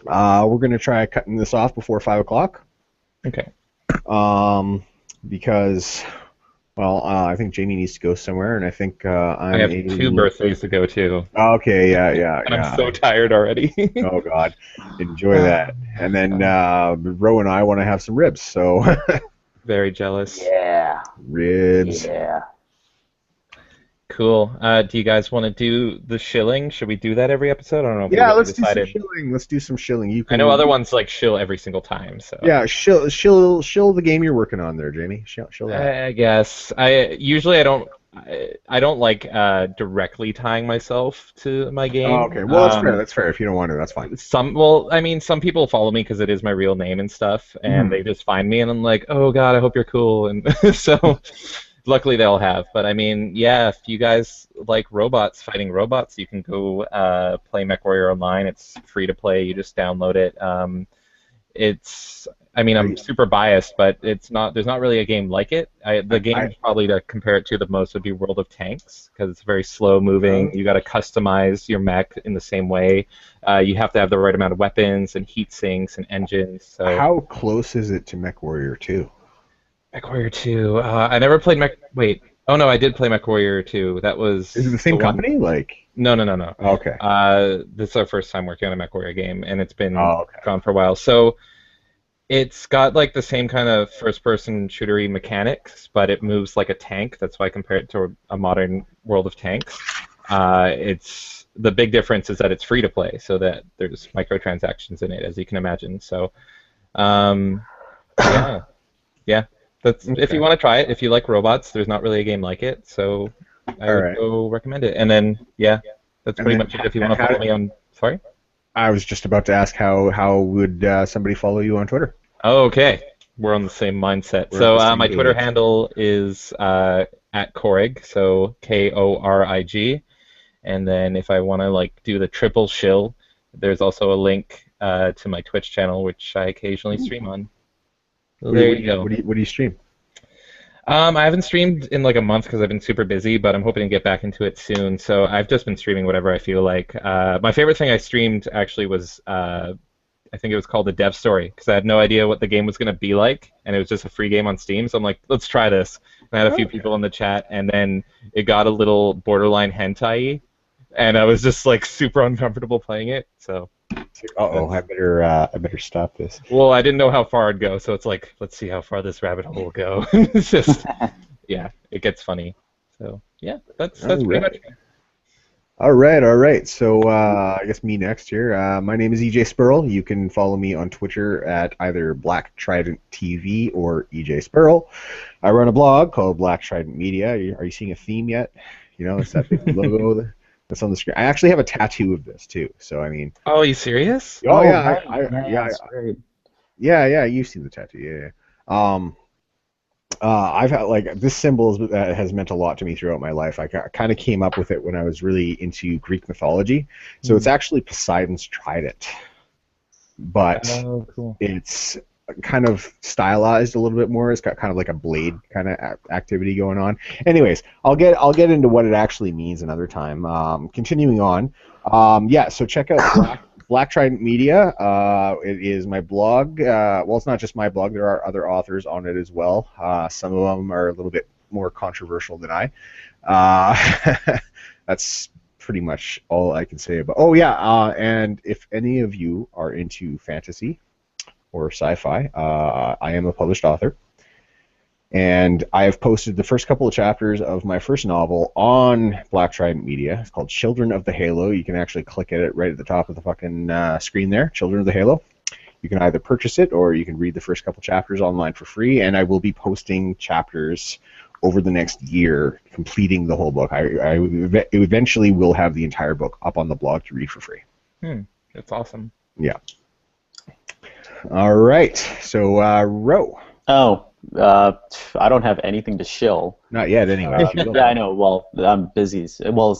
We're gonna try cutting this off before 5 o'clock.
Okay.
Because Well, I think Jamie needs to go somewhere, and I think
I
I'm
have
a.
2 birthdays to go to,
Okay, yeah, yeah,
and I'm
yeah.
so tired already.
Oh God, enjoy that. And then Ro and I want to have some ribs, so
Very jealous.
Yeah.
ribs.
Yeah.
Cool. Do you guys want to do the shilling? Should we do that every episode? I don't know if we've
Yeah,
already
let's do some
decided.
shilling. Let's do some shilling. You
I know other
can,
ones like shill every single time, so
yeah, shill the game you're working on there, Jamie. Shill that.
I guess I don't like directly tying myself to my
Oh,
game.
okay. Well, that's fair. That's fair. If you don't want to, that's fine.
I mean, some people follow me because it is my real name and stuff, and
Hmm.
they just find me, and I'm like, oh God, I hope you're cool, and so luckily they'll have. But I mean, yeah, if you guys like robots fighting robots, you can go play MechWarrior Online. It's free to play. You just download it. It's I mean, I'm
I,
super biased, but it's not. There's not really a game like it. The
I,
game probably to compare it to the most would be World of Tanks because it's very slow moving. You got to customize your mech in the same way. You have to have the right amount of weapons and heat sinks and engines. So
how close is it to MechWarrior 2?
MechWarrior 2. I never played Mech. Wait. Oh no, I did play MechWarrior 2. That
Is it
was
the
the
same
one.
company? Like,
No, no, no, no.
okay.
This is our first time working on a MechWarrior game, and it's been
Oh, okay.
gone for a while. So it's got like the same kind of first-person shootery mechanics, but it moves like a tank. That's why I compare it to a modern World of Tanks. It's the big difference is that it's free to play, so that there's microtransactions in it, as you can imagine. So, um, yeah, yeah. That's if
Okay.
you want to try it. If you like robots, there's not really a game like it, so I
All
would
right.
go recommend it. And then, yeah, that's
And
pretty
then
much it. If you want to
how,
follow me on, sorry.
I was just about to ask how would somebody follow you on Twitter?
Okay, we're on the same mindset.
We're on
So
the same
my Twitter
page.
handle is at Korig, so Korig, and then if I want to like do the triple shill, there's also a link to my Twitch channel, which I occasionally stream on. So
What do you
there
what do
you
you
go.
what do you stream?
I haven't streamed in like a month because I've been super busy, but I'm hoping to get back into it soon. So I've just been streaming whatever I feel like. My favorite thing I streamed actually was I think it was called the Dev Story because I had no idea what the game was going to be like, and it was just a free game on Steam. So I'm like, let's try this. And I had a few
Okay.
people in the chat, and then it got a little borderline hentai, and I was just like super uncomfortable playing it. So
Uh-oh,
that's
I better stop this.
well, I didn't know how far I'd go, so it's like, let's see how far this rabbit hole will go. It's just yeah, it gets funny. So yeah,
All
that's pretty much
right. All right, all right. So I guess me next here. My name is EJ Spurl. You can follow me on Twitter at either Black Trident TV or EJ Spurl. I run a blog called Black Trident Media. Are you seeing a theme yet? You know, it's that big logo that's on the screen. I actually have a tattoo of this too. So I mean,
Oh, are you serious?
oh
Oh,
yeah,
right. Yeah,
yeah,
that's great.
yeah, yeah. You've seen the tattoo, yeah. Yeah. I've had like this symbol has meant a lot to me throughout my life. I kind of came up with it when I was really into Greek mythology. So it's
Mm.
actually Poseidon's trident, but
Oh, cool.
it's kind of stylized a little bit more. It's got kind of like a blade kind of activity going on. Anyways, I'll get into what it actually means another time. Continuing on, yeah. So check out Black Trident Media. It is my blog. Well, it's not just my blog. There are other authors on it as well. Some of them are a little bit more controversial than I. That's pretty much all I can say about. Oh yeah, and if any of you are into fantasy or sci-fi, I am a published author, and I have posted the first couple of chapters of my first novel on Black Trident Media. It's called Children of the Halo. You can actually click at it right at the top of the fucking screen there. Children of the Halo. You can either purchase it or you can read the first couple chapters online for free, and I will be posting chapters over the next year, completing the whole book. I eventually will have the entire book up on the blog to read for free.
Hmm, that's awesome.
Yeah. All right. So, Ro.
Oh, I don't have anything to shill.
Not yet, anyway. If you will.
Yeah, I know. Well, I'm busy. Well,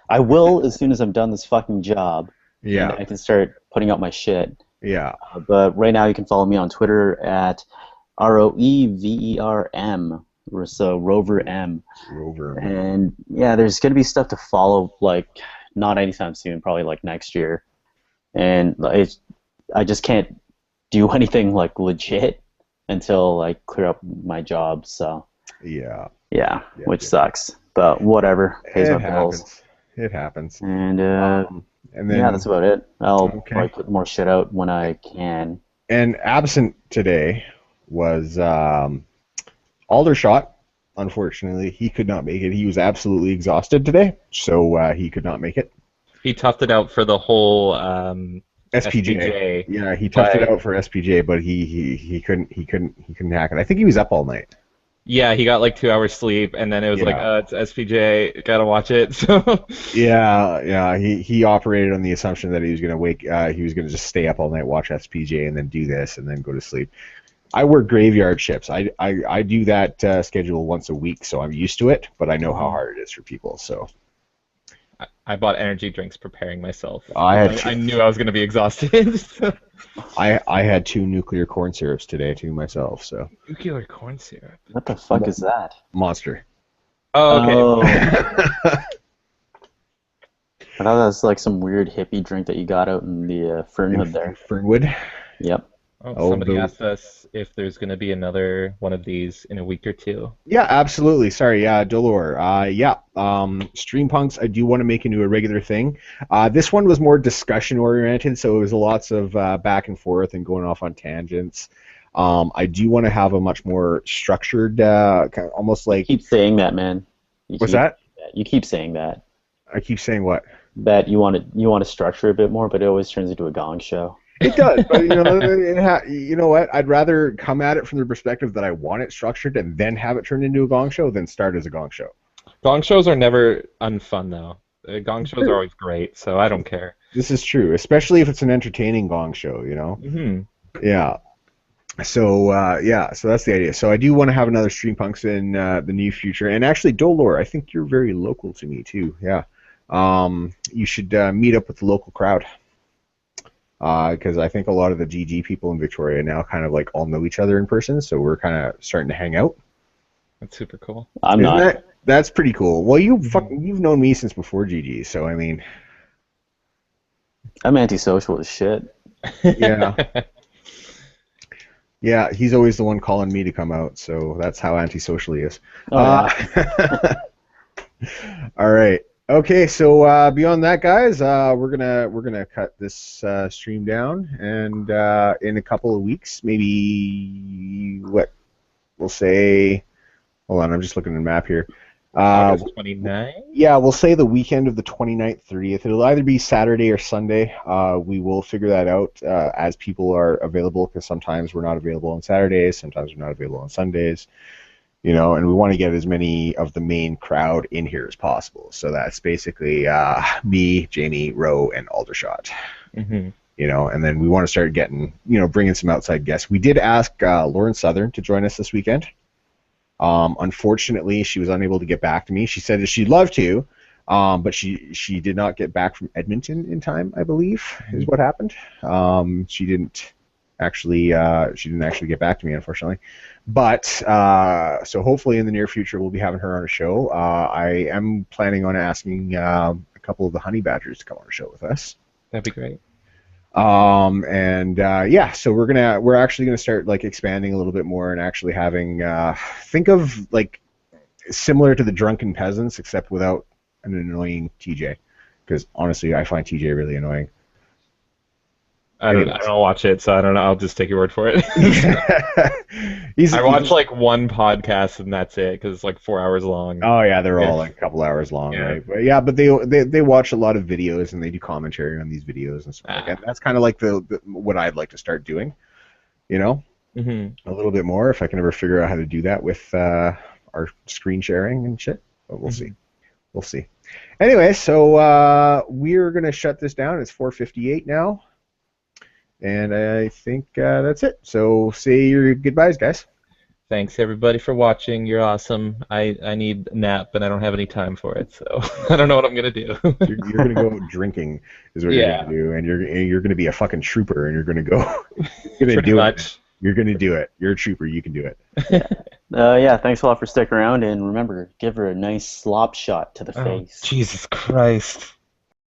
I will as soon as I'm done this fucking job, and then
Yeah.
I can start putting out my shit.
Yeah.
But right now, you can follow me on Twitter at ROEVERM, so Rover M.
Rover.
And yeah, there's gonna be stuff to follow, like not anytime soon, probably like next year. And I just can't do anything like legit until I clear up my job. So
Yeah.
Yeah,
Yeah,
which
yeah.
sucks, but whatever, pays my
It
bills.
happens. It happens.
And
And
yeah, that's
then
about it. I'll
okay.
probably put more shit out when I can.
And absent today was Aldershot. Unfortunately, he could not make it. He was absolutely exhausted today, so he could not make it.
He toughed it out for the whole
SPJ.
SPJ,
Yeah, he toughed it
but
out for SPJ, but he couldn't hack it. I think he was up all night.
yeah, he got like 2 hours sleep, and then it was like,
Yeah.
it's SPJ, gotta watch it. So
Yeah, yeah. He operated on the assumption that he was gonna he was gonna just stay up all night, watch SPJ, and then do this, and then go to sleep. I work graveyard shifts. I do that schedule once a week, so I'm used to it. But I know how hard it is for people. So
I bought energy drinks preparing myself
I had
because I knew I was gonna be exhausted.
I had two nuclear corn syrups today too myself. So
Nuclear corn syrup.
What the fuck is that?
Monster.
Oh, okay.
Oh, I thought that was like some weird hippie drink that you got out in the Fernhood there.
Fernwood.
Yep.
Oh, somebody asked us if there's gonna be another one of these in a week or two.
Yeah, absolutely. Sorry, yeah, Dolor. Yeah. Stream punks, I do want to make into a regular thing. This one was more discussion oriented, so it was lots of back and forth and going off on tangents. I do want to have a much more structured, kind of almost like.
Keep saying that, man.
What's that?
You keep saying that.
I keep saying what?
That you want to structure a bit more, but it always turns into a gong show.
It does, but you know what? I'd rather come at it from the perspective that I want it structured and then have it turned into a gong show than start as a gong show.
Gong shows are never unfun though. Gong shows are always great, so I don't care.
This is true, especially if it's an entertaining gong show,
Hmm.
Yeah. So so that's the idea. So I do want to have another Stream Punks in the near future, and actually, Dolor, I think you're very local to me too. Yeah. You should meet up with the local crowd. Because I think a lot of the GG people in Victoria now kind of like all know each other in person, so we're kind of starting to hang out.
That's super cool.
I'm
Isn't
not.
that's pretty cool. Well, you've known me since before GG, so I mean,
I'm antisocial as shit.
yeah, yeah. He's always the one calling me to come out, so that's how antisocial he is.
Oh, yeah.
All right. Okay, so beyond that, guys, we're gonna cut this stream down, and in a couple of weeks, maybe what we'll say. Hold on, I'm just looking at the map here.
August 29th?
Yeah, we'll say the weekend of the 29th, 30th. It'll either be Saturday or Sunday. We will figure that out as people are available, because sometimes we're not available on Saturdays, sometimes we're not available on Sundays. And we want to get as many of the main crowd in here as possible. So that's basically me, Jamie, Rowe, and Aldershot.
Mm-hmm.
And then we want to start getting, bringing some outside guests. We did ask Lauren Southern to join us this weekend. Unfortunately, she was unable to get back to me. She said that she'd love to, but she did not get back from Edmonton in time, I believe, is what happened. She didn't actually get back to me, unfortunately. But so hopefully in the near future we'll be having her on a show. I am planning on asking a couple of the honey badgers to come on a show with us.
That'd be great.
So we're actually gonna start like expanding a little bit more and actually having think of like similar to the Drunken Peasants, except without an annoying TJ, because honestly I find TJ really annoying.
I don't watch it, so I don't know. I'll just take your word for it. I watch like one podcast and that's it, because it's like 4 hours long.
Oh yeah, they're all like a couple hours long,
Yeah.
right? But yeah, but they watch a lot of videos and they do commentary on these videos and stuff like that. That's kind of like the what I'd like to start doing,
Mm-hmm.
a little bit more if I can ever figure out how to do that with our screen sharing and shit. But we'll see. We'll see. Anyway, so we're gonna shut this down. It's 4:58 now. And I think that's it. So say your goodbyes, guys.
Thanks everybody for watching. You're awesome. I need a nap, but I don't have any time for it, so I don't know what I'm gonna do.
You're gonna go drinking, is what you're gonna do, and you're gonna be a fucking trooper, and you're gonna go. You're gonna
Pretty
do
much.
it. You're gonna do it. You're a trooper. You can do it.
Yeah, thanks a lot for sticking around, and remember, give her a nice slop shot to the face.
Jesus Christ.